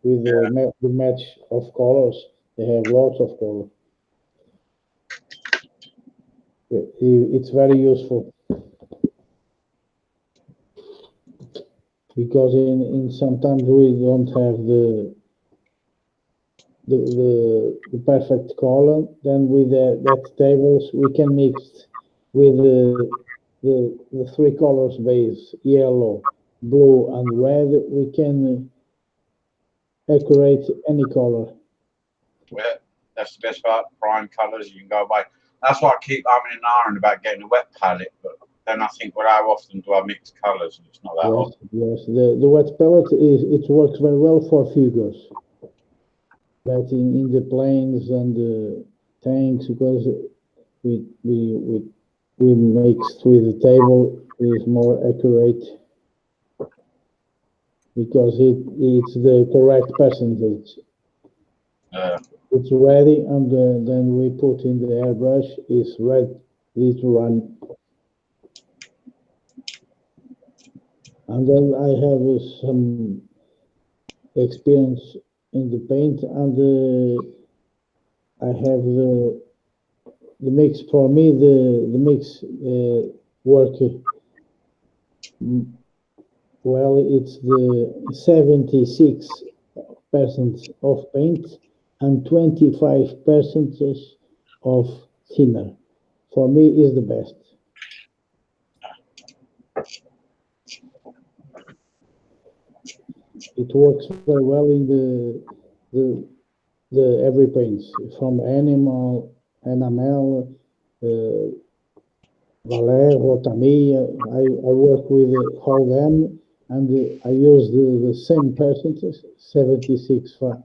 with the match of colors. They have lots of colors. It's very useful, because in sometimes we don't have the perfect color. Then with that tables we can mix with the three colors base, yellow, blue, and red. We can accurate any color. Well, that's the best part. Prime colours, you can go away. That's why I keep umming and ahhing about getting a wet palette. But then I think, well, how often do I mix colours? And it's not that often. Yes. The wet palette it works very well for figures, but in the planes and the tanks, because we mixed with the table is more accurate, because it's the correct percentage. It's ready, and then we put in the airbrush. Is ready to run. And then I have some experience in the paint, and I have the mix. For me, the mix work well. It's the 76% of paint and 25% of thinner. For me, is the best. It works very well in the every paint, from animal, enamel, Valer, Rotamia. I work with all them, and I use the same percentage, 76 for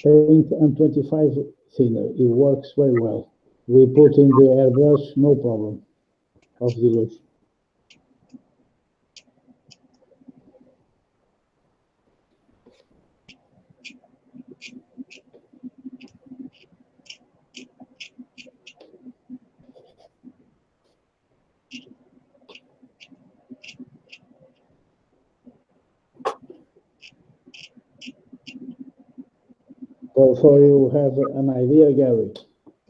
paint and 25 thinner. It works very well. We put in the airbrush, no problem of dilution. For you have an idea, Gary,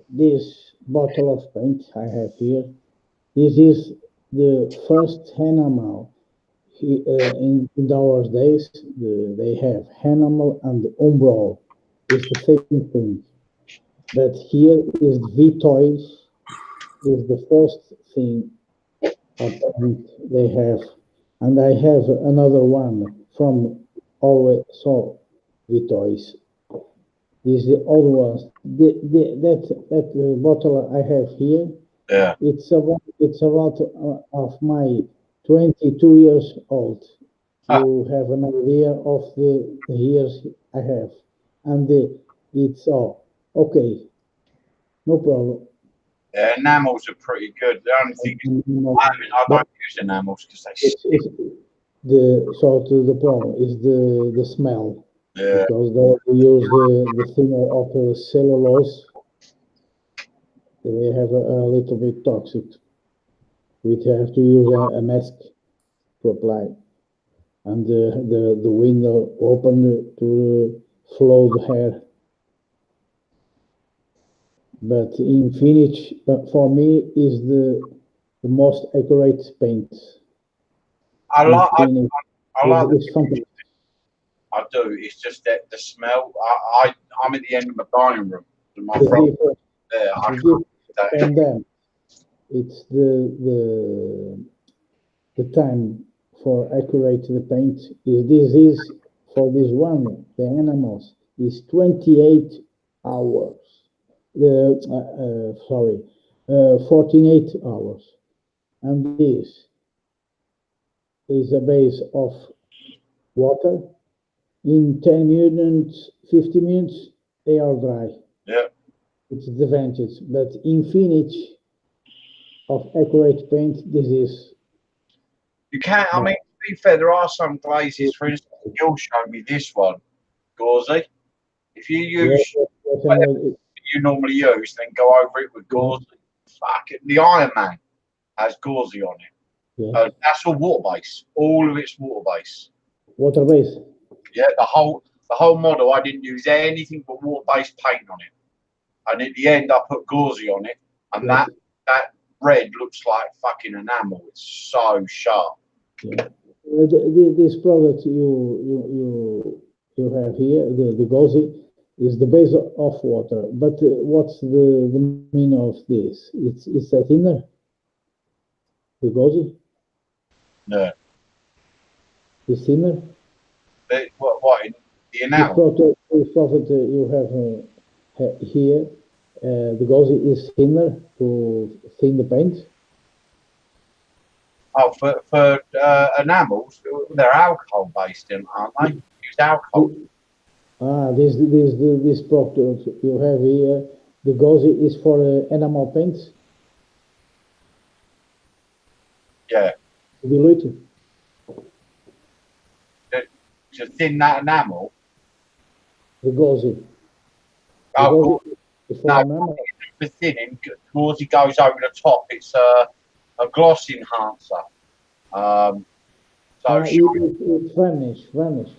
this bottle of paint I have here, this is the first enamel. In our days, they have enamel and umbral. It's the same thing. But here is Vitois, is the first thing they have. And I have another one from also Vitois. This is the old ones. That bottle I have here. Yeah. It's about of my 22 years old. You have an idea of the years I have, and it's all okay. No problem. Yeah, enamels are pretty good. The only thing is, I don't use enamels because they It's the problem is the smell, yeah. because they use the thinner of cellulose. They have a little bit toxic. We have to use a mask to apply, and the window open to flow the hair. But in finish, for me, is the most accurate paint. I like It's fantastic. I do. It's just that the smell. I'm at the end of my dining room. And my The front difference, there. I the can't difference that. on them, it's the time for accurate the paint is for this one, the animals, is 28 hours. Sorry, 48 hours. And this is a base of water. In 10 minutes, 50 minutes, they are dry. Yeah. It's the advantage. But in finish of accurate paint, this is. You can't. I mean, to be fair, there are some glazes. For instance, you'll show me this one, gauzy. If you use whatever you normally use, then go over it with gauzy. Fuck it. The Iron Man has gauzy on it. Yeah. That's all water base. All of it's water base. Water base. Yeah, the whole model. I didn't use anything but water based paint on it. And at the end, I put gauzy on it, and Yes. that red looks like fucking enamel. It's so sharp. Yeah. This product you have here, the gauzy, is the base of water. But what's the meaning of this? It's a thinner. The gauzy. Yeah. Is thinner. What in the enamel? This product you have here, the gauzy is thinner to thin the paint. Oh, for enamels, they're alcohol based, aren't they? Use alcohol. This product you have here, the gauzy is for enamel paints. Yeah. Diluted. To thin that enamel. The gauzy. Oh, no, for thinning, gauzy goes over the top. It's a gloss enhancer. So it's vanish.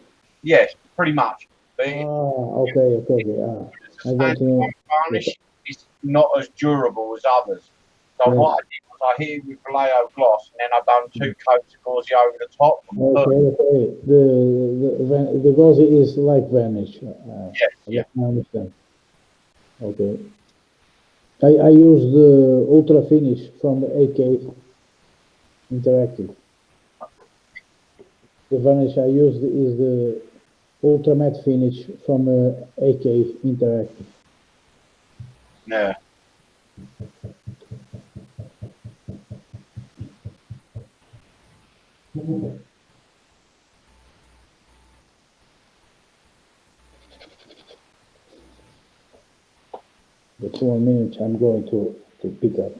yes, pretty much. But okay. I got to varnish is not as durable as others. So what I did was I hit it with Vallejo gloss, and then I done 2 coats of gauzy over the top. Okay. The gauzy is like vanish. Yes. I understand. Okay. I use the ultra finish from the AK Interactive. The varnish I used is the ultra matte finish from AK Interactive. Yeah. That's 1 minute I'm going to pick up.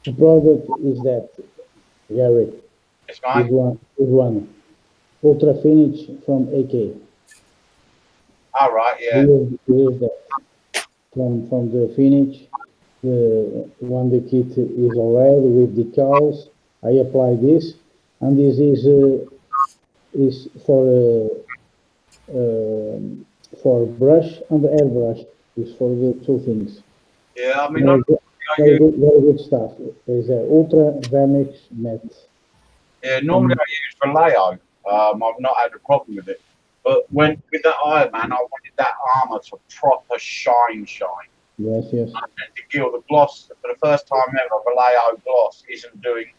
The product is that, Gary. It's fine. Is one ultra finish from AK. All right, yeah. We use that from the finish. When the kit is already with decals, I apply this, and this is for brush and airbrush. Is for the two things. Yeah, I mean, Very good, I use, very good stuff. It's a ultra vanish matte. yeah, normally I use Vallejo. I've not had a problem with it. But when with that Iron Man, I wanted that armor to proper shine. Yes, yes. And to gill the gloss for the first time ever, Vallejo gloss isn't doing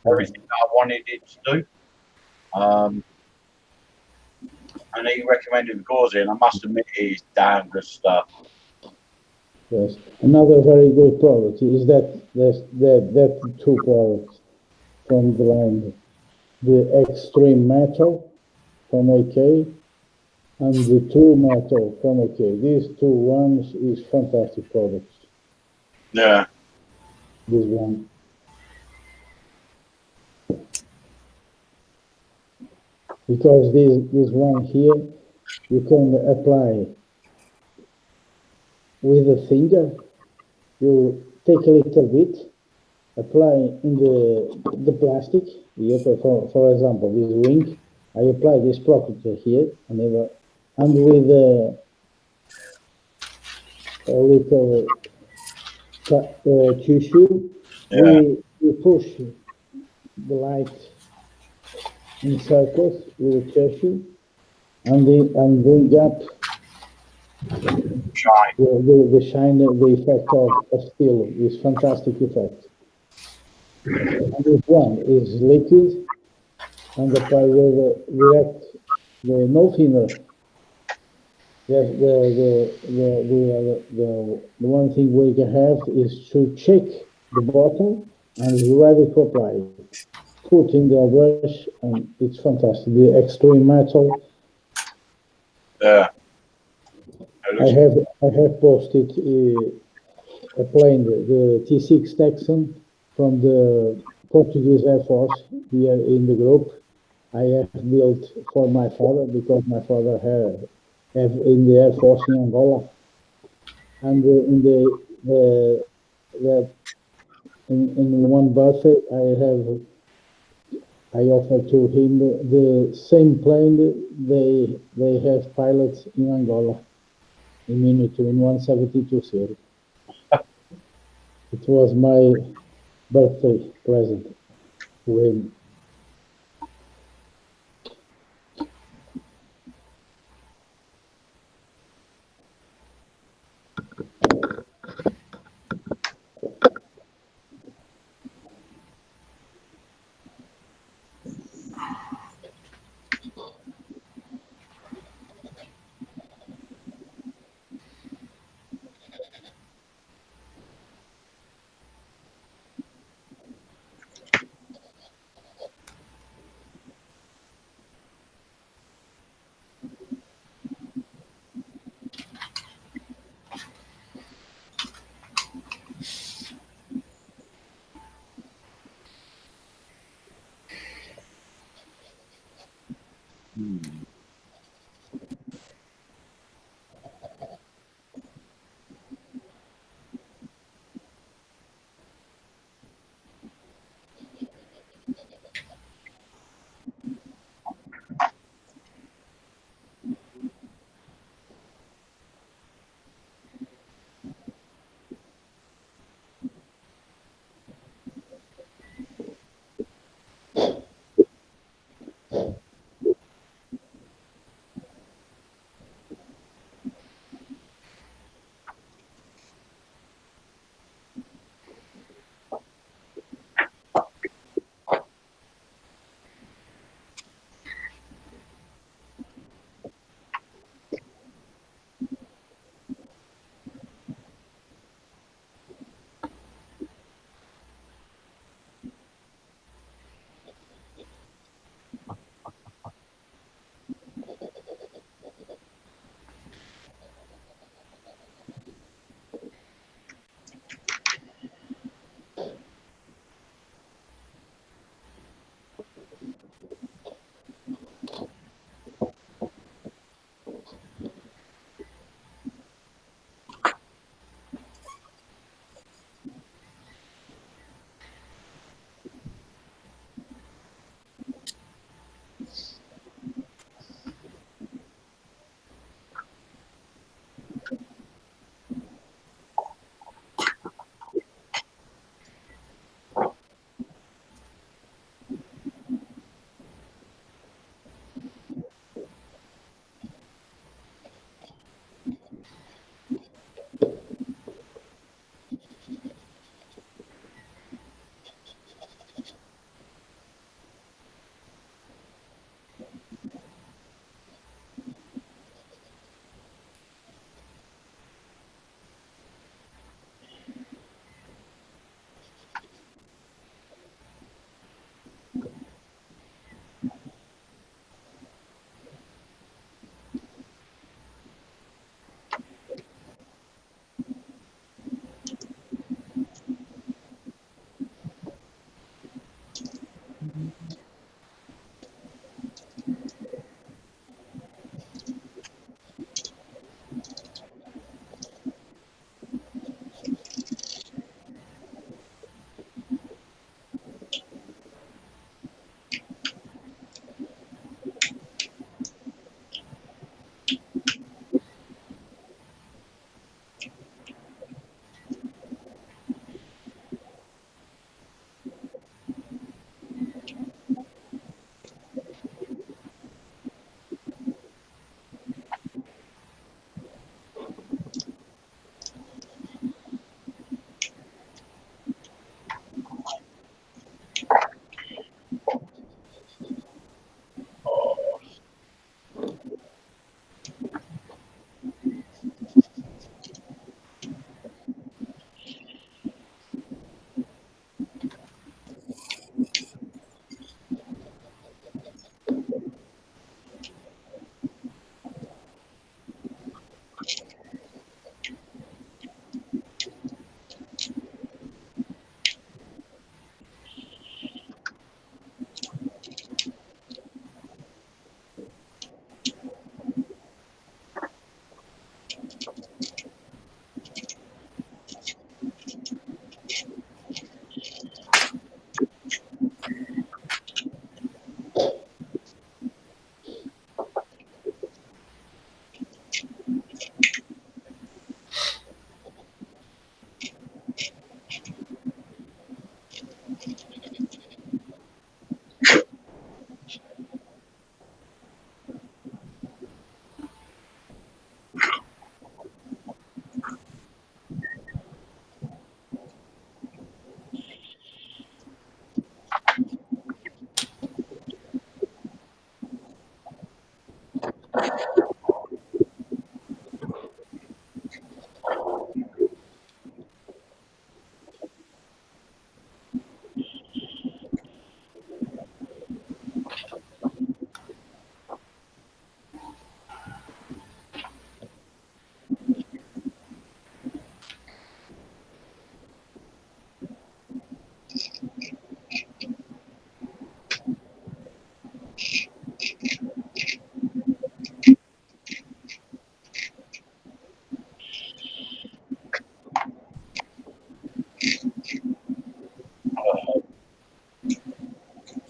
everything that I wanted it to do. And he recommended the Gauzy, and I must admit it is damn good stuff. Yes. Another very good product is that two products from the line, the Extreme Metal from AK and the True Metal from AK. These two ones is fantastic products. Yeah. This one. Because this one here you can apply with a finger. You take a little bit, apply in the plastic. Here, for example, this wing, I apply this product here, and with a little tissue, Yeah. we push the light in circles with the tissue, and bring up Shine. the shine, the effect of steel is fantastic effect. And this one is liquid and apply with direct the no thinner. Yes, the one thing we can have is to check the bottle and is ready to apply. Put in the brush and it's fantastic. The extreme metal. Yeah. I have posted a plane, the T6 Texan from the Portuguese Air Force here in the group. I have built for my father because my father have in the Air Force in Angola, and in one birthday I offered to him the same plane they have pilots in Angola in Minuto in 172 series. It was my birthday present to him.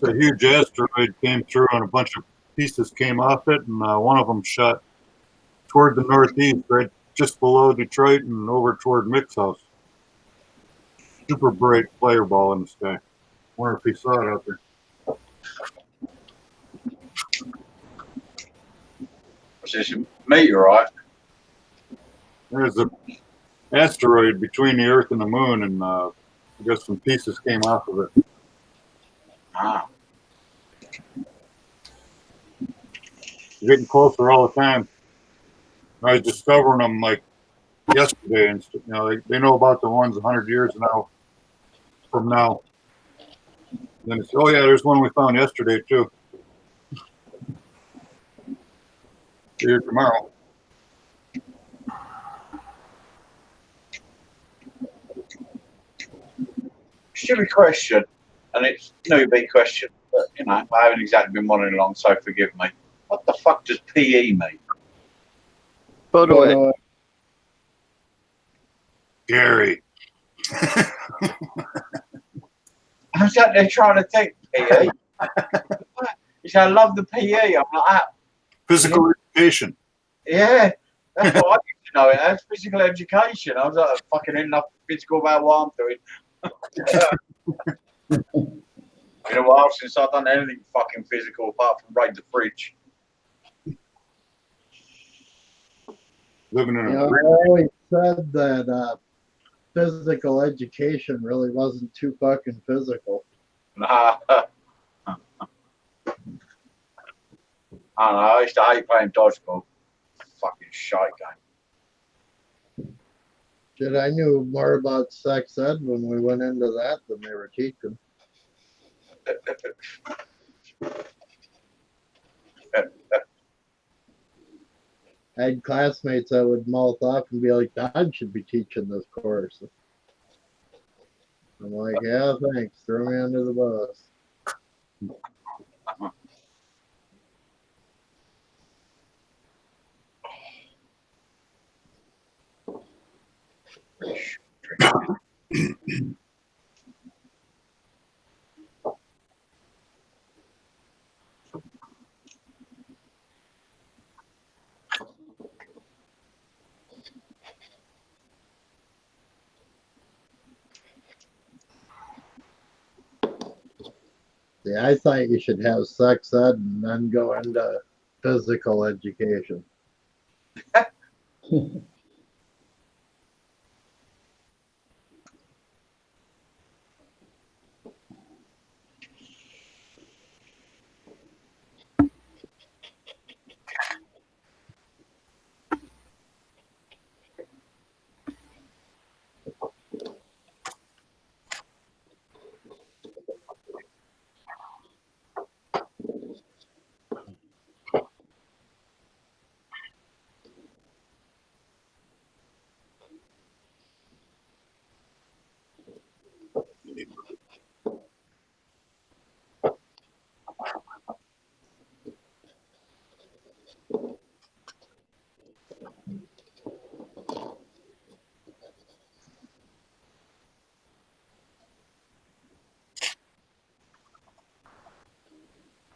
It's a huge asteroid came through and a bunch of pieces came off it, and one of them shot toward the northeast, right just below Detroit and over toward Mick's house. Super bright fireball in the sky. Wonder if he saw it out there. Was this a meteorite? There's an asteroid between the Earth and the Moon, and I guess some pieces came off of it. Ah. Getting closer all the time. I was discovering them like yesterday, and you know they know about the ones 100 years now from now. And then it's, oh yeah, there's one we found yesterday too. Here tomorrow. Stupid question, and it's no big question, but you know, I haven't exactly been monitoring along, so forgive me. What the fuck does PE mean? Photo. Gary. I'm sat there trying to think PE. You say I love the PE. I'm like, Physical education. yeah, that's what I need to know it as physical education. I was like, fucking enough physical about what I'm doing. Been a while since I've done anything fucking physical apart from raid the fridge. Living in You a know, I always said that physical education really wasn't too fucking physical. Nah. I don't know. I used to hate playing dodgeball. Fucking shite game. Shit, I knew more about sex ed when we went into that than they were teaching. I had classmates that would mouth off and be like, "Dad should be teaching this course." I'm like, "Yeah, thanks. Throw me under the bus." Yeah, I thought you should have sex ed and then go into physical education.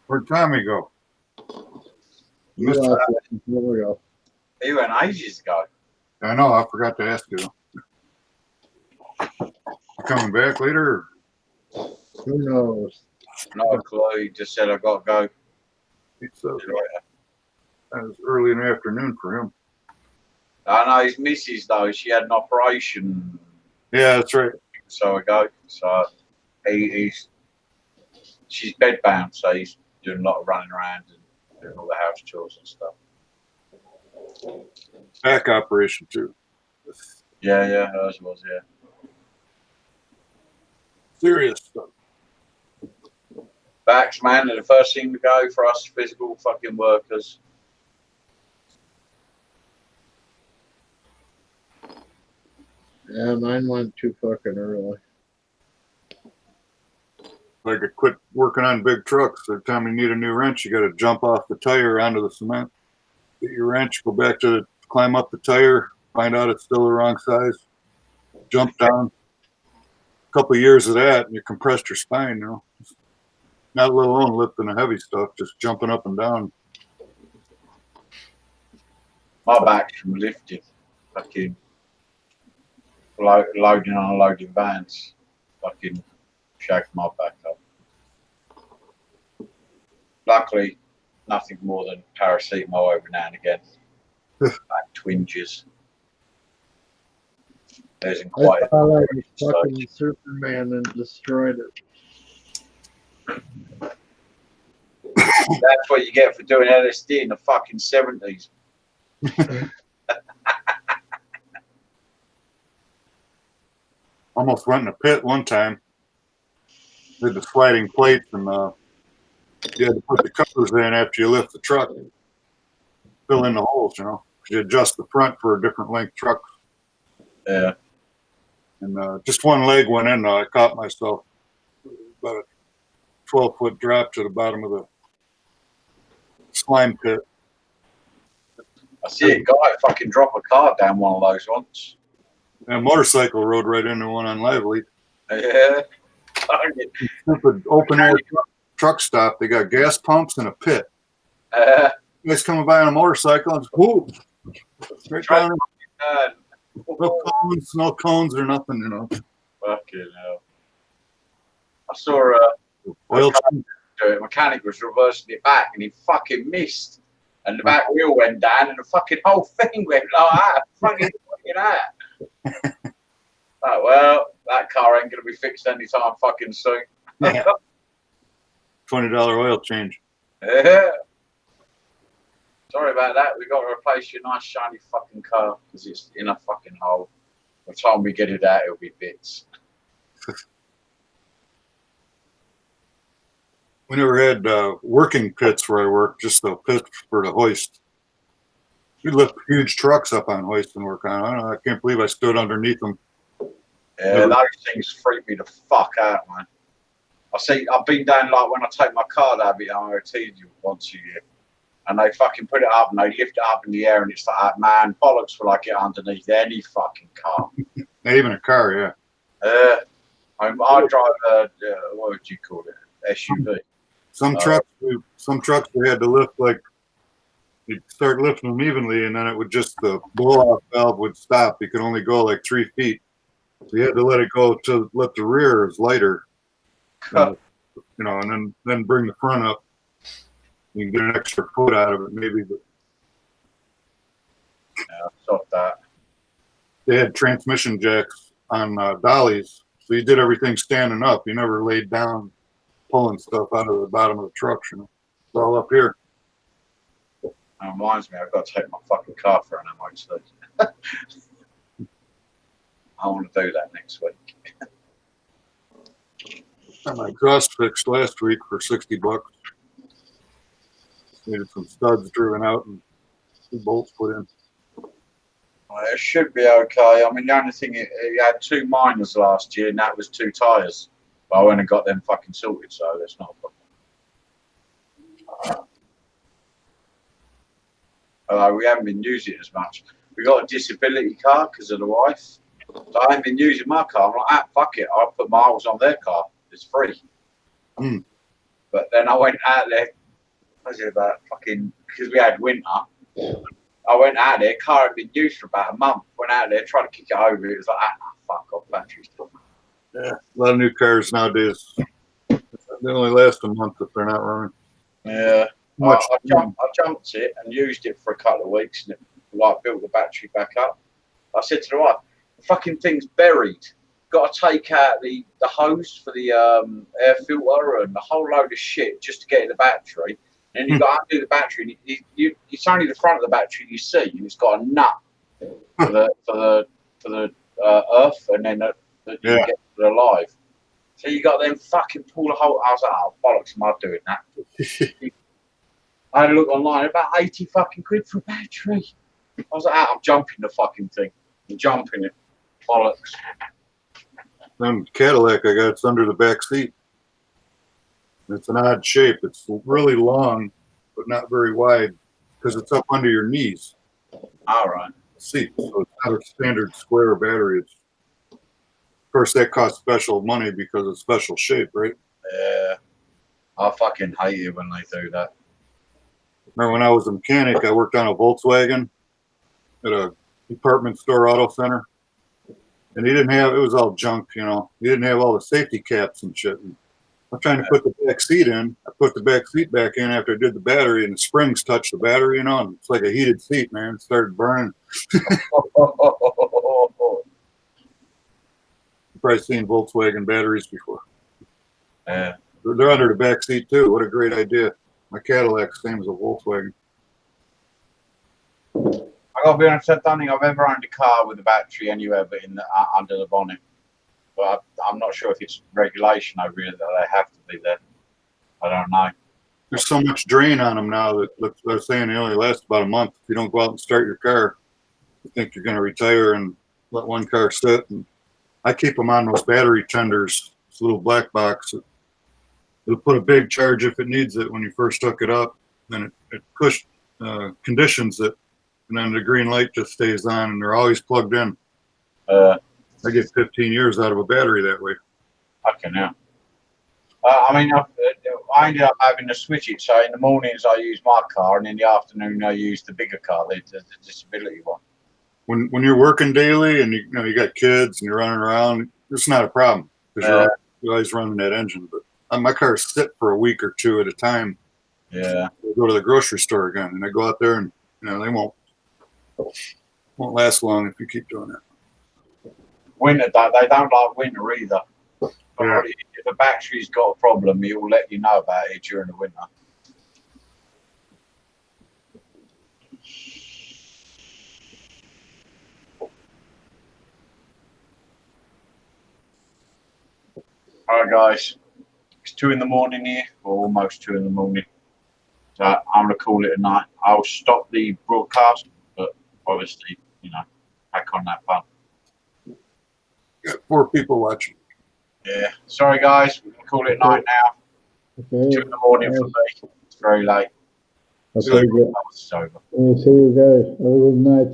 Where'd Tommy go? You Missed left that. it. Here we go. He went ages ago. I know. I forgot to ask you. You coming back later? Who knows? Not a clue. He just said, I got to go. It's that was early in the afternoon for him. I know his missus, though. She had an operation. Yeah, that's right. So ago. So she's bedbound, so he's doing a lot of running around and doing all the house chores and stuff. Back operation too. Yeah, hers was, yeah. Serious stuff. Backs, man, are the first thing to go for us physical fucking workers. Yeah, mine went too fucking early. Like I quit working on big trucks. Every time you need a new wrench, you got to jump off the tire onto the cement. Get your wrench, go back to climb up the tire, find out it's still the wrong size, jump down. A couple of years of that, and you compressed your spine. You know, not let alone lifting the heavy stuff, just jumping up and down. My back's from lifting, fucking loading and unloading vans, fucking shaking my back up. Luckily, nothing more than paracetamol every now and again. Back twinges. There isn't I quite. thought I was fucking Superman and destroyed it. That's what you get for doing LSD in the fucking 70s. Almost went in a pit one time. Did the sliding plates, and you had to put the covers in after you lift the truck. Fill in the holes, you know. You adjust the front for a different length truck. Yeah. And just one leg went in. I caught myself. About a 12-foot drop to the bottom of the slime pit. I see a guy fucking drop a car down one of those once. And a motorcycle rode right into one on Lively. Yeah. Stupid open air truck stop. They got gas pumps and a pit. Guys coming by on a motorcycle and whoop, straight down. No cones or nothing, you know. Fucking hell. I saw a Oil mechanic was reversing it back and he fucking missed. And the back wheel went down and the fucking whole thing went like that. Fucking that. Oh, well, that car ain't going to be fixed anytime fucking soon. Yeah. $20 oil change. Yeah. Sorry about that. We got to replace your nice shiny fucking car because it's in a fucking hole. By the time we get it out, it'll be bits. We never had working pits where I worked, just the pit for the hoist. We lift huge trucks up on hoist and work on. I can't believe I stood underneath them. Yeah, those things freak me the fuck out, man. I've been down like when I take my car down to MOT once a year, and they fucking put it up and they lift it up in the air, and it's like, man, bollocks will I get underneath any fucking car. Not even a car, yeah. I drive a what would you call it? SUV. Some trucks we had to lift like you'd start lifting them evenly, and then it would just the blow-off valve would stop. You could only go like 3 feet. So you had to let it go to let the rear is lighter, you know, and then bring the front up. You can get an extra foot out of it, maybe. But yeah, stop that. They had transmission jacks on dollies, so you did everything standing up. You never laid down, pulling stuff out of the bottom of the truck. You know, it's all up here. That reminds me, I've got to take my fucking car for an MOT. I want to do that next week. Got my exhaust fixed last week for $60. Needed some studs driven out and 2 bolts put in. Well, it should be okay. I mean, the only thing, it had 2 minors last year, and that was 2 tyres. But I went and got them fucking sorted, so that's not a problem. Although we haven't been using it as much. We got a disability car because of the wife. So I haven't been using my car. I'm like, fuck it. I'll put miles on their car. It's free. Mm. But then I went out there, what was it about fucking, because we had winter. I went out there, car had been used for about a month. Went out there, tried to kick it over. It was like, fuck off, batteries. Yeah, a lot of new cars nowadays, they only last a month if they're not running. Yeah. I jumped it and used it for a couple of weeks and it like built the battery back up. I said to the wife, the fucking thing's buried. Got to take out the hose for the air filter and a whole load of shit just to get in the battery. And you got to undo the battery. And it's only the front of the battery you see, and it's got a nut for the earth, and then you get to the live. So you got to then fucking pull the whole. I was like, oh bollocks, am I doing that? I had a look online, about 80 fucking quid for a battery. I was like, I'm jumping the fucking thing. I'm jumping it. Bollocks. Then Cadillac I got, it's under the back seat. It's an odd shape. It's really long, but not very wide because it's up under your knees. All right. Seat. So it's not a standard square battery. Of course, that costs special money because it's special shape, right? Yeah. I fucking hate it when they do that. Remember when I was a mechanic, I worked on a Volkswagen at a department store auto center. And he didn't have, it was all junk, you know. He didn't have all the safety caps and shit. And I'm trying to put the back seat in. I put the back seat back in after I did the battery, and the springs touched the battery, you know. And it's like a heated seat, man. It started burning. You've probably seen Volkswagen batteries before. Yeah. They're under the back seat, too. What a great idea. My Cadillac's same as a Volkswagen. I gotta be honest, I don't think I've ever owned a car with a battery anywhere but in the, under the bonnet. But I'm not sure if it's regulation over here that they have to be there. I don't know. There's so much drain on them now that they're saying they only last about a month. If you don't go out and start your car, you think you're going to retire and let one car sit. And I keep them on those battery tenders, this little black box. It'll put a big charge if it needs it when you first hook it up. Then it conditions it. And then the green light just stays on, and they're always plugged in. I get 15 years out of a battery that way. Fucking hell. I mean, I ended up having to switch it. So in the mornings I use my car, and in the afternoon I use the bigger car, the disability one. when you're working daily and you know you got kids and you're running around, it's not a problem because you're always running that engine. But my cars sit for a week or two at a time. Yeah. I go to the grocery store again, and I go out there, and you know they won't last long if you keep doing that. Winter, they don't like winter either. Yeah. If a battery's got a problem, it will let you know about it during the winter. Alright guys, it's 2 in the morning here, or almost 2 in the morning. So I'm gonna call it a night. I'll stop the broadcast, but obviously, you know, back on that fun. Got 4 people watching. Yeah. Sorry guys, we're gonna call it a night now. Okay. 2 in the morning for me. It's very late. Okay. It's over. See you guys. Have a good night.